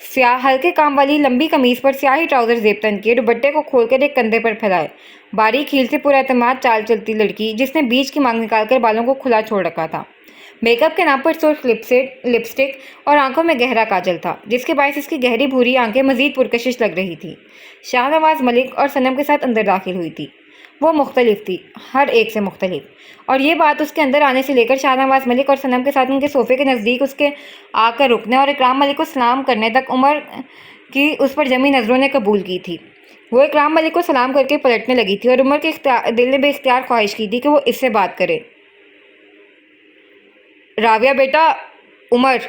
स्याह हल्के काम वाली लंबी कमीज पर स्याही ट्राउजर जेबतन किए दुपट्टे को खोलकर एक कंधे पर फैलाए बारीक हील से पुरएतमाद चाल चलती लड़की, जिसने बीच की मांग निकालकर बालों को खुला छोड़ रखा था। मेकअप के नाम पर सुर्ख लिपस्टिक और आंखों में गहरा काजल था, जिसके बायस इसकी गहरी भूरी आंखें मजीद पुरकशिश लग रही थी। शाहनवाज मलिक और सनम के साथ अंदर दाखिल हुई थी। वो मुख्तलिफ थी, हर एक से मुख्तलिफ, और ये बात उसके अंदर आने से लेकर शाहनवाज मलिक और सनम के साथ उनके सोफे के नज़दीक उसके आकर रुकने और इकराम मलिक को सलाम करने तक उमर की उस पर जमी नज़रों ने कबूल की थी। वो इकराम मलिक को सलाम करके पलटने लगी थी और उमर के दिल ने बेख्तियार ख्वाहिश की थी कि वो इससे बात करे। राविया बेटा, उमर।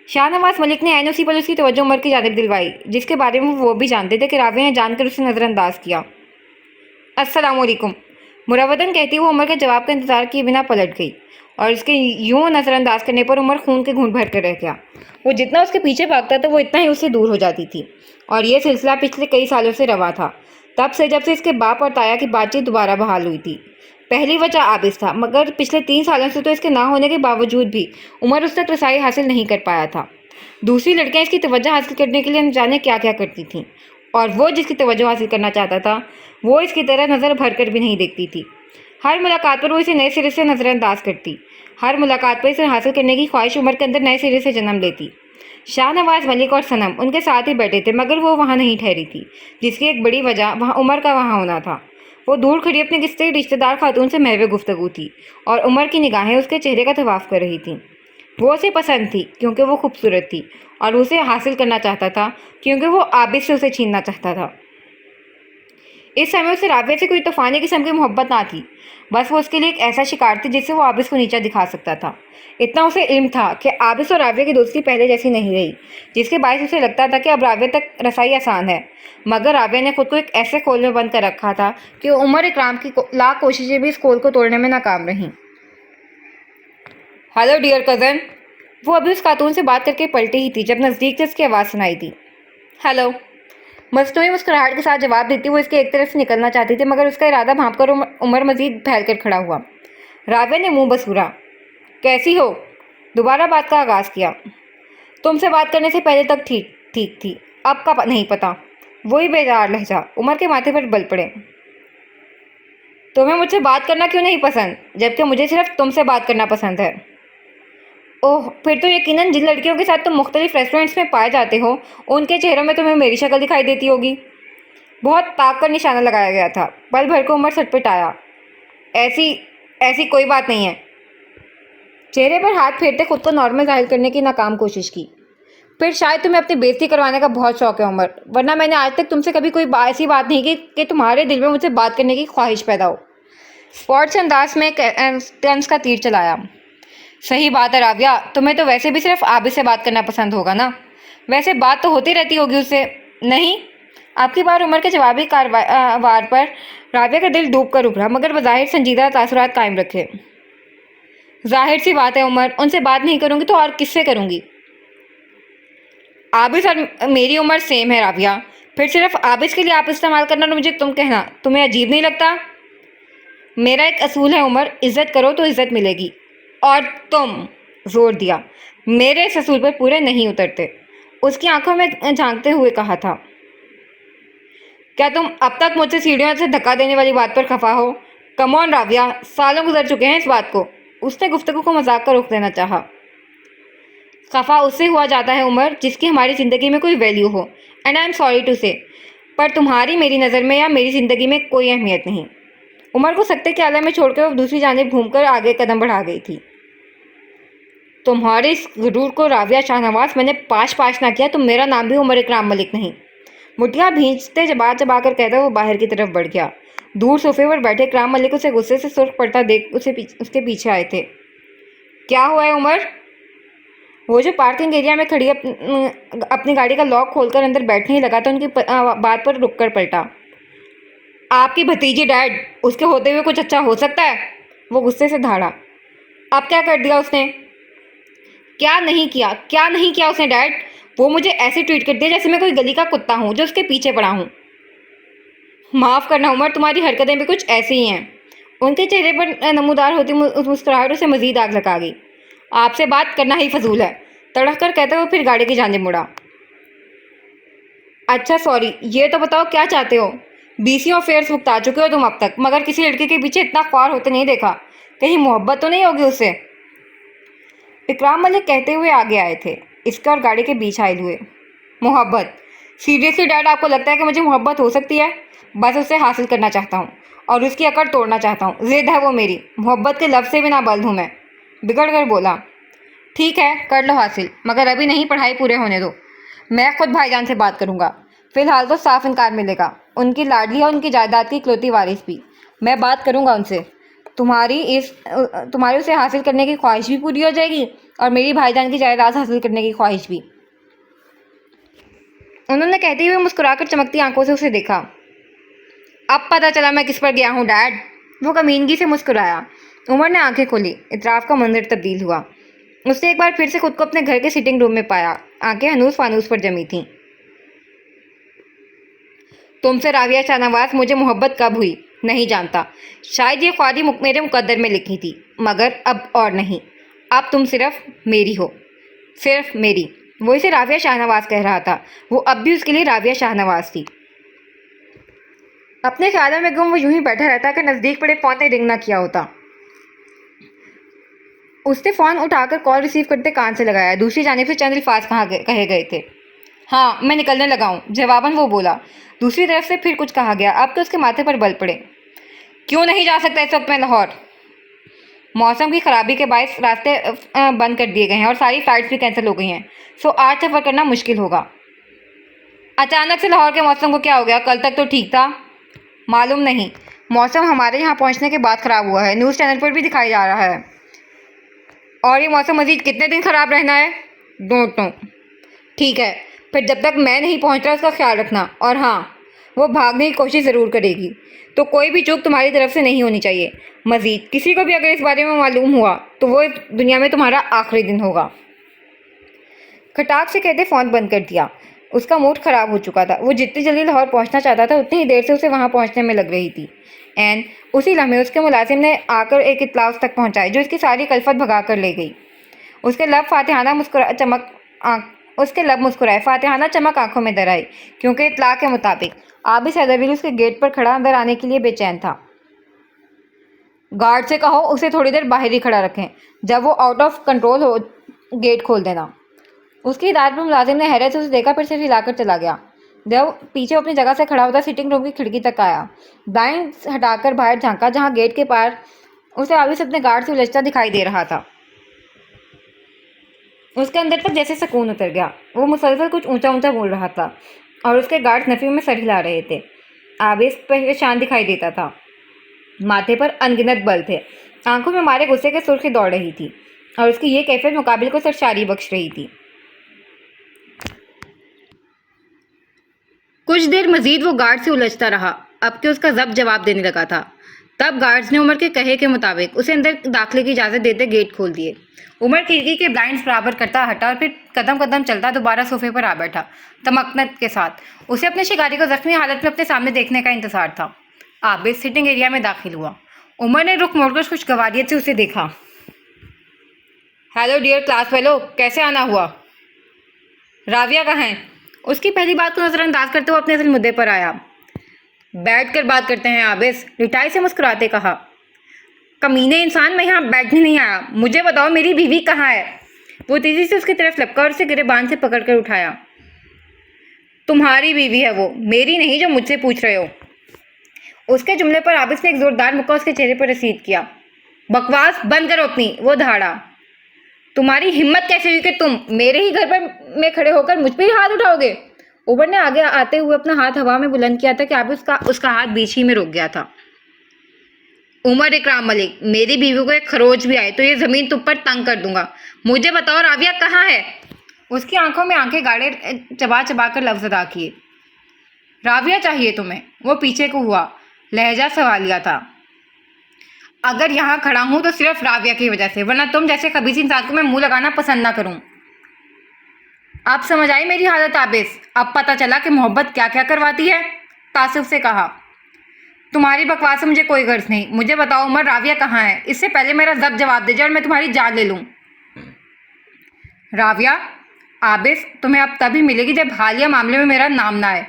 शाहनवाज मलिक ने ऐन उसी पर उसकी तवज्जो उमर की जानिब दिलवाई, जिसके बारे में वो भी जानते थे कि राविया ने जानकर उसे नज़रअंदाज किया। अस्सलाम वालेकुम, मुरव्वतन कहती वो उमर के जवाब का इंतज़ार किए बिना पलट गई और इसके यूं नज़रअंदाज करने पर उमर खून के घूंट भर कर रह गया। वो जितना उसके पीछे भागता था वो इतना ही उससे दूर हो जाती थी, और ये सिलसिला पिछले कई सालों से रवा था, तब से जब से इसके बाप और ताया की बातचीत दोबारा बहाल हुई थी। पहली वजह आबिस था, मगर पिछले 3 सालों से तो इसके ना होने के बावजूद भी उमर उस तक रसाई हासिल नहीं कर पाया था। दूसरी लड़कियां इसकी तवज्जो हासिल करने के लिए न जाने क्या क्या करती थीं, और वो जिसकी तवज्जो हासिल करना चाहता था वो इसकी तरह नज़र भर कर भी नहीं देखती थी। हर मुलाकात पर वो इसे नए सिरे से नज़रअंदाज करती। हर मुलाकात पर इसे हासिल करने की ख्वाहिश उमर के अंदर नए सिरे से जन्म लेती। शाहनवाज मलिक और सनम उनके साथ ही बैठे थे, मगर वो वहाँ नहीं ठहरी थी, जिसकी एक बड़ी वजह वहाँ उमर का वहाँ होना था। वो दूर खड़ी अपने किसी रिश्तेदार खातून से महवे गुफ्तगू थी और उमर की निगाहें उसके चेहरे का तवाफ कर रही थीं। वो उसे पसंद थी क्योंकि वो खूबसूरत थी, और उसे हासिल करना चाहता था क्योंकि वो आबिद से उसे छीनना चाहता था। इस समय उसे राबिया से कोई तूफानी किस्म की मोहब्बत ना थी, बस वो उसके लिए एक ऐसा शिकार थी जिससे वो आबिद को नीचा दिखा सकता था। इतना उसे इल्म था कि आबिद और राबिया की दोस्ती पहले जैसी नहीं रही, जिसके बायस उसे लगता था कि अब राबिया तक रसाई आसान है। मगर राबिया ने खुद को एक ऐसे खोल में बंद कर रखा था कि उमर इकराम की लाख कोशिशें भी इस खोल को तोड़ने में नाकाम रहीं। Hello dear cousin. वो अभी उस खातून से बात करके पलटी ही थी जब नज़दीक से उसकी आवाज़ सुनाई दी। हेलो। मस्तूरी मुस्कुराहट के साथ जवाब देती वो इसके एक तरफ से निकलना चाहती थी, मगर उसका इरादा भांप कर उमर मजीद फैल कर खड़ा हुआ। राबिया ने मुंह बसूरा। कैसी हो? दोबारा बात का आगाज़ किया। तुमसे बात करने से पहले तक ठीक ठीक थी, अब का नहीं पता। वही बेजार लहजा उमर के माथे पर बल पड़े। तुम्हें मुझसे बात करना क्यों नहीं पसंद, जबकि मुझे सिर्फ तुमसे बात करना पसंद है? ओह, फिर तो यकीनन जिन लड़कियों के साथ तुम मुख्तलिफ रेस्टोरेंट्स में पाए जाते हो उनके चेहरों में तुम्हें मेरी शक्ल दिखाई देती होगी। बहुत ताक कर निशाना लगाया गया था। पल भर को उमर सटपटाया। ऐसी ऐसी कोई बात नहीं है। चेहरे पर हाथ फेरते खुद को नॉर्मल जाहिर करने की नाकाम कोशिश की। फिर शायद तुम्हें अपनी बेइज्जती करवाने का बहुत शौक है उमर, वरना मैंने आज तक तुमसे कभी कोई ऐसी बात नहीं की कि तुम्हारे दिल में मुझसे बात करने की ख्वाहिश पैदा हो। स्पॉट्स अंदाज में तंज का तीर चलाया। सही बात है राबिया, तुम्हें तो वैसे भी सिर्फ आबिद से बात करना पसंद होगा ना? वैसे बात तो होती रहती होगी उससे, नहीं? आपकी बार उमर के जवाबी वार पर राबिया का दिल डूब कर उभरा, मगर बज़ाहिर संजीदा तासुरात कायम रखे। जाहिर सी बात है उमर, उनसे बात नहीं करूँगी तो और किससे करूँगी? आबिद और मेरी उम्र सेम है राबिया, फिर सिर्फ आबिद के लिए आप इस्तेमाल करना और मुझे तुम कहना तुम्हें अजीब नहीं लगता? मेरा एक असूल है उमर, इज़्ज़त करो तो इज़्ज़त मिलेगी। और तुम, जोर दिया, मेरे इस असूल पर पूरे नहीं उतरते। उसकी आंखों में झांकते हुए कहा था। क्या तुम अब तक मुझसे सीढ़ियों से धक्का देने वाली बात पर खफा हो? कम ऑन राविया, सालों गुजर चुके हैं इस बात को। उसने गुफ्तगू को मजाक कर रोक देना चाहा। खफा उससे हुआ जाता है उमर जिसकी हमारी ज़िंदगी में कोई वैल्यू हो, and I am sorry to say, पर तुम्हारी मेरी नज़र में या मेरी ज़िंदगी में कोई अहमियत नहीं। उमर को सख्ते के आलम में छोड़कर वो दूसरी जानिब घूमकर आगे कदम बढ़ा गई थी। तुम्हारे इस गुरूर को राविया शाहनवाज मैंने पाश पाश ना किया तो मेरा नाम भी उमर इकराम मलिक नहीं। मुठियाँ भींचते चबा चबा कर कहता वो बाहर की तरफ बढ़ गया। दूर सोफे पर बैठे इकराम मलिक उसे गुस्से से सुर्ख पड़ता देख उसके पीछे आए थे। क्या हुआ है उमर? वो जो पार्किंग एरिया में खड़ी अपनी गाड़ी का लॉक खोलकर अंदर बैठने ही लगा तो उनकी बात पर रुक कर पलटा। आपकी भतीजी डैड, उसके होते हुए कुछ अच्छा हो सकता है? वो गुस्से से धाड़ा। अब क्या कर दिया उसने? क्या नहीं किया उसने डैड? वो मुझे ऐसे ट्रीट कर दिया जैसे मैं कोई गली का कुत्ता हूँ जो उसके पीछे पड़ा हूँ। माफ़ करना उमर, तुम्हारी हरकतें भी कुछ ऐसी ही हैं। उनके चेहरे पर नमूदार होती मुस्कुराहट उसे मजीद आग लगा गई। आपसे बात करना ही फजूल है, तड़क कर कहते हुए फिर गाड़ी की जानिब मुड़ा। अच्छा सॉरी, ये तो बताओ क्या चाहते हो? बीसियों फेयर्स भुगता चुके हो तुम अब तक, मगर किसी लड़के के पीछे इतना ख्वार होते नहीं देखा। कहीं मोहब्बत तो नहीं होगी उससे? इकराम मलिक कहते हुए आगे आए थे, इसके और गाड़ी के बीच आए हुए। मोहब्बत? सीरियसली डैड, आपको लगता है कि मुझे मोहब्बत हो सकती है? बस उसे हासिल करना चाहता हूँ और उसकी अकड़ तोड़ना चाहता हूँ। जिद है वो मेरी, मोहब्बत के लफ्ज़ से भी नाबल्द हूँ मैं। बिगड़ कर बोला। ठीक है, कर लो हासिल, मगर अभी नहीं, पढ़ाई पूरे होने दो। मैं खुद भाईजान से बात करूँगा। फ़िलहाल तो साफ इनकार मिलेगा। उनकी लाडली और उनकी जायदाद की इकलौती वारिस भी। मैं बात करूँगा उनसे। तुम्हारी उसे हासिल करने की ख्वाहिश भी पूरी हो जाएगी और मेरी भाईजान की जायदाद हासिल करने की ख्वाहिश भी। उन्होंने कहते हुए मुस्कुराकर चमकती आंखों से उसे देखा। अब पता चला मैं किस पर गया हूँ डैड। वो कमीनगी से मुस्कुराया। उमर ने आंखें खोली। इतराफ़ का मंजर तब्दील हुआ। उसने एक बार फिर से खुद को अपने घर के सिटिंग रूम में पाया। आंखें हनूस फानूस पर जमी थीं। तुमसे राविया शाहनवाज मुझे मोहब्बत कब हुई नहीं जानता। शायद ये ख्वारी मेरे मुकद्दर में लिखी थी, मगर अब और नहीं। अब तुम सिर्फ मेरी हो, सिर्फ मेरी। वो इसे राविया शाहनवाज कह रहा था। वो अब भी उसके लिए राविया शाहनवाज थी। अपने ख्यालों में गुम वो यूं ही बैठा रहता कि नज़दीक पड़े फ़ोन ने रिंग ना किया होता। उसने फ़ोन उठाकर कॉल रिसीव करते कान से लगाया। दूसरी जानिब से चंद अल्फाज कहे गए थे। हाँ, मैं निकलने लगा हूँ, जवाबन वो बोला। दूसरी तरफ से फिर कुछ कहा गया। अब तो उसके माथे पर बल पड़े। क्यों नहीं जा सकता इस वक्त मैं लाहौर? मौसम की खराबी के बायस रास्ते बंद कर दिए गए हैं और सारी फ़्लाइट्स भी कैंसिल हो गई हैं, सो आज सफ़र करना मुश्किल होगा। अचानक से लाहौर के मौसम को क्या हो गया? कल तक तो ठीक था। मालूम नहीं, मौसम हमारे यहाँ पहुँचने के बाद ख़राब हुआ है। न्यूज़ चैनल पर भी दिखाई जा रहा है। और ये मौसम मज़ीद कितने दिन ख़राब रहना है? Don't know. ठीक है, फिर जब तक मैं नहीं पहुंच रहा उसका ख्याल रखना। और हाँ, वो भागने की कोशिश ज़रूर करेगी, तो कोई भी चूक तुम्हारी तरफ से नहीं होनी चाहिए। मज़ीद किसी को भी अगर इस बारे में मालूम हुआ तो वो इस दुनिया में तुम्हारा आखिरी दिन होगा। खटाक से कहते फ़ोन बंद कर दिया। उसका मूड ख़राब हो चुका था। वो जितनी जल्दी लाहौर पहुंचना चाहता था उतनी ही देर से उसे वहां पहुंचने में लग रही थी। एंड उसी लम्हे उसके मुलाजिम ने आकर एक इत्तला उस तक पहुँचाई जो इसकी सारी कल्फत भगा कर ले गई। उसके लब मुस्कुराए। फातिहाना चमक आंखों में दर आई, क्योंकि इत्तला के मुताबिक आबिस हैदरविल उसके गेट पर खड़ा अंदर आने के लिए बेचैन था। गार्ड से कहो उसे थोड़ी देर बाहर ही खड़ा रखें। जब वो आउट ऑफ कंट्रोल हो गेट खोल देना। उसकी हिदायत पर मुलाजिम ने हैरत से उसे देखा, फिर से हिलाकर चला गया। जब पीछे अपनी जगह से खड़ा होता सिटिंग रूम की खिड़की तक आया, दाएं हटाकर बाहर झांका, जहां गेट के पार उसे आबिस अपने गार्ड से उलझता दिखाई दे रहा था। उसके अंदर तक जैसे सुकून उतर गया। वो मुसलसल कुछ ऊंचा ऊंचा बोल रहा था और उसके गार्ड्स नफी में सर हिला रहे थे। आबिस परेशान दिखाई देता था। माथे पर अनगिनत बल थे। आंखों में मारे गुस्से की सुर्खी दौड़ रही थी और उसकी ये कैफियत मुकाबिल को सरशारी बख्श रही थी। कुछ देर मजीद वो गार्ड से उलझता रहा, अब कि उसका जब्त जवाब देने लगा था। तब गार्ड्स ने उमर के कहे के मुताबिक उसे अंदर दाखिले की इजाज़त देते गेट खोल दिए। उमर खिड़की के ब्लाइंड्स बराबर करता हटा और फिर कदम कदम चलता दोबारा सोफे पर आ बैठा, तमकनत के साथ। उसे अपने शिकारी को जख्मी हालत में अपने सामने देखने का इंतजार था। आबिद सिटिंग एरिया में दाखिल हुआ। उमर ने रुख मोड़कर खुशगवारियत से उसे देखा। हेलो डियर क्लास फेलो, कैसे आना हुआ? राविया कहाँ है? उसकी पहली बात को नज़रअंदाज करते हुए अपने असल मुद्दे पर आया। बैठ कर बात करते हैं आबिस, लिटाई से मुस्कुराते कहा। कमीने इंसान, मैं यहाँ बैठने नहीं आया, मुझे बताओ मेरी बीवी कहाँ है। वो तेजी से उसकी तरफ लपका और उसे गिरेबान से पकड़कर उठाया। तुम्हारी बीवी है वो, मेरी नहीं जो मुझसे पूछ रहे हो। उसके जुमले पर आबिस ने एक जोरदार मुक्का उसके चेहरे पर रसीद किया। बकवास बंद करो अपनी, वो दहाड़ा। तुम्हारी हिम्मत कैसे हुई कि तुम मेरे ही घर पर में खड़े होकर मुझ पे ही हाथ उठाओगे। उमर ने आगे आते हुए अपना हाथ हवा में बुलंद किया था कि आबिस उसका हाथ बीच ही में रुक गया था। उमर इकराम मलिक, मेरी बीवी को एक खरोच भी आए तो ये जमीन तुम पर तंग कर दूंगा। मुझे बताओ राविया कहाँ है। उसकी आंखों में आंखें गाड़े चबा चबा कर लफ्ज अदा किए। राविया चाहिए तुम्हें। वो पीछे को हुआ, लहजा सवालिया था। अगर यहाँ खड़ा हूं तो सिर्फ राविया की वजह से, वरना तुम जैसे खबीस इंसान को मैं मुंह लगाना पसंद ना करूं। आप समझ आई मेरी हालत आबिस, अब पता चला कि मोहब्बत क्या क्या करवाती है। तासुफ से कहा। तुम्हारी बकवास से मुझे कोई गर्ज नहीं। मुझे बताओ उमर, राविया कहाँ है। इससे पहले मेरा जब जवाब दे जाए और मैं तुम्हारी जान ले लूँ। राविया आबिस तुम्हें अब तभी मिलेगी जब हालिया मामले में मेरा नाम ना आए।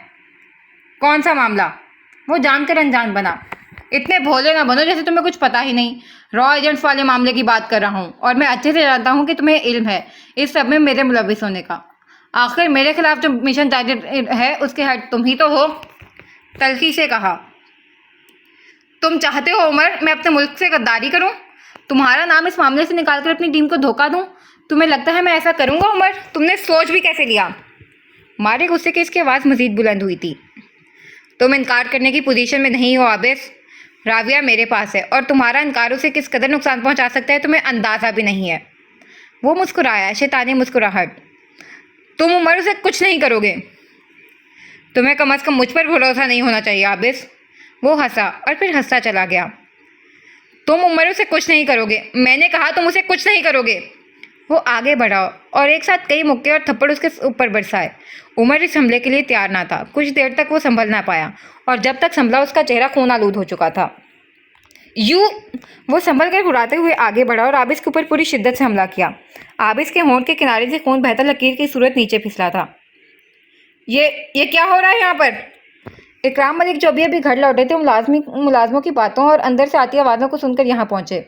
कौन सा मामला। वो जानकर अनजान बना। इतने भोले ना बनो जैसे तुम्हें कुछ पता ही नहीं। रॉ एजेंट्स वाले मामले की बात कर रहा हूँ और मैं अच्छे से जानता हूँ कि तुम्हें इल्म है इस सब में मेरे मुलविस होने का। आखिर मेरे खिलाफ जो मिशन टारगेट है उसके हेड तुम ही तो हो। तल्खी से कहा। तुम चाहते हो उमर मैं अपने मुल्क से गद्दारी करूं, तुम्हारा नाम इस मामले से निकालकर अपनी टीम को धोखा दूं। तुम्हें लगता है मैं ऐसा करूंगा उमर। तुमने सोच भी कैसे लिया। मारे गुस्से की इसकी आवाज़ मजीद बुलंद हुई थी। तुम इनकार करने की पोजीशन में नहीं हो आबिस। राविया मेरे पास है और तुम्हारा इनकार उसे किस कदर नुकसान पहुंचा सकता है तुम्हें अंदाज़ा भी नहीं है। वो मुस्कुराया, शैतानी मुस्कुराहट। तुम उमर उसे कुछ नहीं करोगे। तुम्हें कम अज़ कम मुझ पर भरोसा नहीं होना चाहिए आबिस। वो हंसा और फिर हंसता चला गया। तुम उमर उसे कुछ नहीं करोगे, मैंने कहा तुम उसे कुछ नहीं करोगे। वो आगे बढ़ा और एक साथ कई मुक्के और थप्पड़ उसके ऊपर बरसाए। उमर इस हमले के लिए तैयार ना था। कुछ देर तक वो संभल ना पाया और जब तक संभला उसका चेहरा खून आलूद हो चुका था। वो संभल कर घुराते हुए आगे बढ़ा और आबिस के ऊपर पूरी शिद्दत से हमला किया। आबिस के होंठ के किनारे से खून बहता लकीर की सूरत नीचे फिसला था। ये क्या हो रहा है यहाँ पर। इकराम मलिक जो अभी घर लौटे थे मुलाजमों की बातों और अंदर से आती आवाज़ों को सुनकर यहाँ पहुंचे।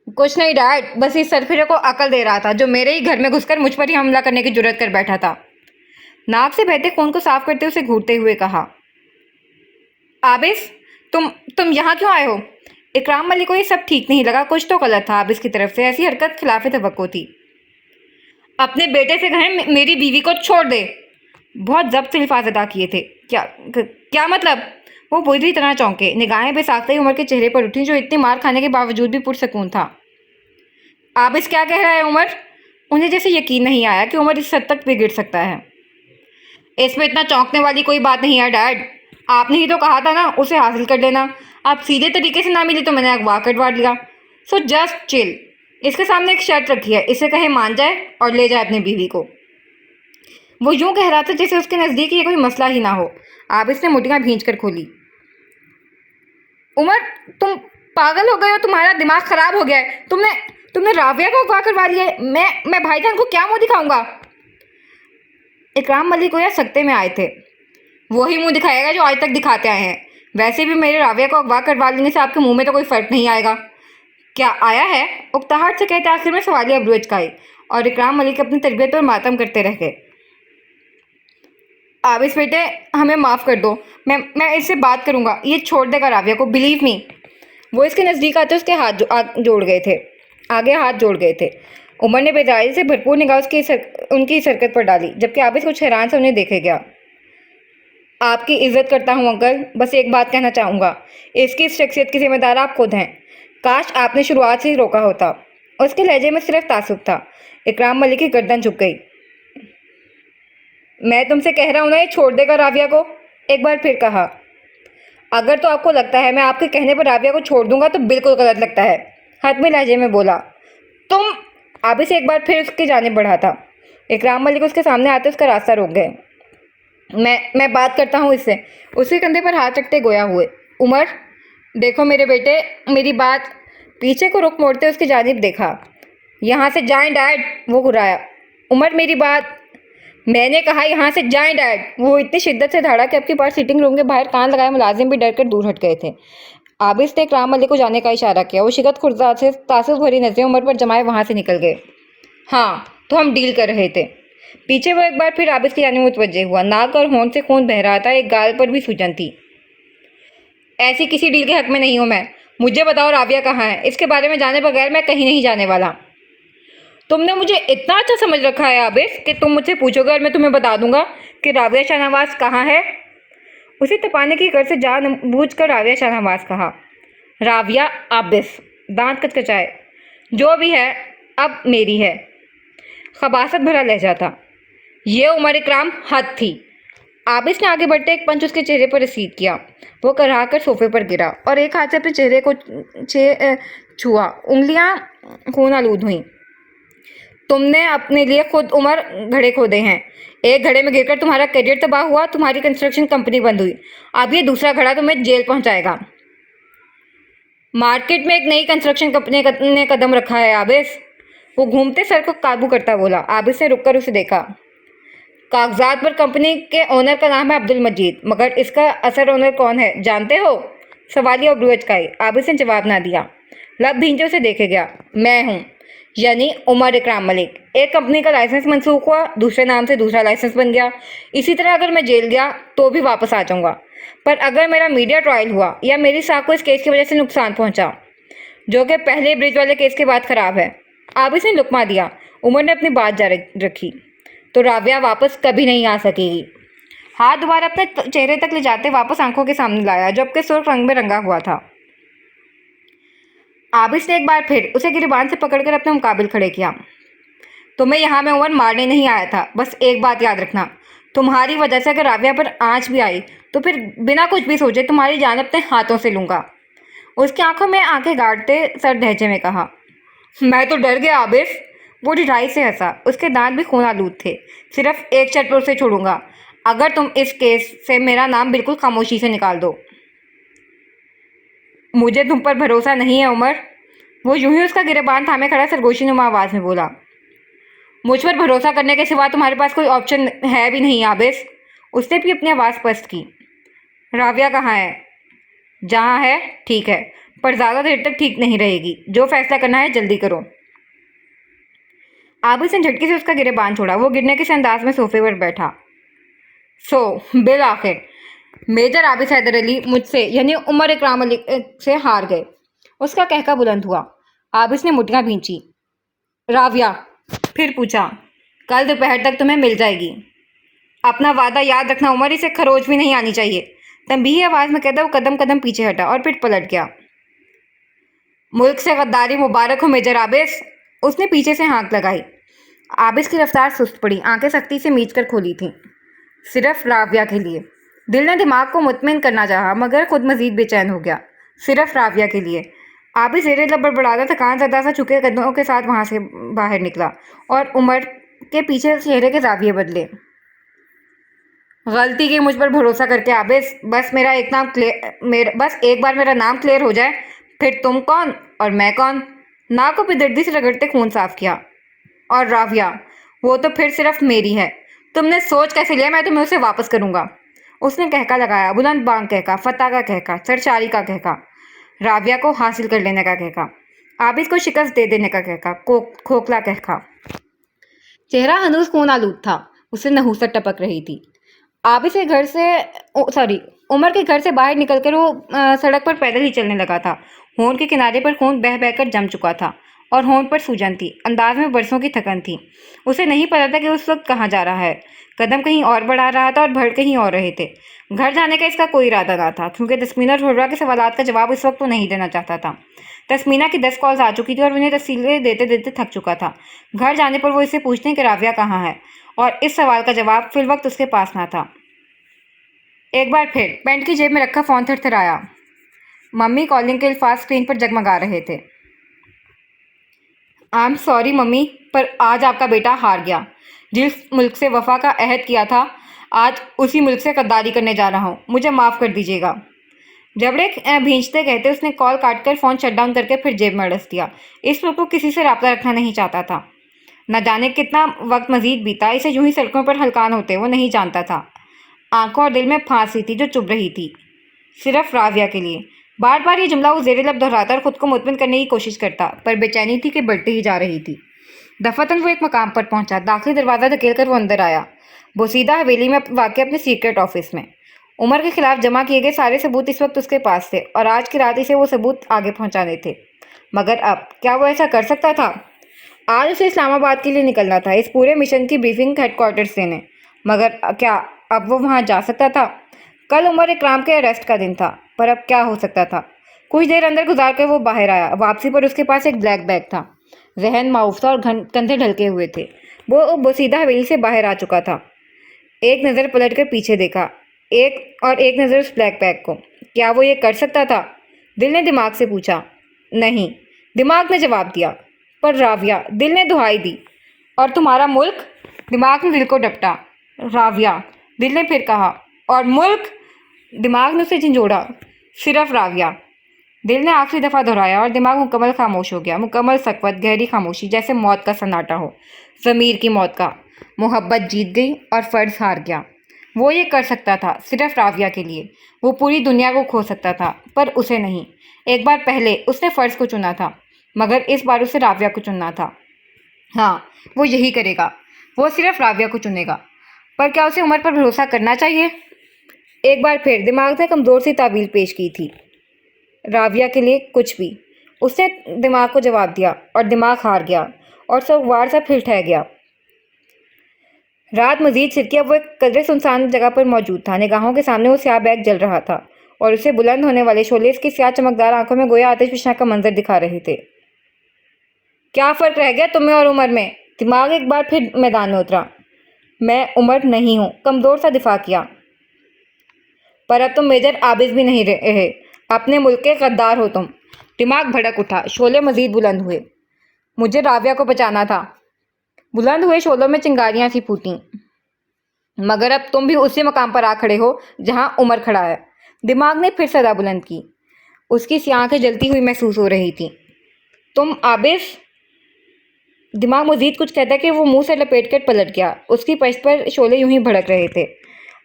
कुछ नहीं डैड, बस इस सरफिरे को अकल दे रहा था जो मेरे ही घर में घुसकर मुझ पर ही हमला करने की जुर्रत कर बैठा था। नाक से बहते खून को साफ करते उसे घूरते हुए कहा। आबिस तुम यहाँ क्यों आए हो। इकराम मलिक को ये सब ठीक नहीं लगा। कुछ तो गलत था आबिस की तरफ से। ऐसी हरकत खिलाफ तवक्को थी। अपने बेटे से कहें मेरी बीवी को छोड़ दे। बहुत जब्त से अल्फाज अदा किए थे। क्या मतलब। वो बुरी तरह चौंके। निगाहें बेसाख्ता ही उमर के चेहरे पर उठी जो इतनी मार खाने के बावजूद भी पुरसकून था। आबिस क्या कह रहा है उमर। उन्हें जैसे यकीन नहीं आया कि उमर इस हद तक बिगड़ सकता है। इसमें इतना चौंकने वाली कोई बात नहीं है डैड। आपने ही तो कहा था ना उसे हासिल कर लेना। आप सीधे तरीके से ना मिली तो मैंने अगवा करवा लिया। So just chill. इसके सामने एक शर्त रखी है, इसे कहे मान जाए और ले जाए अपनी बीवी को। वो यूं कह रहा था जैसे उसके नज़दीक ये कोई मसला ही ना हो। आबिस ने मुठियां भींच कर खोली। उमर तुम पागल हो गए हो, तुम्हारा दिमाग खराब हो गया है। तुमने राविया को अगवा करवा लिया है। मैं भाईजान को क्या मुंह दिखाऊंगा। इकराम मलिक गोया सकते में आए थे। वही मुंह दिखाएगा जो आज तक दिखाते आए हैं। वैसे भी मेरे राविया को अगवा करवा लेने से आपके मुंह में तो कोई फर्क नहीं आएगा। क्या आया है। उकताहट से कहते आखिर में सवालिया अब्रू अचकाई और इकराम मलिक अपनी तरबियत पर मातम करते रह गए। आबिस बेटे हमें माफ़ कर दो। मैं इससे बात करूँगा। ये छोड़ देगा राविया को, बिलीव मी। वो इसके नज़दीक आते उसके हाथ जोड़ गए थे, आगे हाथ जोड़ गए थे। उमर ने बेदारी से भरपूर निगाह उनकी इस हरकत पर डाली, जबकि आबिस कुछ हैरान से उन्हें देखे गया। आपकी इज्जत करता हूँ अंकल, बस एक बात कहना चाहूँगा। इसकी इस शख्सियत की जिम्मेदार आप खुद हैं। काश आपने शुरुआत से ही रोका होता। उसके लहजे में सिर्फ तासुब था। इकराम मलिक की गर्दन झुक गई। मैं तुमसे कह रहा हूँ ना, ये छोड़ देगा राविया को। एक बार फिर कहा। अगर तो आपको लगता है मैं आपके कहने पर राविया को छोड़ दूंगा तो बिल्कुल गलत लगता है। हतमी लहजे में बोला। तुम। आबिस एक बार फिर उसकी जानिब बढ़ा था। इकराम मलिक उसके सामने आते उसका रास्ता रोक गए। मैं बात करता हूँ इससे। उसके कंधे पर हाथ रखते गोया हुए। उमर देखो मेरे बेटे, मेरी बात। पीछे को रुख मोड़ते उसकी जानिब देखा। यहाँ से जाएं डैड। वो घुराया। उमर मेरी बात। मैंने कहा यहाँ से जाएं डैड। वो इतनी शिद्दत से धड़ा कि अब की बार सिटिंग रूम के बाहर कान लगाए मुलाजिम भी डर कर दूर हट गए थे। आबिस ने इकराम अली को जाने का इशारा किया। वो शिकत खुर्दा से तासुब भरी नजरें उमर पर जमाए वहां से निकल गए। हाँ, तो हम डील कर रहे थे। पीछे वो एक बार फिर आबिस की जानिब मुतवज्जे हुआ। नाक और होंठ से खून बह रहा था, एक गाल पर भी सूजन थी। ऐसी किसी डील के हक में नहीं हूं मैं। मुझे बताओ राबिया कहाँ है? इसके बारे में जाने बगैर मैं कहीं नहीं जाने वाला। तुमने मुझे इतना अच्छा समझ रखा है आबिस कि तुम मुझसे पूछोगे और मैं तुम्हें बता दूंगा कि राबिया शाहनवाज कहाँ है। उसे तपाने की गर्ज से जानबूझकर राबिया शाहनवाज कहा। राबिया आबिस दांत कचकचाए। जो भी है अब मेरी है। खबासत भरा लहजा था। ये उमर इकराम हद थी। आबिस ने आगे बढ़ते एक पंच उसके चेहरे पर रसीद किया। वो कराह कर सोफे पर गिरा और एक हाथ से अपने चेहरे को छुआ। उंगलियां खून आलूद हुई। तुमने अपने लिए खुद उमर घड़े खोदे हैं। एक घड़े में गिरकर तुम्हारा करियर तबाह हुआ, तुम्हारी कंस्ट्रक्शन कंपनी बंद हुई। अब ये दूसरा घड़ा तुम्हें जेल पहुंचाएगा। मार्केट में एक नई कंस्ट्रक्शन कंपनी ने कदम रखा है आबिस। वो घूमते सर को काबू करता बोला। आबिस ने रुककर उसे देखा। कागजात पर कंपनी के ओनर का नाम है अब्दुल मजीद, मगर इसका असल ओनर कौन है जानते हो? सवालिया और ब्रुअचकाई। आबिस ने जवाब ना दिया। लब भींचे उसे देखे गया। मैं हूँ, यानी उमर इकराम मलिक। एक कंपनी का लाइसेंस मनसूख हुआ, दूसरे नाम से दूसरा लाइसेंस बन गया। इसी तरह अगर मैं जेल गया तो भी वापस आ जाऊंगा। पर अगर मेरा मीडिया ट्रायल हुआ या मेरी साख को इस केस की वजह से नुकसान पहुंचा, जो कि पहले ब्रिज वाले केस के बाद खराब है। आबिस ने लुकमा दिया। उमर ने अपनी बात जारी रखी। तो राबिया वापस कभी नहीं आ सकेगी। हाथ दोबारा अपने चेहरे तक ले जाते वापस आंखों के सामने लाया, जो अब सुर्ख रंग में रंगा हुआ था। आबिस ने एक बार फिर उसे गिरबान से पकड़कर अपने मुकाबिल खड़े किया। तुम्हें यहाँ मैं उमर मारने नहीं आया था। बस एक बात याद रखना, तुम्हारी वजह से अगर राबिया पर आंच भी आई तो फिर बिना कुछ भी सोचे तुम्हारी जान अपने हाथों से लूंगा। उसकी आंखों में आंखें गाड़ते सर लहजे में कहा। मैं तो डर गया आबिस। वो ढिठाई से हंसा। उसके दांत भी खून आलूद थे। सिर्फ एक शर्त पर उसे छोड़ूंगा, अगर तुम इस केस से मेरा नाम बिल्कुल खामोशी से निकाल दो। मुझे तुम पर भरोसा नहीं है उमर। वो यूं ही उसका गिरेबान थामे खड़ा सरगोशी नुमा आवाज में बोला। मुझ पर भरोसा करने के सिवा तुम्हारे पास कोई ऑप्शन है भी नहीं आबिस। उसने भी अपनी आवाज़ पस्त की। राबिया कहाँ है? जहाँ है ठीक है, पर ज़्यादा देर तक ठीक नहीं रहेगी। जो फैसला करना है जल्दी करो। आबिस ने झटके से उसका गिरेबान छोड़ा। वो गिरने के अंदाज में सोफे पर बैठा। बिल आखिर मेजर आबिस हैदर अली मुझसे यानी उमर इकराम अली से हार गए। उसका कहका बुलंद हुआ। आबिस ने मुठ्ठियां भींची। राबिया फिर पूछा। कल दोपहर तक तुम्हें मिल जाएगी। अपना वादा याद रखना उमर, इसे खरोच भी नहीं आनी चाहिए। तंबीही आवाज में कहता वो कदम कदम पीछे हटा और फिर पलट गया। मुल्क से गद्दारी मुबारक हो मेजर आबिस। उसने पीछे से हाँक लगाई। आबिस की रफ्तार सुस्त पड़ी। आंखें सख्ती से मीच कर खोली थीं। सिर्फ राबिया के लिए। दिल ने दिमाग को मुतमिन करना चाहा, मगर खुद मजीद बेचैन हो गया। सिर्फ राबिया के लिए। आबिस जेरे लब बड़बड़ाता थकान ज़दा सा झुके कदमों के साथ वहां से बाहर निकला और उमर के पीछे चेहरे के जाविये बदले। गलती की मुझ पर भरोसा करके आबिस। बस एक बार मेरा नाम क्लियर हो जाए, फिर तुम कौन और मैं कौन। नाक को बेदर्दी से रगड़ते खून साफ किया। और राबिया, वो तो फिर सिर्फ मेरी है। तुमने सोच कैसे लिया मैं तुम्हें उसे वापस करूंगा? उसने कहका लगाया। बुलंद बांग कहका, फतह का कहका, सरचारी का कहका, राबिया को हासिल कर लेने का कहका, आबिद को शिकस्त दे देने का कहका, खोखला कहका। चेहरा हनूस खून आलूद था। उसे नहूसत टपक रही थी। आबिद के घर से उमर के घर से बाहर निकलकर वो सड़क पर पैदल ही चलने लगा था। होंठ के किनारे पर खून बह बहकर जम चुका था और होंठ पर सूजन थी। अंदाज में बरसों की थकन थी। उसे नहीं पता था कि उस वक्त कहाँ जा रहा है। कदम कहीं और बढ़ा रहा था और भड़ कहीं और रहे थे। घर जाने का इसका कोई इरादा ना था, क्योंकि तस्मीना और हुर्रा के सवालात का जवाब इस वक्त वो नहीं देना चाहता था। तस्मीना की 10 कॉल्स आ चुकी थी और उन्हें तफसीलें देते देते थक चुका था। घर जाने पर वो इसे पूछते कि राबिया कहाँ है, और इस सवाल का जवाब फिल वक्त उसके पास ना था। एक बार फिर पैंट की जेब में रखा फ़ोन थरथराया। मम्मी कॉलिंग के अल्फाज स्क्रीन पर जगमगा रहे थे। आई एम सॉरी मम्मी, पर आज आपका बेटा हार गया। जिस मुल्क से वफा का अहद किया था, आज उसी मुल्क से गद्दारी करने जा रहा हूँ। मुझे माफ़ कर दीजिएगा। जबड़े भींचते कहते उसने कॉल काटकर फ़ोन शट डाउन करके फिर जेब में अड़स दिया। इस वक्त वो किसी से रब्ता रखना नहीं चाहता था। न जाने कितना वक्त मजीद बीता, इसे यूं ही सड़कों पर हलकान होते वो नहीं जानता था। आंखों और दिल में फांसी थी जो चुभ रही थी, सिर्फ राविया के लिए। बार बार ये जुमला वो ज़ेरे लब दोहराता और खुद को मुतमिन करने की कोशिश करता, पर बेचैनी थी कि बढ़ती ही जा रही थी। दफातन वो एक मकाम पर पहुंचा। दाखिली दरवाज़ा धकेल कर वो अंदर आया। वो सीधा हवेली में वाक़ अपने सीक्रेट ऑफिस में। उमर के खिलाफ जमा किए गए सारे सबूत इस वक्त उसके पास थे और आज की रात इसे वो सबूत आगे पहुंचाने थे। मगर अब क्या वो ऐसा कर सकता था? आज उसे इस्लामाबाद के लिए निकलना था, इस पूरे मिशन की ब्रीफिंग हेडक्वार्टर देने। मगर क्या अब वो वहां जा सकता था? कल उमर इकराम के अरेस्ट का दिन था, पर अब क्या हो सकता था? कुछ देर अंदर गुजार कर वो बाहर आया। वापसी पर उसके पास एक ब्लैक बैग था। जहन माऊफ था और कंधे ढलके हुए थे। वो सीधा हवेली से बाहर आ चुका था। एक नज़र पलट कर पीछे देखा, एक नज़र उस ब्लैक बैग को। क्या वो ये कर सकता था? दिल ने दिमाग से पूछा। नहीं, दिमाग ने जवाब दिया। पर राविया, दिल ने दुहाई दी। और तुम्हारा मुल्क? दिमाग ने दिल को डपटा। राविया, दिल ने फिर कहा। और मुल्क? दिमाग ने उसे झंझोड़ा। सिर्फ राविया, दिल ने आखिरी दफ़ा दोहराया और दिमाग मुकम्मल खामोश हो गया। मुकम्मल सकवत, गहरी खामोशी, जैसे मौत का सन्नाटा हो, ज़मीर की मौत का। मोहब्बत जीत गई और फ़र्ज हार गया। वो ये कर सकता था सिर्फ राविया के लिए। वो पूरी दुनिया को खो सकता था, पर उसे नहीं। एक बार पहले उसने फ़र्ज को चुना था, मगर इस बार उसे राविया को चुनना था। हाँ, वो यही करेगा। वो सिर्फ राविया को चुनेगा। पर क्या उसे उमर पर भरोसा करना चाहिए? एक बार फिर दिमाग ने कमज़ोर सी तावील पेश की थी। राविया के लिए कुछ भी। उसने दिमाग को जवाब दिया और दिमाग हार गया और सवार सा फिर ठह गया। रात मजीद छिड़की। अब वो एक कदरे सुनसान जगह पर मौजूद था। निगाहों के सामने वो स्याह बैग जल रहा था और उसे बुलंद होने वाले शोले इसकी स्याह चमकदार आंखों में गोया आतिशफशा का मंजर दिखा रहे थे। क्या फ़र्क रह गया तुम्हें और उमर में? दिमाग एक बार फिर मैदान में उतरा। मैं उमर नहीं हूँ, कमज़ोर सा दिफा किया। पर अब तुम मेजर आबिद भी नहीं रहे। अपने मुल्क के गद्दार हो तुम। दिमाग भड़क उठा। शोले मजीद बुलंद हुए। मुझे राविया को बचाना था। बुलंद हुए शोलों में चिंगारियां सी फूटीं। मगर अब तुम भी उसी मकाम पर आ खड़े हो जहां उमर खड़ा है। दिमाग ने फिर सदा बुलंद की। उसकी सी आंखें जलती हुई महसूस हो रही थी। तुम आबिस? दिमाग मजीद कुछ कहता कि वो मुंह से लपेट कर पलट गया। उसकी पश्त पर शोले यूं ही भड़क रहे थे।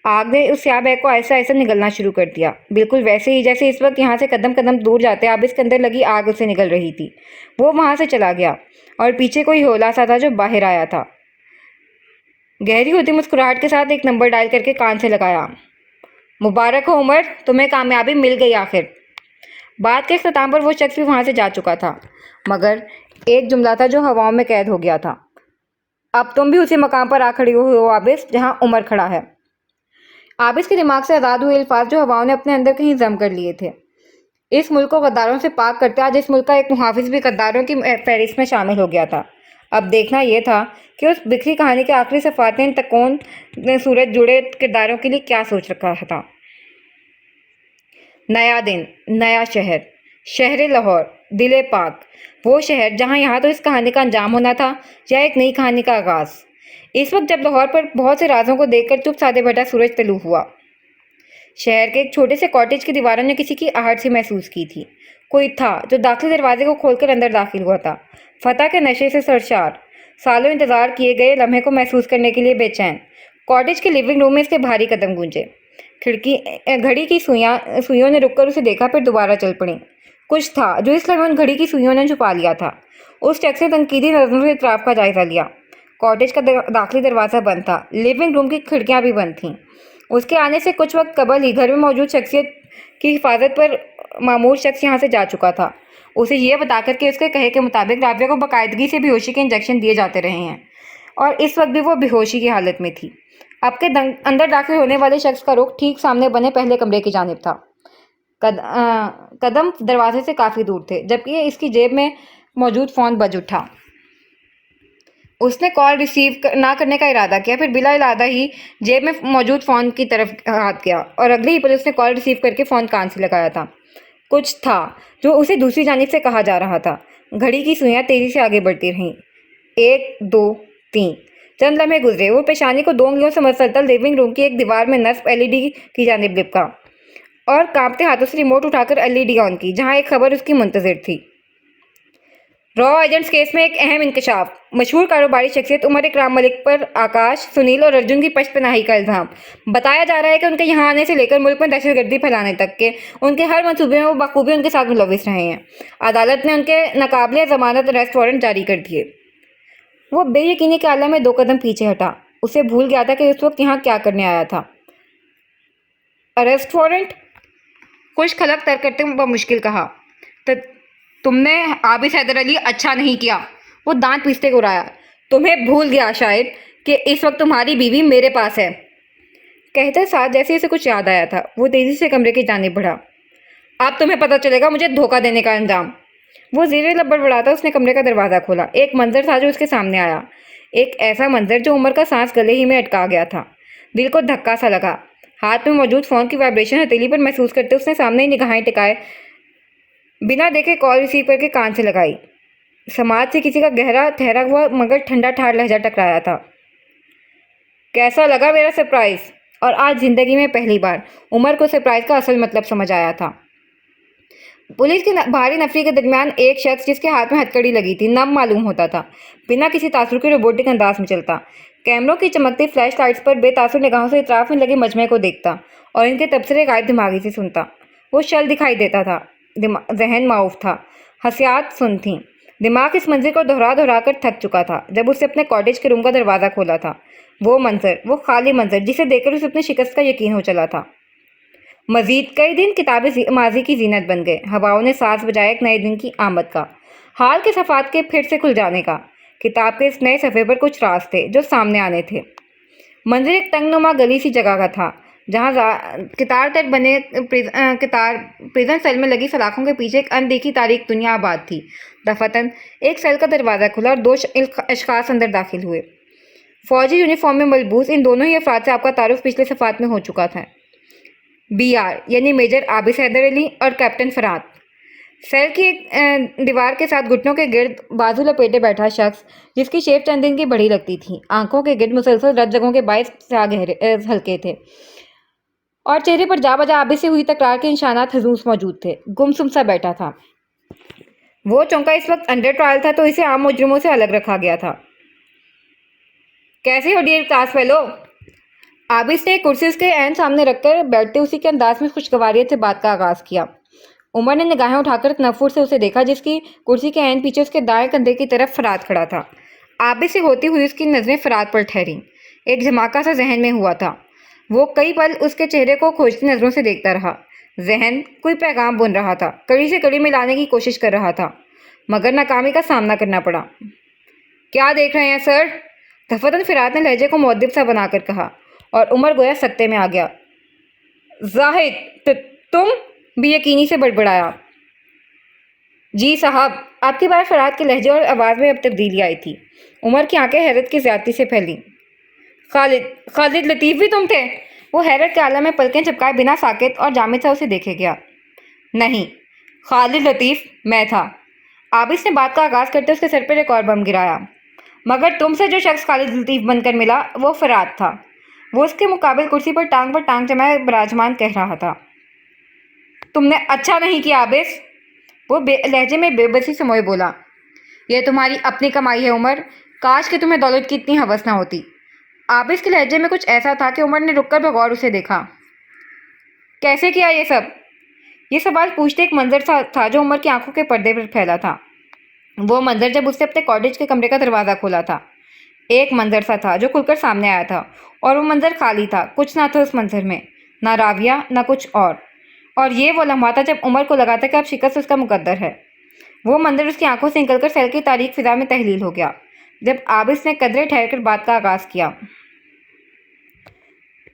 आग ने उस स्याह बैग को ऐसा ऐसा निगलना शुरू कर दिया, बिल्कुल वैसे ही जैसे इस वक्त यहाँ से कदम कदम दूर जाते आबिस के अंदर लगी आग उसे निगल रही थी। वो वहाँ से चला गया और पीछे कोई होला सा था जो बाहर आया था। गहरी होती मुस्कुराहट के साथ एक नंबर डायल करके कान से लगाया। मुबारक हो उमर, तुम्हें कामयाबी मिल गई आखिर। बात के इख्तिताम पर वो शख्स भी वहाँ से जा चुका था, मगर एक जुमला था जो हवाओं में कैद हो गया था। अब तुम भी उसी मकाम पर आ खड़ी हो आबिस जहाँ उमर खड़ा है। आबिस के दिमाग से आज़ाद हुए अल्फाज जो हवाओं ने अपने अंदर कहीं जम कर लिए थे। इस मुल्क को गद्दारों से पाक करते आज इस मुल्क का एक मुहाफिज भी गद्दारों की फहरिस्त में शामिल हो गया था। अब देखना यह था कि उस बिखरी कहानी के आखिरी सफ़ातें तकोन ने सूरज जुड़े किरदारों के लिए क्या सोच रखा था। नया दिन, नया शहर, शहर लाहौर, दिले पाक। वो शहर जहाँ यहाँ तो इस कहानी का अंजाम होना था या एक नई कहानी का आगाज़। इस वक्त जब लाहौर पर बहुत से राजों को देखकर चुप साधे बैठा सूरज तलू हुआ। शहर के एक छोटे से कॉटेज की दीवारों ने किसी की आहट सी महसूस की थी। कोई था जो दाखिली दरवाजे को खोलकर अंदर दाखिल हुआ था। फतह के नशे से सरशार, सालों इंतजार किए गए लम्हे को महसूस करने के लिए बेचैन। कॉटेज के लिविंग रूम में इसके भारी कदम गूंजे। घड़ी की सुइयों ने रुककर उसे देखा, फिर दोबारा चल पड़ी। कुछ था जो इस लम्हे उन घड़ी की सुइयों ने छुपा लिया था। उस शख्स ने तनकीदी नज़रों से इतराफ़ का जायजा लिया। कॉटेज का दाखिली दरवाज़ा बंद था। लिविंग रूम की खिड़कियाँ भी बंद थीं। उसके आने से कुछ वक्त कबल ही घर में मौजूद शख्सियत की हिफाजत पर मामूर शख्स यहाँ से जा चुका था। उसे यह बताकर कि उसके कहे के मुताबिक राबिया को बाकायदगी से बेहोशी के इंजेक्शन दिए जाते रहे हैं और इस वक्त भी वो बेहोशी की हालत में थी। अब के अंदर दाखिल होने वाले शख्स का रुख ठीक सामने बने पहले कमरे की जानिब था। कदम दरवाजे से काफ़ी दूर थे, जबकि इसकी जेब में मौजूद फ़ोन बज उठा। उसने कॉल रिसीव ना करने का इरादा किया, फिर बिला इरादा ही जेब में मौजूद फ़ोन की तरफ हाथ गया और अगले ही पल उसने कॉल रिसीव करके फ़ोन कान से लगाया था। कुछ था जो उसे दूसरी जानिब से कहा जा रहा था। घड़ी की सुइयां तेज़ी से आगे बढ़ती रहीं। 1, 2, 3 चंद लम्हे गुजरे। वो पेशानी को 2 उंगलियों से मसलसल लिविंग रूम की एक दीवार में नस्ब LED की जानिब लिपका और कांपते हाथों से रिमोट उठाकर LED ऑन की, जहाँ एक खबर उसकी मुंतज़िर थी। रॉ एजेंट्स केस में एक अहम इंकशाफ। मशहूर कारोबारी शख्सियत उमर इकराम मलिक पर आकाश, सुनील और अर्जुन की पशपनाही का इल्जाम। बताया जा रहा है कि उनके यहाँ आने से लेकर मुल्क में दहशतगर्दी फैलाने तक के उनके हर मंसूबे में वो बखूबी उनके साथ मुलविस रहे हैं। अदालत ने उनके नाकाबिले जमानत अरेस्ट वारंट जारी कर दिए। वो बेयकीनी के आलम में 2 कदम पीछे हटा। उसे भूल गया था कि उस वक्त यहाँ क्या करने आया था। Arrest warrant? कुछ खलक तर्क करते हुए मुश्किल कहा। तो तुमने आबिद हैदर अली अच्छा नहीं किया। वो दांत पीसते गुर्राया। तुम्हें भूल गया शायद कि इस वक्त तुम्हारी बीवी मेरे पास है। कहते साथ जैसे उसे कुछ याद आया था, वो तेजी से कमरे की जानिब बढ़ा। अब तुम्हें पता चलेगा मुझे धोखा देने का अंजाम। वो ज़ेरे लब बड़बड़ाता उसने कमरे का दरवाज़ा खोला। एक मंजर था जो उसके सामने आया। एक ऐसा मंजर जो उमर का सांस गले ही में अटका गया था। दिल को धक्का सा लगा। हाथ में मौजूद फ़ोन की वाइब्रेशन हथेली पर महसूस करते उसने सामने ही निगाहें टिकाए बिना देखे कॉल रिसीव करके कान से लगाई। समाज से किसी का गहरा ठहरा हुआ मगर ठंडा ठार लहजा टकराया था। कैसा लगा मेरा सरप्राइज? और आज जिंदगी में पहली बार उमर को सरप्राइज का असल मतलब समझ आया था। पुलिस की भारी नफरी के दरमियान एक शख्स जिसके हाथ में हथकड़ी लगी थी नम मालूम होता था, बिना किसी तासुर के रोबोटिक अंदाज में चलता, कैमरों की चमकती फ्लैश लाइट्स पर बेतासुर निगाहों से इतराफ में लगे मजमे को देखता और इनके तबसरे गायब दिमागी से सुनता। वो शल दिखाई देता था, जहन माऊफ था, हसियात सुन थी। दिमाग इस मंजिल को दोहरा दोहरा कर थक चुका था जब उसने अपने कॉटेज के रूम का दरवाज़ा खोला था। वो मंजर, वो खाली मंजर जिसे देखकर उसे अपनी शिकस्त का यकीन हो चला था। मजीद कई दिन किताबें माजी की जीनत बन गए। हवाओं ने सांस बजाया एक नए दिन की आमद का, हाल के सफ़ात के फिर से खुल जाने का। किताब के इस नए सफ़े पर कुछ राज थे जो सामने आने थे। मंदिर एक तंगनुमा गली सी जगह का था जहाँ कितार तक बने प्रिजन सेल में लगी सलाखों के पीछे एक अनदेखी तारीख दुनिया आबाद थी। दफातन एक सेल का दरवाज़ा खुला और 2 अशखास अंदर दाखिल हुए। फौजी यूनिफॉर्म में मलबूस इन दोनों ही अफराद से आपका तारुफ पिछले सफ़ात में हो चुका था। BR यानी मेजर आबिद हैदर अली और कैप्टन फरहाद। सेल की एक दीवार के साथ घुटनों के गिर्द बाजू लपेटे बैठा शख्स जिसकी शेप चंद दिन की बड़ी लगती थी। आंखों के गिर्द मुसलसल रत जगहों के बाईस हल्के थे और चेहरे पर जा बजा आबिद से हुई तकरार के निशानात हजूस मौजूद थे। गुमसुम सा बैठा था। वो चौंका इस वक्त अंडर ट्रायल था तो इसे आम मुजरिमों से अलग रखा गया था। कैसे हो डियर क्लास फेलो? आबिद ने कुर्सी उसके ऐन सामने रखकर बैठते उसी के अंदाज में खुशगवारियत से बात का आगाज़ किया। उमर ने निगाहें उठाकर तनफ्फुर से उसे देखा जिसकी कुर्सी के ऐन पीछे उसके दाएं कंधे की तरफ फराद खड़ा था। आबिद से होती हुई उसकी नज़रें फराद पर ठहरी। एक धमाका सा जहन में हुआ था। वो कई पल उसके चेहरे को खोजती नज़रों से देखता रहा। जहन कोई पैगाम बुन रहा था, कड़ी से कड़ी में लाने की कोशिश कर रहा था, मगर नाकामी का सामना करना पड़ा। क्या देख रहे हैं सर? दफतन फिरात ने लहजे को मुअद्दिब सा बनाकर कहा और उमर गोया सत्ते में आ गया। जाहिद तुम भी यकीनी से बड़बड़ाया। जी साहब। आपकी बार फरात के लहजे और आवाज़ में अब तब्दीली आई थी। उमर की आंखें हैरत की ज्यादती से फैली। खालिद लतीफ़ भी तुम थे? वो हैरत के आलम में पलकें झपकाए बिना साकित और जामिद सा उसे देखे गया। नहीं, खालिद लतीफ़ मैं था। आबिद ने बात का आगाज़ करते उसके सर पर एक और बम गिराया। मगर तुमसे जो शख्स खालिद लतीफ़ बनकर मिला वो फरात था। वो उसके मुकाबिल कुर्सी पर टांग जमाए विराजमान कह रहा था। तुमने अच्छा नहीं किया आबिद। वो लहजे में बेबसी से मोए बोला। यह तुम्हारी अपनी कमाई है उमर, काश कि तुम्हें दौलत की इतनी हवस ना होती। आबिद के लहजे में कुछ ऐसा था कि उमर ने रुककर बगौर उसे देखा। कैसे किया ये सब? ये सवाल पूछते एक मंजर था जो उमर की आंखों के पर्दे पर फैला था। वो मंजर जब उसने अपने कॉटेज के कमरे का दरवाज़ा खोला था। एक मंजर सा था जो खुलकर सामने आया था और वो मंजर खाली था। कुछ ना था उस मंजर में, ना राविया ना कुछ और ये वो लम्हा था जब उमर को लगा था कि अब शिकस्त उसका मुकद्दर है। वो मंजर उसकी आंखों से निकलकर सेल की तारीख फिजा में तहलील हो गया जब आबिद ने कदरे ठहरकर बात का आगाज़ किया।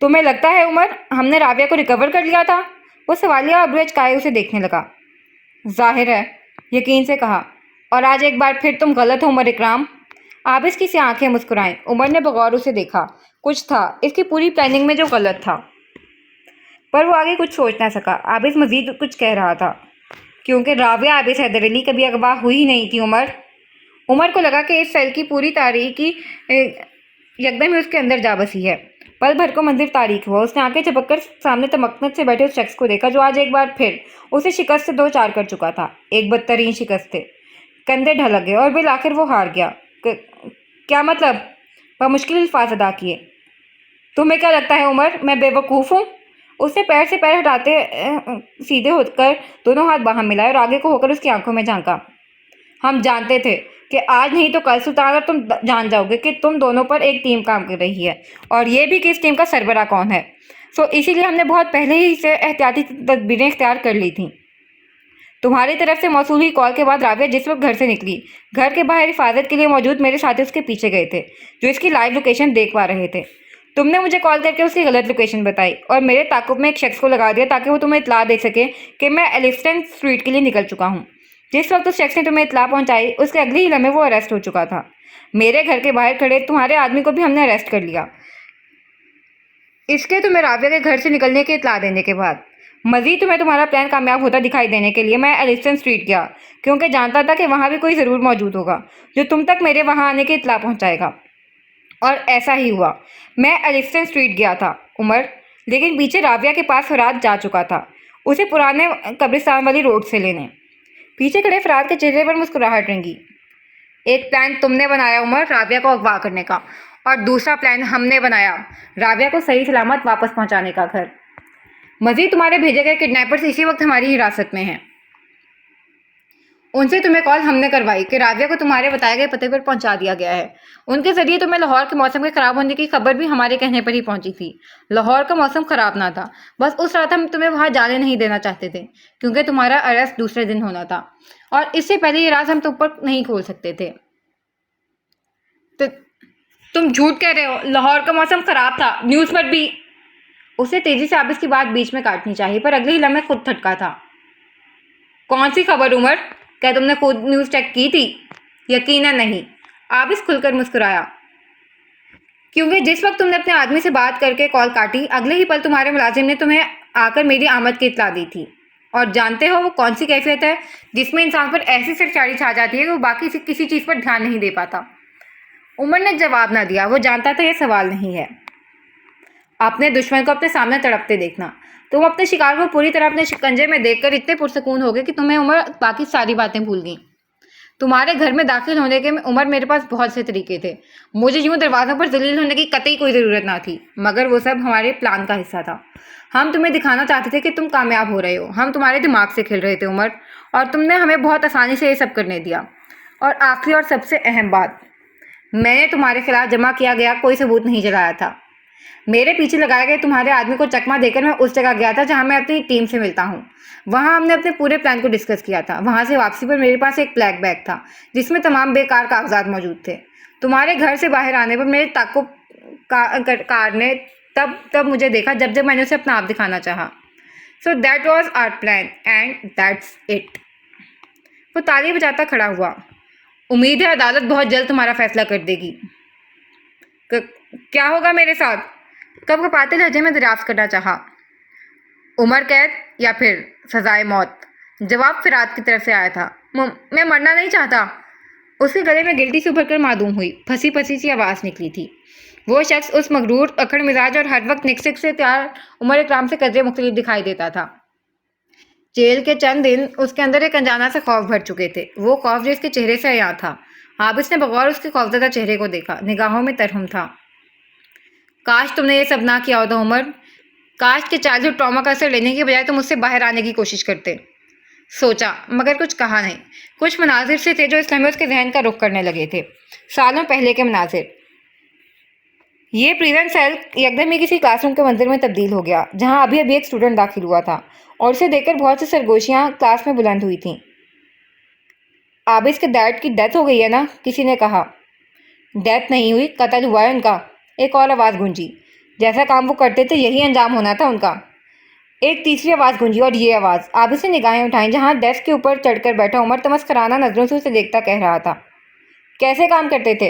तुम्हें लगता है उमर हमने राविया को रिकवर कर लिया था? वो सवालिया अब्रू चकाए उसे देखने लगा। जाहिर है, यकीन से कहा। और आज एक बार फिर तुम गलत हो उमर इकराम। आबिद की सी आंखें मुस्कुराईं। उमर ने बगौर उसे देखा। कुछ था इसकी पूरी प्लानिंग में जो गलत था, पर वो आगे कुछ सोच ना सका। आबिद मजीद कुछ कह रहा था क्योंकि राविया आबिद हैदर अली कभी अगवा हुई ही नहीं थी। उमर को लगा कि इस सेल की पूरी तारीकी यकदम ही उसके अंदर जा बसी है। पल भर को मंदिर तारीख हुआ। उसने आंखें झपककर सामने तमकनत से बैठे उस शख्स को देखा जो आज एक बार फिर उसे शिकस्त से 2 चार कर चुका था। एक बदतरीन शिकस्त थे। कंधे ढलक गए और बिल आखिर वो हार गया। क्या मतलब? वह मुश्किल अल्फाज अदा किए। तुम्हें क्या लगता है उमर, मैं बेवकूफ़ हूँ? उसने पैर से पैर हटाते सीधे होकर दोनों हाथ बाहर मिलाए और आगे को होकर उसकी आंखों में झांका। हम जानते थे कि आज नहीं तो कल सुल्तान और तुम जान जाओगे कि तुम दोनों पर एक टीम काम कर रही है, और ये भी कि इस टीम का सरबराह कौन है। इसीलिए हमने बहुत पहले ही से एहतियाती तदबीरें इख्तियार कर ली थीं। तुम्हारी तरफ से मौसूल हुई कॉल के बाद राबिया जिस वक्त घर से निकली, घर के बाहर हिफाजत के लिए मौजूद मेरे साथी उसके पीछे गए थे, जो इसकी लाइव लोकेशन देख पा रहे थे। तुमने मुझे कॉल करके उसकी गलत लोकेशन बताई और मेरे ताक़ुब में एक शख्स को लगा दिया ताकि वो तुम्हें इत्तला दे सके कि मैं एलिफेंट स्ट्रीट के लिए निकल चुका हूँ। जिस वक्त उस शख्स ने तुम्हें इत्तला पहुंचाई, उसके अगले ही लम्हे वो अरेस्ट हो चुका था। मेरे घर के बाहर खड़े तुम्हारे आदमी को भी हमने अरेस्ट कर लिया, इसके तुम्हें राबिया के घर से निकलने की इत्तला देने के बाद। मज़ीद तुम्हें तुम्हारा प्लान कामयाब होता दिखाई देने के लिए मैं एलिफेंट स्ट्रीट गया, क्योंकि जानता था कि वहाँ भी कोई ज़रूर मौजूद होगा जो तुम तक मेरे वहाँ आने की इत्तला पहुँचाएगा। और ऐसा ही हुआ। मैं एलिफेंट स्ट्रीट गया था उमर, लेकिन पीछे राबिया के पास फराद जा चुका था, उसे पुराने कब्रिस्तान वाली रोड से लेने। पीछे खड़े फराद के चेहरे पर मुस्कुराहट रंगी। एक प्लान तुमने बनाया उमर, राबिया को अगवा करने का, और दूसरा प्लान हमने बनाया, राबिया को सही सलामत वापस पहुंचाने का घर। मजीद तुम्हारे भेजे गए किडनैपर्स इसी वक्त हमारी हिरासत में हैं। उनसे तुम्हें कॉल हमने करवाई कि राबिया को तुम्हारे बताए गए पते पर पहुंचा दिया गया है। उनके जरिए तुम्हें लाहौर के मौसम के ख़राब होने की खबर भी हमारे कहने पर ही पहुंची थी। लाहौर का मौसम ख़राब ना था, बस उस रात हम तुम्हें वहां जाने नहीं देना चाहते थे, क्योंकि तुम्हारा अरेस्ट दूसरे दिन होना था, और इससे पहले ये राज हम तुम पर नहीं खोल सकते थे। तो तुम झूठ कह रहे हो, लाहौर का मौसम ख़राब था, न्यूज़ पर भी। उसे तेजी से आबिस की बात बीच में काटनी चाहिए, पर अगले ही लम्हे खुद ठटका था। कौन सी खबर उमर? क्या तुमने खुद न्यूज़ चेक की थी? यकीनन नहीं, आबिस खुलकर मुस्कुराया, क्योंकि जिस वक्त तुमने अपने आदमी से बात करके कॉल काटी, अगले ही पल तुम्हारे मुलाजिम ने तुम्हें आकर मेरी आमद की इत्तला दी थी। और जानते हो वो कौन सी कैफियत है जिसमें इंसान पर ऐसी सरचारी छा जाती है कि वो बाकी किसी चीज़ पर ध्यान नहीं दे पाता। उमर ने जवाब ना दिया, वो जानता था यह सवाल नहीं है। अपने दुश्मन को अपने सामने तड़पते देखना। तुम अपने शिकार को पूरी तरह अपने शिकंजे में देखकर इतने पुरसकून हो गए कि तुम्हें उमर बाकी सारी बातें भूल गई। तुम्हारे घर में दाखिल होने के उमर मेरे पास बहुत से तरीके थे। मुझे यूं दरवाज़ों पर जलील होने की कतई कोई ज़रूरत ना थी, मगर वो सब हमारे प्लान का हिस्सा था। हम तुम्हें दिखाना चाहते थे कि तुम कामयाब हो रहे हो। हम तुम्हारे दिमाग से खेल रहे थे उमर, और तुमने हमें बहुत आसानी से ये सब करने दिया। और आखिरी और सबसे अहम बात, मैंने तुम्हारे खिलाफ जमा किया गया कोई सबूत नहीं जलाया था। मेरे पीछे लगाए गए तुम्हारे आदमी को चकमा देकर मैं उस जगह गया था जहां मैं अपनी टीम से मिलता हूं। वहां हमने अपने पूरे प्लान को डिस्कस किया था। वहां से वापसी पर मेरे पास एक ब्लैक बैग था जिसमें तमाम बेकार कागजात मौजूद थे। तुम्हारे घर से बाहर आने पर मेरे ताकुब कार ने तब मुझे देखा जब मैंने उसे अपना आप दिखाना चाहा। So that was our plan and that's it. वो ताली बजाता खड़ा हुआ। उम्मीद है अदालत बहुत जल्द तुम्हारा फैसला कर देगी। क्या होगा मेरे साथ? कब कपाते लहजे में दरियाफ्त करना चाहा। उम्र कैद या फिर सजाए मौत? जवाब फिराद की तरफ से आया था। मैं मरना नहीं चाहता। उसके गले में गिल्टी से उभरकर मासूम हुई फंसी फंसी सी आवाज़ निकली थी। वो शख्स उस मगरूर अकड़ मिजाज और हर वक्त निकसिक से तैयार उमर इकराम से कदरे मुख्तलिफ दिखाई देता था। जेल के चंद दिन उसके अंदर एक अनजाना से खौफ भर चुके थे, वो खौफ जो इसके चेहरे से यहाँ था। आबिस ने बगौर उसके खौफजदा चेहरे को देखा, निगाहों में तरहम था। काश तुमने ये सब ना किया होता उमर। काश के चाइल्डहुड ट्रॉमा का असर लेने की बजाय तुम उससे बाहर आने की कोशिश करते। सोचा, मगर कुछ कहा नहीं। कुछ मनाजिर से थे जो इस लम्हे उसके जहन का रुख करने लगे थे, सालों पहले के मनाजिर। ये प्रिजन सेल एकदम ही किसी क्लासरूम के मंजर में तब्दील हो गया, जहाँ अभी अभी एक स्टूडेंट दाखिल हुआ था, और उसे देखकर बहुत सी सरगोशियाँ क्लास में बुलंद हुई थीं। आबिस के डैड की डेथ हो गई है ना? किसी ने कहा। डेथ नहीं हुई, कत्ल हुआ है उनका। एक और आवाज़ गूंजी। जैसा काम वो करते थे यही अंजाम होना था उनका। एक तीसरी आवाज़ गूंजी, और ये आवाज़। आबिस ने निगाहें उठाईं, जहाँ डेस्क के ऊपर चढ़कर बैठा उमर तमस्कराना नजरों से उसे देखता कह रहा था। कैसे काम करते थे?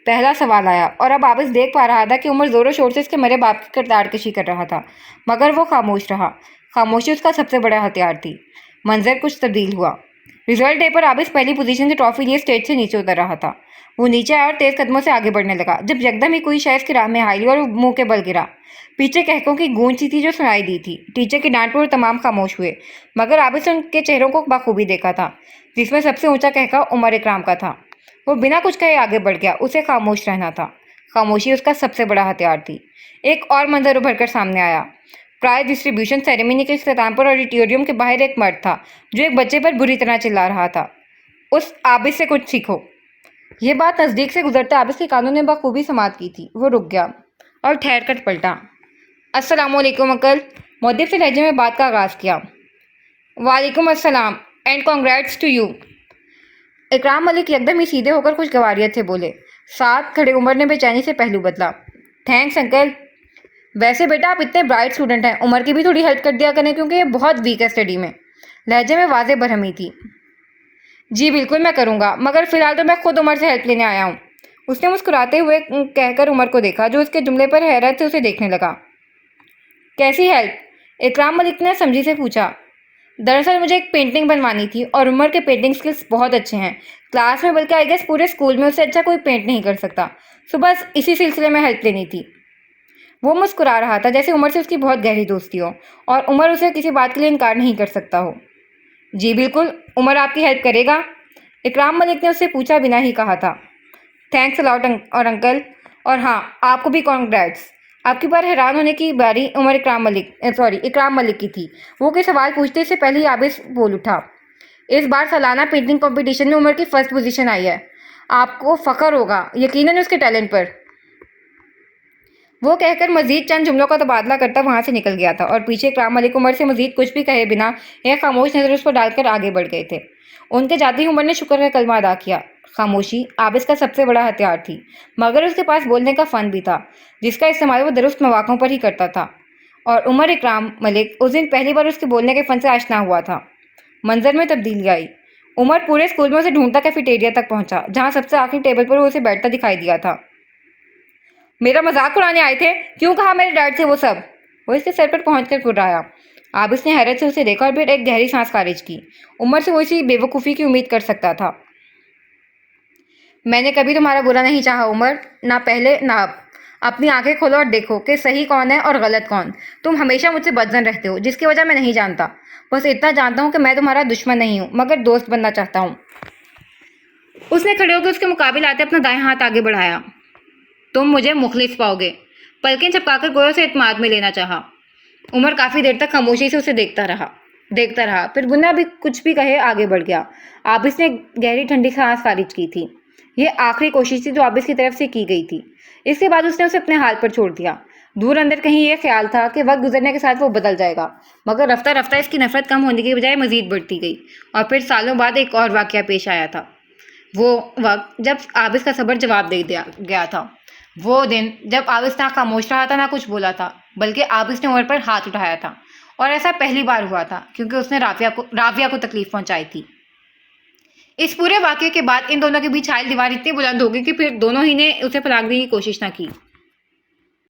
पहला सवाल आया, और अब आबिस देख पा रहा था कि उमर ज़ोरों शोर से इसके मरे बाप की किरदार कशी कर रहा था, मगर वो खामोश रहा। खामोशी उसका सबसे बड़ा हथियार थी। मंजर कुछ तब्दील हुआ। रिजल्ट डे पर आबिस पहली पोजीशन की ट्रॉफी लिए स्टेज से नीचे उतर रहा था। वो नीचे आया और तेज कदमों से आगे बढ़ने लगा, जब यकदम ही कोई शय की राह में आई और वो मुंह के बल गिरा। पीछे कहकों की गूंज सी थी जो सुनाई दी थी। टीचर की डांट पर तमाम खामोश हुए, मगर आबिस ने उनके चेहरों को बखूबी देखा था। जिसमें सबसे ऊंचा कहका उमर इकराम का था। वो बिना कुछ कहे आगे बढ़ गया। उसे खामोश रहना था। खामोशी उसका सबसे बड़ा हथियार थी। एक और मंजर उभर कर सामने आया। प्राइज डिस्ट्रीब्यूशन सेरेमनी के इख्तिताम पर ऑडिटोरियम के बाहर एक मर्द था जो एक बच्चे पर बुरी तरह चिल्ला रहा था, उस आबिद से कुछ सीखो। यह बात नज़दीक से गुजरते आबिद के कानों ने बखूबी समात की थी। वो रुक गया और ठहर कर पलटा। अस्सलामुअलैकुम अंकल, मुअद्दिब से लहजे में बात का आगाज़ किया। वालेकुम अस्सलाम एंड कॉन्ग्रेट्स टू यू। इकराम मलिक एकदम ही सीधे होकर कुछ गवारियत से बोले। साथ खड़े उमर ने बेचैनी से पहलू बदला। Thanks uncle. वैसे बेटा आप इतने ब्राइट स्टूडेंट हैं, उमर की भी थोड़ी हेल्प कर दिया करें क्योंकि ये बहुत वीक है स्टडी में। लहजे में वाज़े बरहमी थी। जी बिल्कुल मैं करूँगा, मगर फ़िलहाल तो मैं खुद उमर से हेल्प लेने आया हूँ। उसने मुस्कुराते हुए कहकर उमर को देखा जो उसके जुमले पर हैरत से उसे देखने लगा। कैसी हेल्प? इकराम मलिक ने समझी से पूछा। दरअसल मुझे एक पेंटिंग बनवानी थी और उमर के पेंटिंग स्किल्स बहुत अच्छे हैं क्लास में, बल्कि आई गेस पूरे स्कूल में उससे अच्छा कोई पेंट नहीं कर सकता। सो बस इसी सिलसिले में हेल्प लेनी थी। वो मुस्कुरा रहा था जैसे उमर से उसकी बहुत गहरी दोस्ती हो और उमर उसे किसी बात के लिए इनकार नहीं कर सकता हो। जी बिल्कुल, उमर आपकी हेल्प करेगा? इकराम मलिक ने उससे पूछा बिना ही कहा था। थैंक्स अलॉट और अंकल, और हाँ आपको भी कॉन्ग्रेट्स। आपकी बार हैरान होने की बारी इकराम मलिक की थी। वो कोई सवाल पूछते से पहले ही आबिद बोल उठा। इस बार सालाना पेंटिंग कंपटीशन में उमर की फर्स्ट पोजीशन आई है। आपको फ़ख्र होगा यकीनन उसके टैलेंट पर। वो कहकर मजीद चंद जुमलों का तबादला करता वहां से निकल गया था और पीछे इकराम मलिक उमर से मजीद कुछ भी कहे बिना एक खामोश नज़र उस पर डालकर आगे बढ़ गए थे। उनके जाते ही उमर ने शुक्र का कलमा अदा किया। खामोशी आबिद का सबसे बड़ा हथियार थी, मगर उसके पास बोलने का फ़न भी था जिसका इस्तेमाल वो दुरुस्त मौक़ों पर ही करता था। और उमर इकराम मलिक उस दिन पहली बार उसके बोलने के फ़न से आशना हुआ था। मंजर में तब्दीली आई। उमर पूरे स्कूल में उसे ढूंढता कैफेटेरिया तक पहुंचा जहां सबसे आखिरी टेबल पर वो उसे बैठता दिखाई दिया था। मेरा मजाक उड़ाने आए थे? क्यों कहा मेरे डैड से वो सब? वो इसके सर पर पहुंचकर कुर्राया। आबिद ने हैरत से उसे देखा और फिर एक गहरी सांस खारिज की। उमर से वो इसी बेवकूफ़ी की उम्मीद कर सकता था। मैंने कभी तुम्हारा बुरा नहीं चाहा उमर, ना पहले ना अब। अपनी आंखें खोलो और देखो कि सही कौन है और गलत कौन। तुम हमेशा मुझसे बदजन रहते हो जिसकी वजह मैं नहीं जानता। बस इतना जानता हूँ कि मैं तुम्हारा दुश्मन नहीं हूँ मगर दोस्त बनना चाहता हूँ। उसने खड़े होकर उसके मुकाबले आते अपना दाएं हाथ आगे बढ़ाया। तुम मुझे मुखलिस पाओगे। पलकें झपकाकर गोया से इत्मीनान में लेना चाहा। उमर काफ़ी देर तक खामोशी से उसे देखता रहा फिर बिना भी कुछ भी कहे आगे बढ़ गया। आबिद ने गहरी ठंडी सांस खारिज की थी। ये आखिरी कोशिश थी जो आबिद की तरफ से की गई थी। इसके बाद उसने उसे अपने हाल पर छोड़ दिया। दूर अंदर कहीं ये ख्याल था कि वक्त गुजरने के साथ वो बदल जाएगा, मगर रफ्ता रफ्ता इसकी नफरत कम होने की बजाय मजीद बढ़ती गई। और फिर सालों बाद एक और वाक़या पेश आया था। वो वक्त जब आबिद का सब्र जवाब दे दिया गया था। वो दिन जब आबिद ना खामोश रहा था ना कुछ बोला था, बल्कि आबिद ने उमर पर हाथ उठाया था। और ऐसा पहली बार हुआ था क्योंकि उसने राविया को तकलीफ पहुंचाई थी। इस पूरे वाक़ये के बाद इन दोनों के बीच हायल दीवार इतनी बुलंद हो गई कि फिर दोनों ही ने उसे फलांगने की कोशिश ना की।